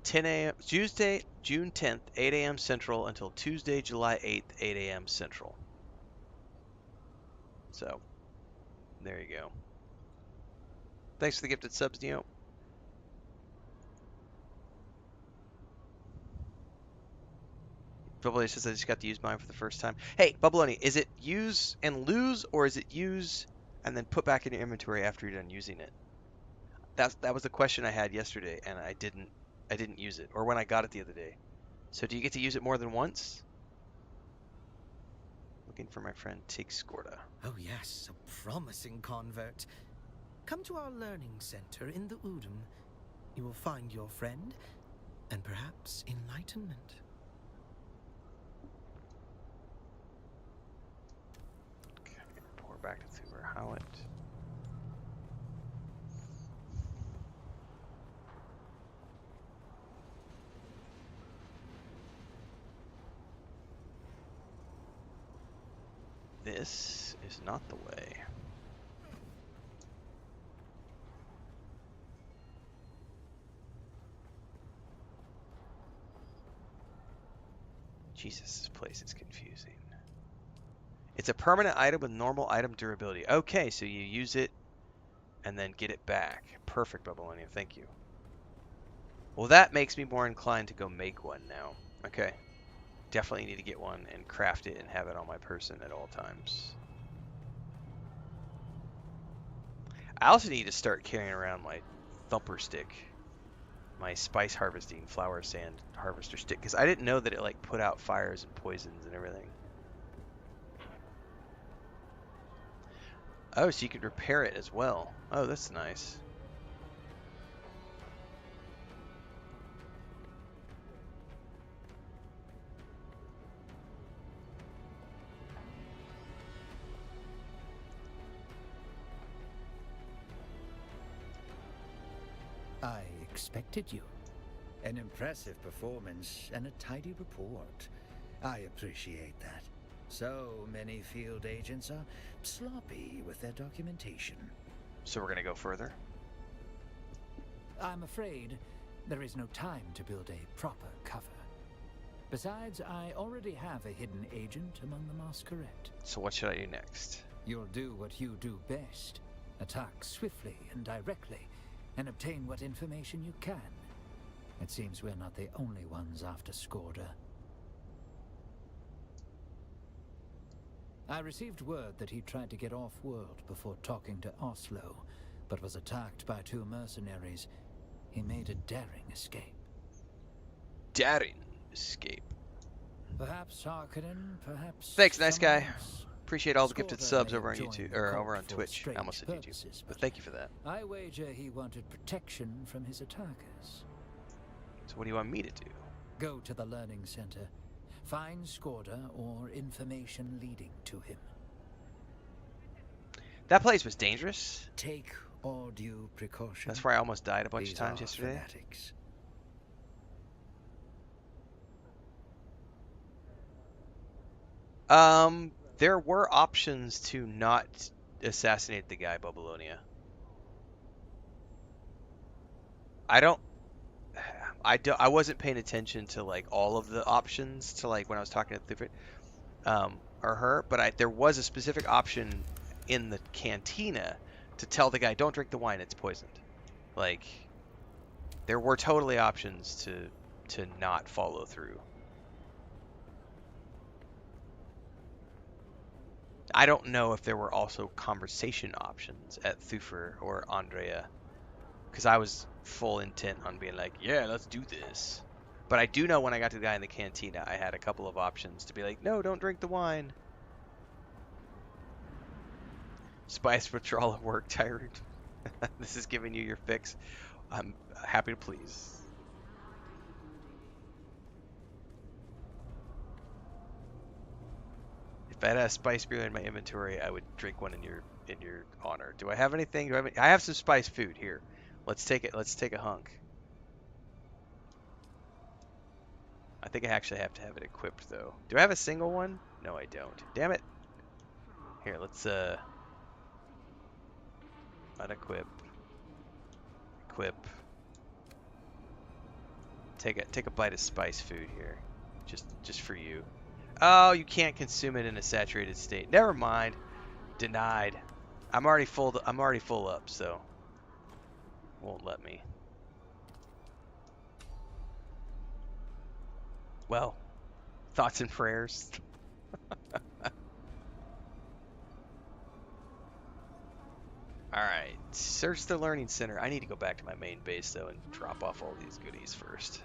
S1: 10 a.m. Tuesday, June 10th, 8 a.m. Central until Tuesday, July 8th, 8 a.m. Central. So, there you go. Thanks for the gifted subs, Neo. Bubbaloni says I just got to use mine for the first time. Hey, Bubbaloni, is it use and lose, or is it use and then put back in your inventory after you're done using it? That was the question I had yesterday, and I didn't use it, or when I got it the other day. So do you get to use it more than once? Looking for my friend Tig Skorda.
S16: Oh yes, a promising convert. Come to our learning center in the Udum. You will find your friend, and perhaps enlightenment.
S1: Okay, pour back to Thuber Howitt. This is not the way. Jesus, this place is confusing. It's a permanent item with normal item durability. Okay, so you use it and then get it back. Perfect, Babylonian. Thank you. Well, that makes me more inclined to go make one now. Okay. Definitely need to get one and craft it and have it on my person at all times. I also need to start carrying around my thumper stick, my spice harvesting flower sand harvester stick, because I didn't know that it like put out fires and poisons and everything. Oh, so you could repair it as well. Oh, that's nice.
S14: I expected you. An impressive performance and a tidy report. I appreciate that. So many field agents are sloppy with their documentation.
S1: So we're gonna go further?
S14: I'm afraid there is no time to build a proper cover. Besides, I already have a hidden agent among the Masquerade.
S1: So what should I do next?
S14: You'll do what you do best. Attack swiftly and directly, and obtain what information you can. It seems we're not the only ones after Skorda. I received word that he tried to get off-world before talking to Oslo, but was attacked by 2 mercenaries. He made a daring escape.
S1: Daring escape.
S14: Perhaps Harkonnen, perhaps...
S1: Thanks, nice guy.
S14: else.
S1: Appreciate all the gifted
S14: Skorda
S1: subs
S14: may
S1: over on
S14: have joined
S1: YouTube,
S14: the
S1: or
S14: cult
S1: over on
S14: for
S1: Twitch. I
S14: strange
S1: almost said YouTube.
S14: purposes,
S1: But thank you for that.
S14: I wager he wanted protection from his attackers.
S1: So what do you want me to do?
S14: Go to the Learning Center. Find Skorda or information leading to him.
S1: That place was dangerous.
S14: Take all due precaution.
S1: That's where I almost died a bunch of
S14: These
S1: times
S14: are
S1: yesterday.
S14: fanatics.
S1: There were options to not assassinate the guy, Babylonia. I wasn't paying attention to like all of the options to like when I was talking to Thufit, or her, but there was a specific option in the cantina to tell the guy, don't drink the wine, it's poisoned. Like, there were totally options to not follow through. I don't know if there were also conversation options at Thufir or Andrea, because I was full intent on being like, yeah, let's do this. But I do know when I got to the guy in the cantina, I had a couple of options to be like, no, don't drink the wine. Spice withdrawal at work, Tyrant. This is giving you your fix. I'm happy to please. If I had a spice beer in my inventory, I would drink one in your honor. Do I have anything? I have some spice food here. Let's take it. Let's take a hunk. I think I actually have to have it equipped though. Do I have a single one? No, I don't. Damn it. Here, let's unequip. Equip. Take a bite of spice food here. Just for you. Oh, you can't consume it in a saturated state. Never mind. Denied. I'm already full up, so won't let me. Well, thoughts and prayers. Alright, search the learning center. I need to go back to my main base though and drop off all these goodies first.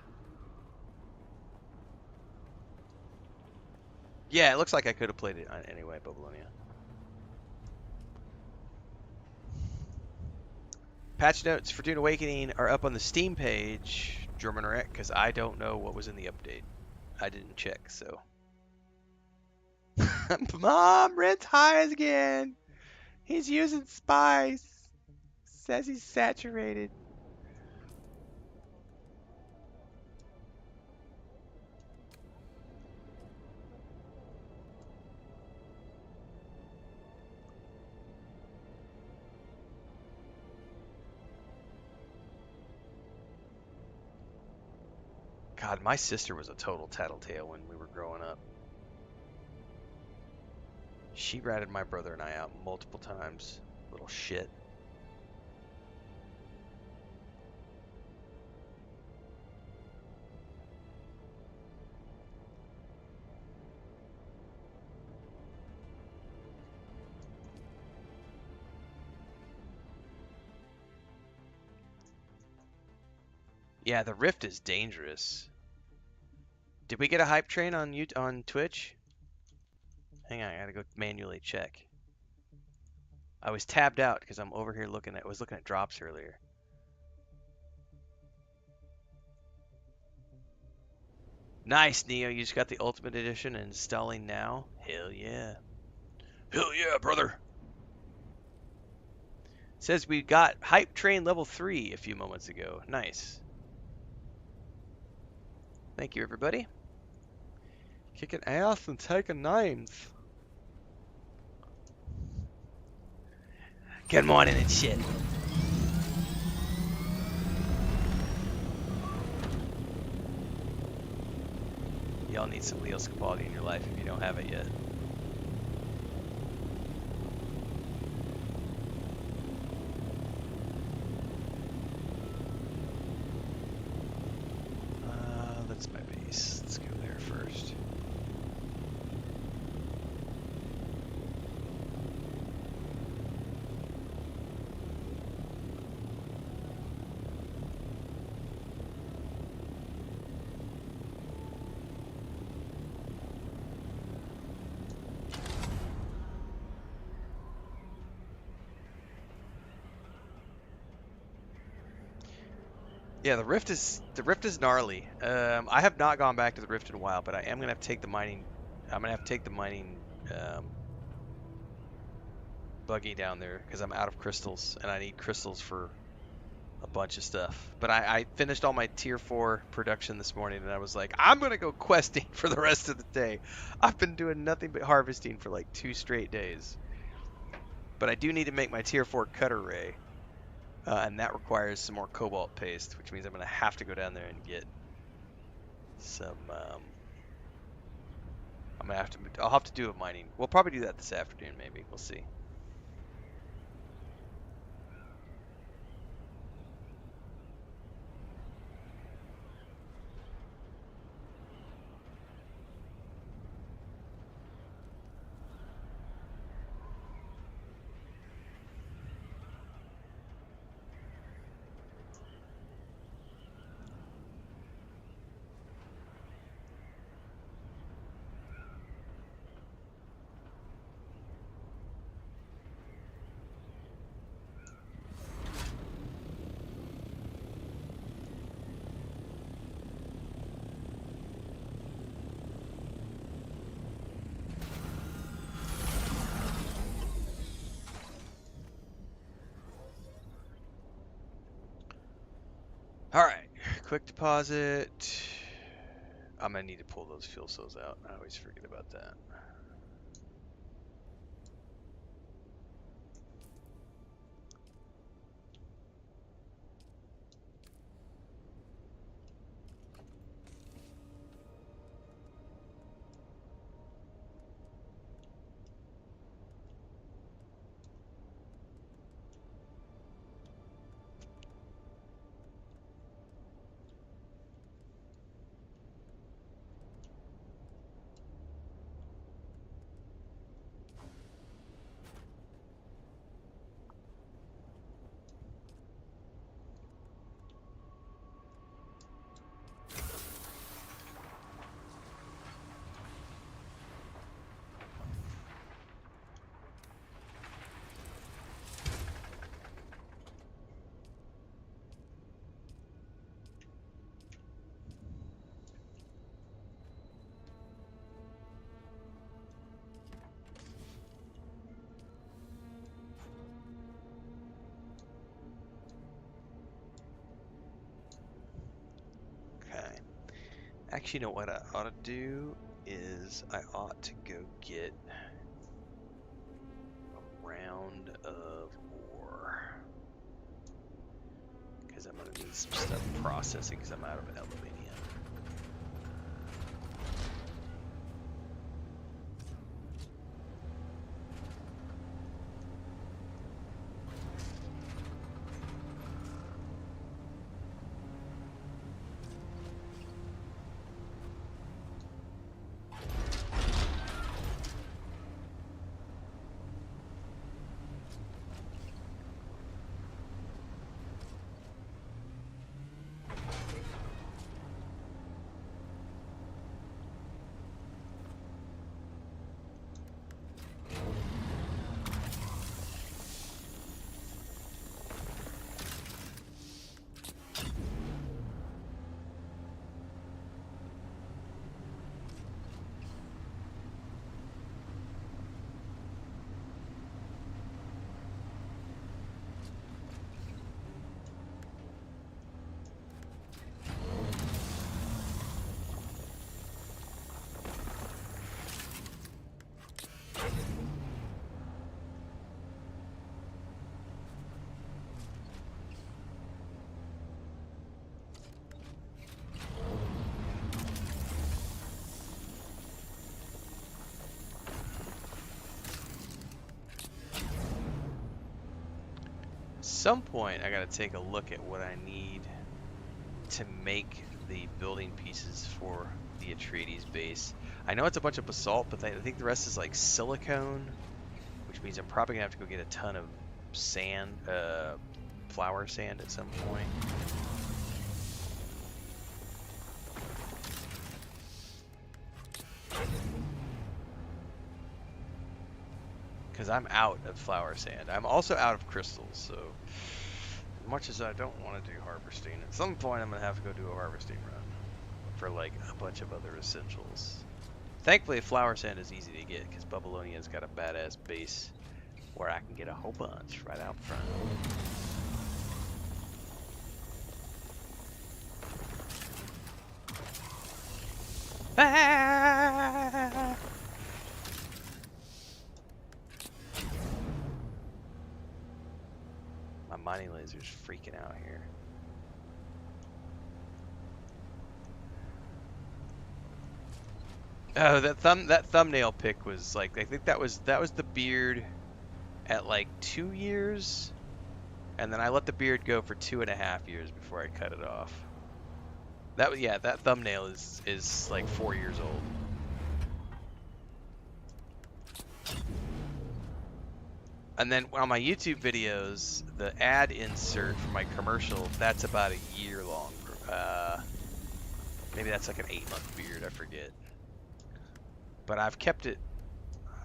S1: Yeah, it looks like I could have played it anyway, Babylonia. Patch notes for Dune Awakening are up on the Steam page, German Rec, because I don't know what was in the update. I didn't check, so. Mom, Red's high again. He's using spice. Says he's saturated. God, my sister was a total tattletale when we were growing up. She ratted my brother and I out multiple times. Little shit. Yeah, the Rift is dangerous. Did we get a hype train on Twitch? Hang on, I gotta go manually check. I was tabbed out because I'm over here looking at drops earlier. Nice, Neo. You just got the Ultimate Edition and installing now? Hell yeah. Hell yeah, brother. Says we got Hype Train level 3 a few moments ago. Nice. Thank you, everybody. Kicking ass and taking names. Good morning and shit. Y'all need some Leo Scapaldi in your life if you don't have it yet. That's my base. Let's go there first. Yeah, the rift is gnarly. I have not gone back to the rift in a while, but I am gonna have to take the mining. I'm gonna have to take the mining buggy down there because I'm out of crystals and I need crystals for a bunch of stuff. But I finished all my tier 4 production this morning and I was like, I'm gonna go questing for the rest of the day. I've been doing nothing but harvesting for like 2 straight days. But I do need to make my tier 4 cutter ray. And that requires some more cobalt paste, which means I'm going to have to go down there and get some, I'll have to do a mining. We'll probably do that this afternoon, maybe. We'll see. Alright, quick deposit. I'm going to need to pull those fuel cells out. I always forget about that. Actually, you know what I ought to do is I ought to go get a round of ore. Because I'm going to need some stuff processing because I'm out of aluminium. some point, I gotta take a look at what I need to make the building pieces for the Atreides base. I know it's a bunch of basalt, but I think the rest is like silicone, which means I'm probably gonna have to go get a ton of sand, flower sand at some point. Because I'm out of flower sand. I'm also out of crystals, so as much as I don't want to do harvesting, at some point I'm going to have to go do a harvesting run for like a bunch of other essentials. Thankfully, flower sand is easy to get because Babylonia's got a badass base where I can get a whole bunch right out front. Ah! My mining laser's freaking out here. Oh, that thumbnail pic was like, I think that was the beard at like 2 years, and then I let the beard go for 2.5 years before I cut it off. That was, yeah, that thumbnail is like 4 years old. And then on my YouTube videos, the ad insert for my commercial, that's about a year long. Maybe that's like an 8-month beard, I forget. But I've kept it,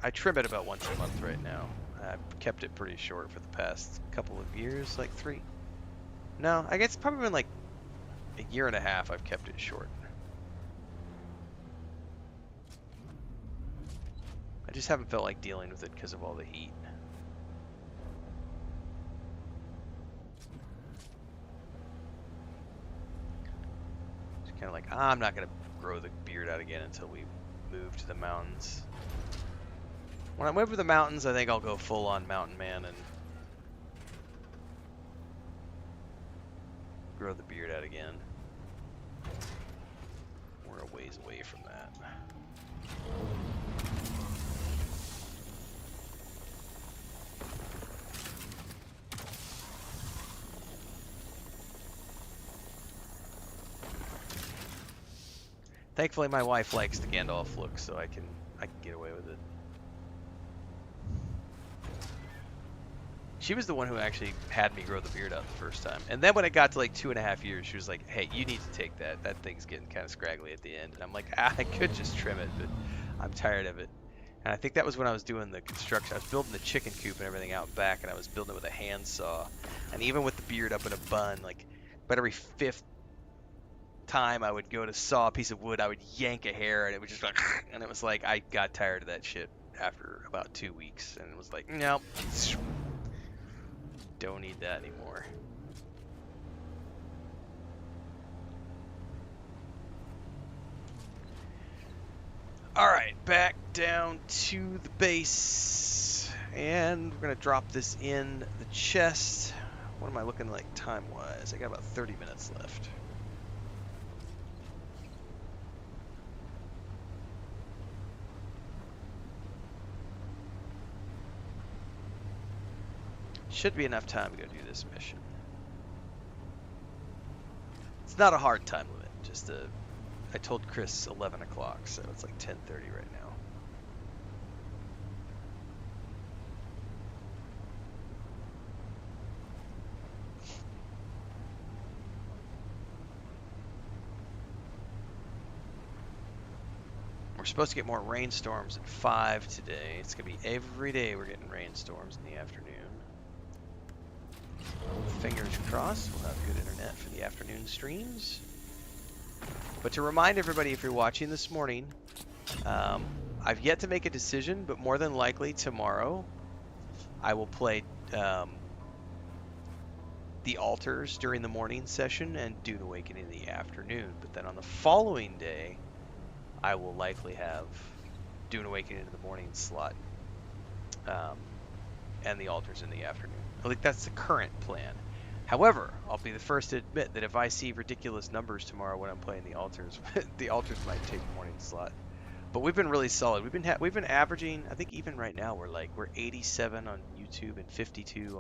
S1: I trim it about once a month right now. I've kept it pretty short for the past couple of years, like 3. No, I guess it's probably been like a year and a half I've kept it short. I just haven't felt like dealing with it because of all the heat. Kind of like, I'm not going to grow the beard out again until we move to the mountains. When I move to the mountains, I think I'll go full on mountain man and grow the beard out again. We're a ways away from that. Thankfully, my wife likes the Gandalf look, so I can get away with it. She was the one who actually had me grow the beard out the first time, and then when it got to like 2.5 years, she was like, "Hey, you need to take that. That thing's getting kind of scraggly at the end." And I'm like, I could just trim it, but I'm tired of it. And I think that was when I was doing the construction. I was building the chicken coop and everything out back, and I was building it with a handsaw. And even with the beard up in a bun, like, about every 5th time I would go to saw a piece of wood, I would yank a hair and it would just like, and it was like I got tired of that shit after about 2 weeks, and it was like, nope, don't need that anymore. Alright, back down to the base, and we're gonna drop this in the chest. What am I looking like time wise? I got about 30 minutes left. Should be enough time to go do this mission. It's not a hard time limit, just I told Chris 11 o'clock, so it's like 10:30 right now. We're supposed to get more rainstorms at 5 today. It's going to be every day we're getting rainstorms in the afternoon. Fingers crossed, we'll have good internet for the afternoon streams. But to remind everybody, if you're watching this morning, I've yet to make a decision, but more than likely tomorrow I will play the altars during the morning session and Dune Awakening in the afternoon. But then on the following day, I will likely have Dune Awakening in the morning slot and the altars in the afternoon. I think that's the current plan. However, I'll be the first to admit that if I see ridiculous numbers tomorrow when I'm playing the altars, the altars might take the morning slot. But we've been really solid. We've been averaging. I think even right now we're 87 on YouTube and 52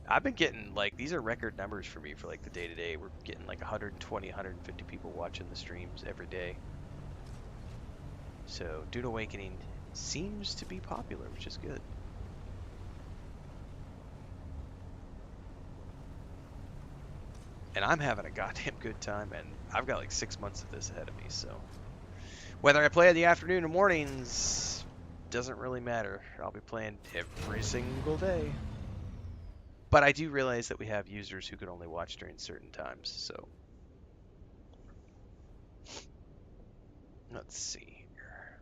S1: I've been getting, like, these are record numbers for me for, like, the day-to-day. We're getting, like, 120, 150 people watching the streams every day. So, Dune Awakening seems to be popular, which is good. And I'm having a goddamn good time, and I've got, like, 6 months of this ahead of me, so... Whether I play in the afternoon or mornings doesn't really matter. I'll be playing every single day. But I do realize that we have users who can only watch during certain times, so... Let's see here.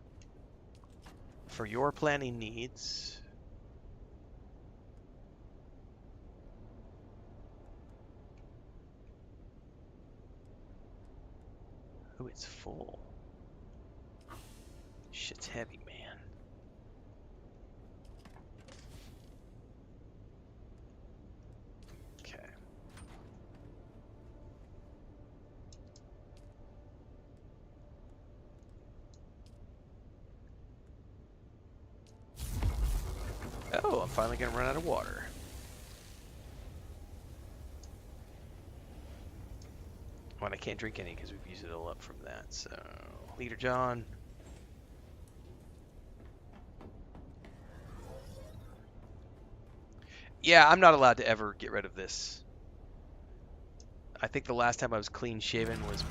S1: For your planning needs... Oh, it's full. Shit's heavy, man. Okay. Oh, I'm finally gonna run out of water. Well, I can't drink any because we've used it all up from that, so... Leader John. Yeah, I'm not allowed to ever get rid of this. I think the last time I was clean shaven was...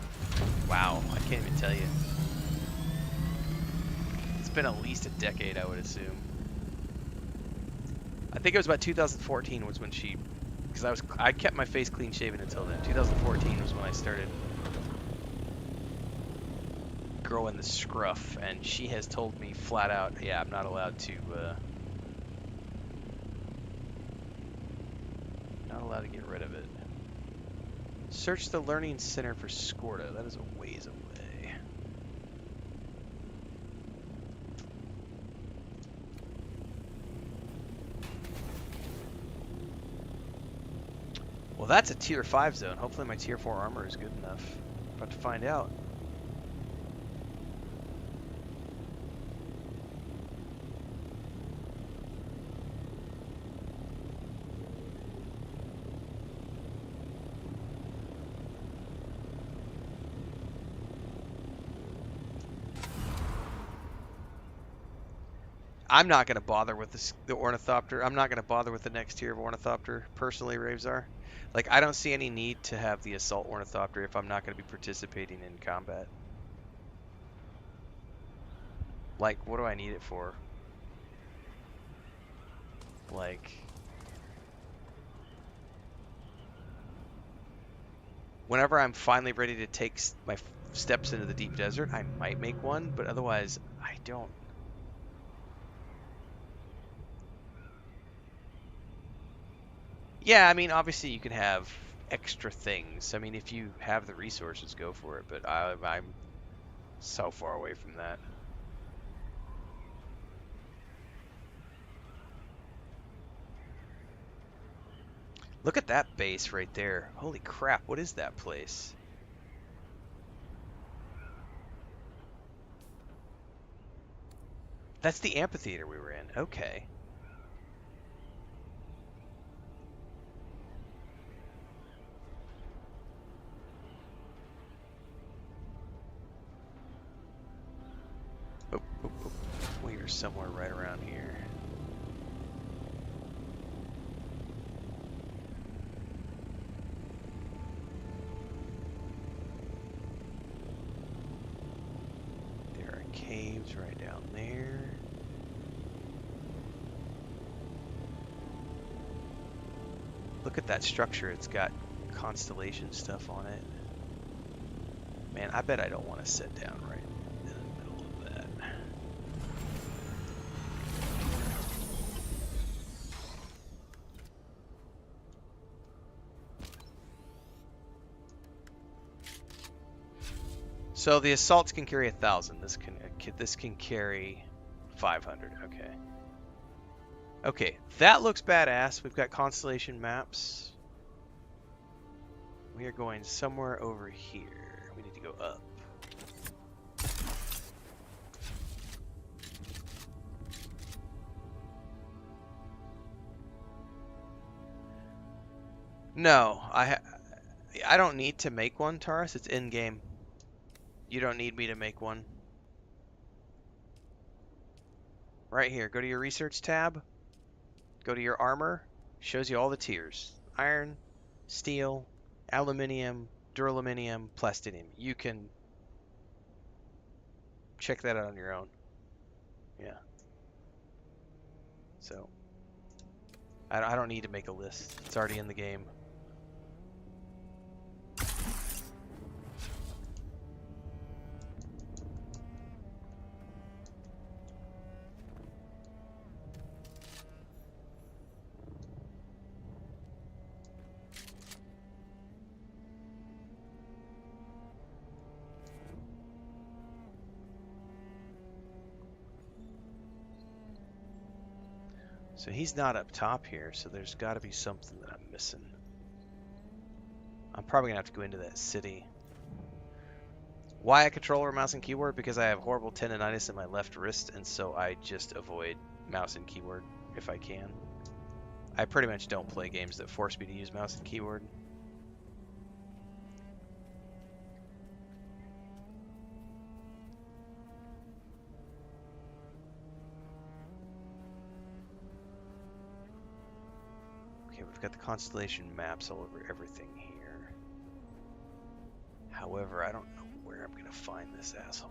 S1: Wow, I can't even tell you. It's been at least a decade, I would assume. I think it was about 2014 was when she... Because I kept my face clean shaven until then. 2014 was when I started growing the scruff, and she has told me flat out, yeah, I'm not allowed to... Not allowed to get rid of it. Search the Learning Center for Scorda. That is a ways away. Well, that's a tier 5 zone. Hopefully my tier 4 armor is good enough. About to find out. I'm not going to bother with the Ornithopter. I'm not going to bother with the next tier of Ornithopter, personally, Ravesar. Like, I don't see any need to have the Assault Ornithopter if I'm not going to be participating in combat. Like, what do I need it for? Like... Whenever I'm finally ready to take my steps into the deep desert, I might make one, but otherwise, I don't. Yeah, I mean, obviously you can have extra things. I mean, if you have the resources, go for it, but I'm so far away from that. Look at that base right there. Holy crap, what is that place? That's the amphitheater we were in. Okay. We are somewhere right around here. There are caves right down there. Look at that structure. It's got constellation stuff on it. Man, I bet I don't want to sit down right in the middle of that. So the assaults can carry 1,000. This can carry 500. Okay. Okay, that looks badass. We've got constellation maps. We are going somewhere over here. We need to go up. No, I don't need to make one, Taurus. It's in game. You don't need me to make one. Right here, go to your research tab. Go to your armor. Shows you all the tiers: iron, steel, aluminium, duraluminum, plastinium. You can check that out on your own. Yeah. So I don't need to make a list. It's already in the game. So he's not up top here, so there's got to be something that I'm missing. I'm probably going to have to go into that city. Why a controller, mouse, and keyboard? Because I have horrible tendonitis in my left wrist, and so I just avoid mouse and keyboard if I can. I pretty much don't play games that force me to use mouse and keyboard. Okay, we've got the constellation maps all over everything here. However, I don't know where I'm going to find this asshole.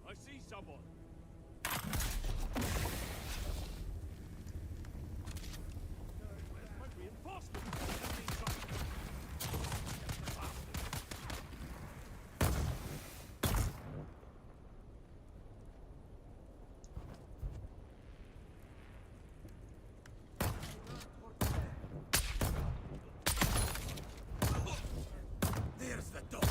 S5: I see someone. There's the door.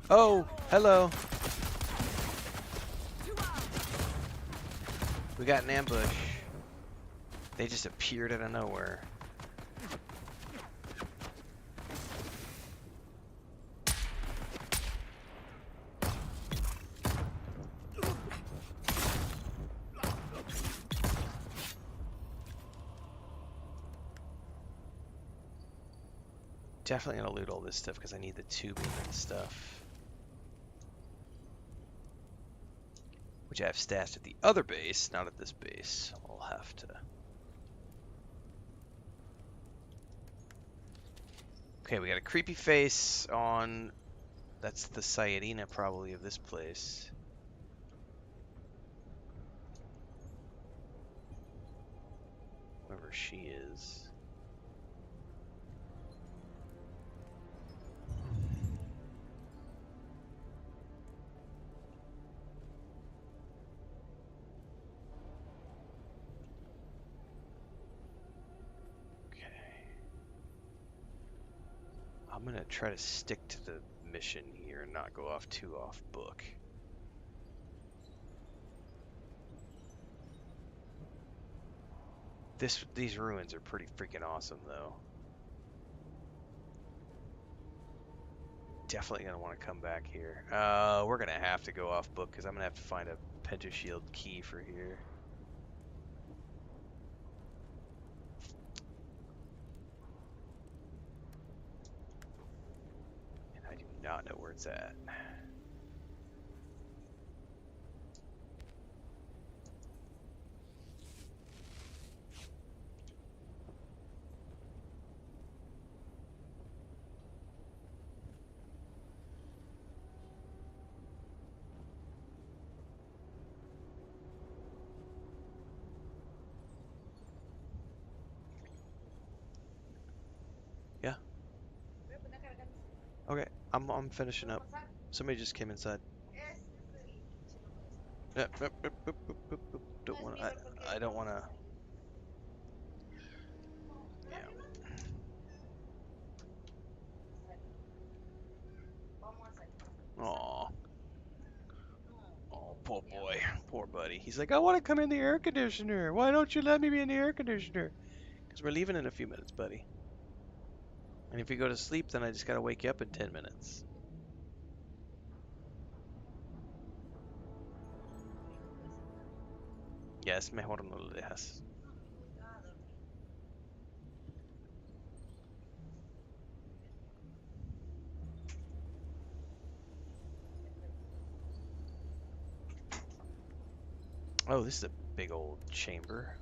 S1: Oh, hello. We got an ambush. They just appeared out of nowhere. Definitely gonna loot all this stuff because I need the tubing and stuff. Which I have stashed at the other base, not at this base. I'll have to. Okay, we got a creepy face on. That's the Sayadina probably of this place. Whoever she is. I'm gonna try to stick to the mission here and not go off too off book. These ruins are pretty freaking awesome though. Definitely gonna want to come back here. We're gonna have to go off book because I'm gonna have to find a pentashield key for here. And I do not know where it's at. Okay, I'm finishing up. Somebody just came inside. Yep, yep, yep, yep, yep, yep, yep. Don't want. I don't want to. Aw. Oh, poor boy. Poor buddy. He's like, I want to come in the air conditioner. Why don't you let me be in the air conditioner? Because we're leaving in a few minutes, buddy. And if you go to sleep, then I just gotta wake you up in 10 minutes. Yes, mejor no lo dejas. Oh, this is a big old chamber.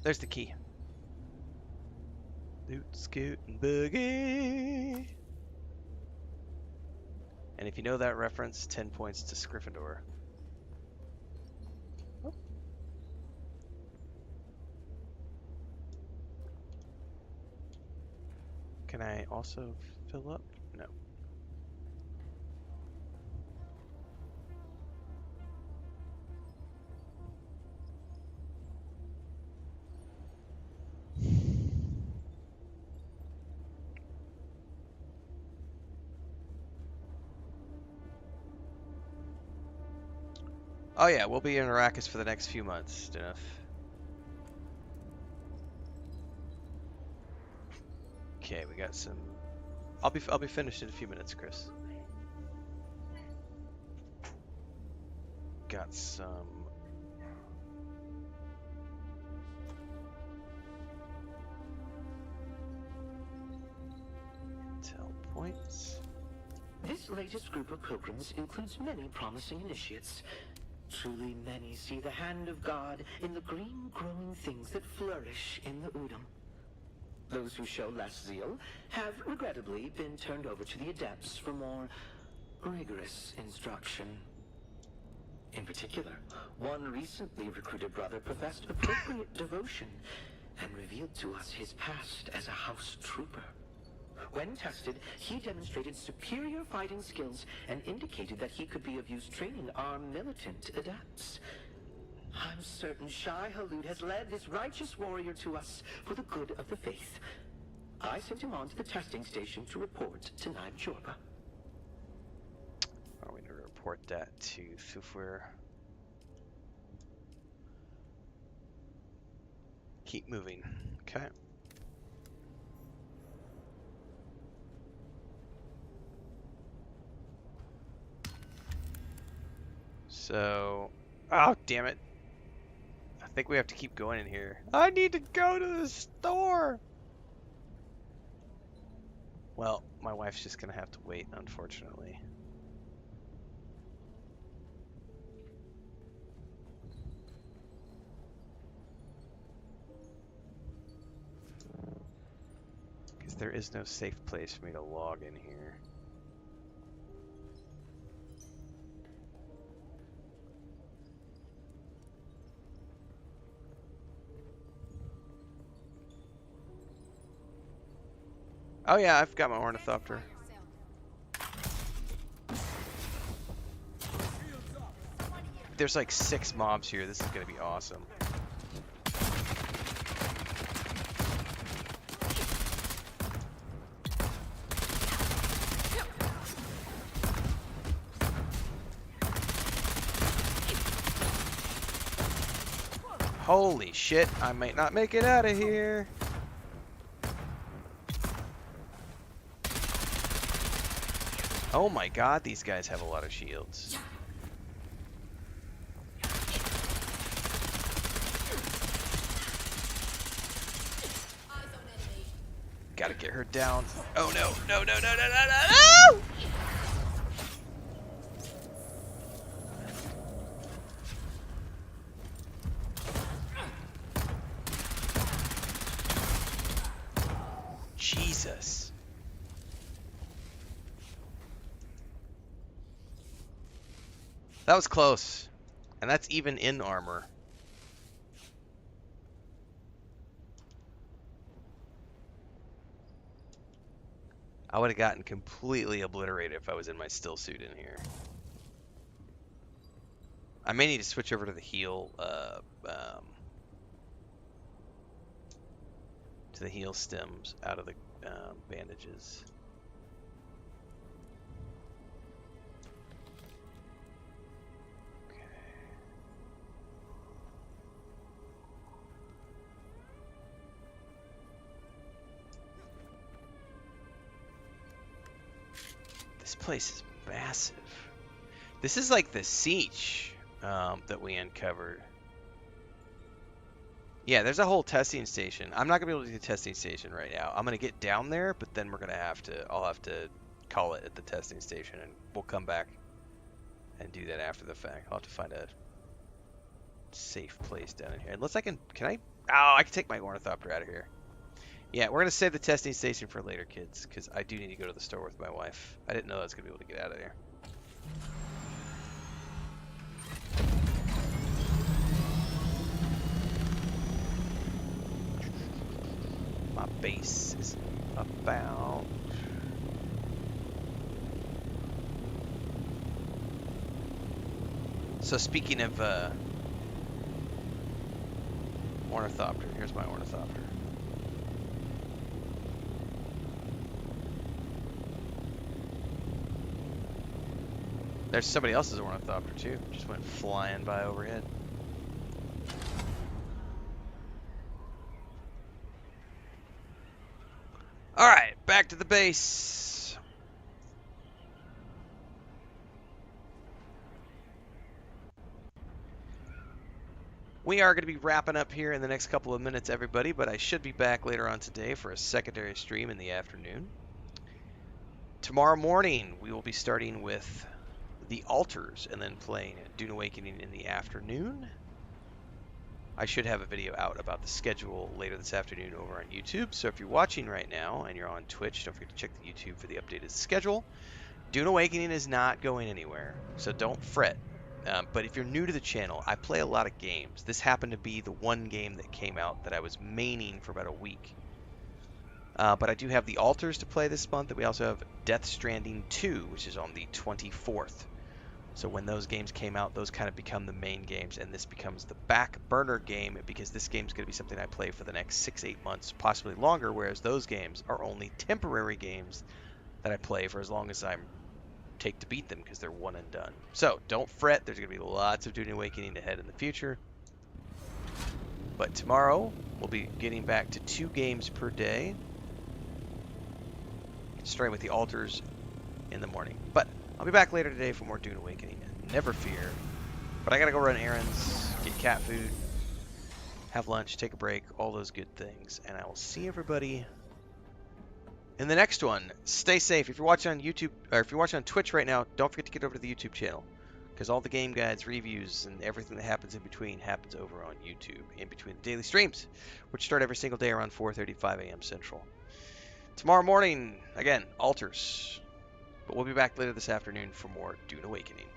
S1: There's the key. Loot, scoot, and boogie. And if you know that reference, 10 points to Gryffindor. Oh. Can I also fill up? No. Oh yeah, we'll be in Arrakis for the next few months, Denef. Okay, we got some. I'll be finished in a few minutes, Chris. Got some. Intel points.
S10: This latest group of pilgrims includes many promising initiates. Truly many see the hand of God in the green growing things that flourish in the Udam. Those who show less zeal have regrettably been turned over to the adepts for more rigorous instruction. In particular, one recently recruited brother professed appropriate devotion and revealed to us his past as a house trooper. When tested, he demonstrated superior fighting skills and indicated that he could be of use training our militant adepts. I'm certain Shai Halud has led this righteous warrior to us for the good of the faith. I sent him on to the testing station to report to Naib Jorba.
S1: I'm going to report that to Thufir. Keep moving. Okay. So, oh damn it. I think we have to keep going in here. I need to go to the store. Well, my wife's just gonna have to wait, unfortunately. Because there is no safe place for me to log in here. Oh yeah, I've got my ornithopter. There's like 6 mobs here. This is gonna be awesome. Holy shit, I might not make it out of here. Oh my god, these guys have a lot of shields. Gotta get her down. Oh no, no, no, no, no, no, no, no! Jesus. That was close. And that's even in armor. I would have gotten completely obliterated if I was in my still suit in here. I may need to switch over to the heal, stems out of the bandages. This place is massive. This is like the siege that we uncovered. Yeah, there's a whole testing station. I'm not gonna be able to do the testing station right now. I'm gonna get down there, but then I'll have to call it at the testing station, and we'll come back and do that after the fact. I'll have to find a safe place down in here. Unless I can I can take my ornithopter out of here. Yeah, we're gonna save the testing station for later, kids, because I do need to go to the store with my wife. I didn't know I was gonna be able to get out of there. My base is about... So speaking of ornithopter, here's my ornithopter. There's somebody else's ornithopter too. Just went flying by overhead. Alright, back to the base. We are going to be wrapping up here in the next couple of minutes, everybody, but I should be back later on today for a secondary stream in the afternoon. Tomorrow morning, we will be starting with the Altars and then playing Dune Awakening in the afternoon. I should have a video out about the schedule later this afternoon over on YouTube. So if you're watching right now and you're on Twitch, don't forget to check the YouTube for the updated schedule. Dune Awakening is not going anywhere, so don't fret. But if you're new to the channel, I play a lot of games. This happened to be the one game that came out that I was maining for about a week. But I do have the Altars to play this month, and we also have Death Stranding 2, which is on the 24th. So when those games came out, those kind of become the main games, and this becomes the back burner game because this game's going to be something I play for the next 6-8 months, possibly longer, whereas those games are only temporary games that I play for as long as I take to beat them because they're one and done. So don't fret, there's going to be lots of Dune Awakening ahead in the future. But tomorrow, we'll be getting back to 2 games per day, starting with the Altars in the morning. But I'll be back later today for more Dune Awakening. Never fear. But I gotta go run errands, get cat food, have lunch, take a break, all those good things. And I will see everybody in the next one. Stay safe. If you're watching on YouTube, or if you're watching on Twitch right now, don't forget to get over to the YouTube channel, because all the game guides, reviews, and everything that happens in between happens over on YouTube, in between the daily streams, which start every single day around 4:35 a.m. Central. Tomorrow morning, again, Altars. But we'll be back later this afternoon for more Dune Awakening.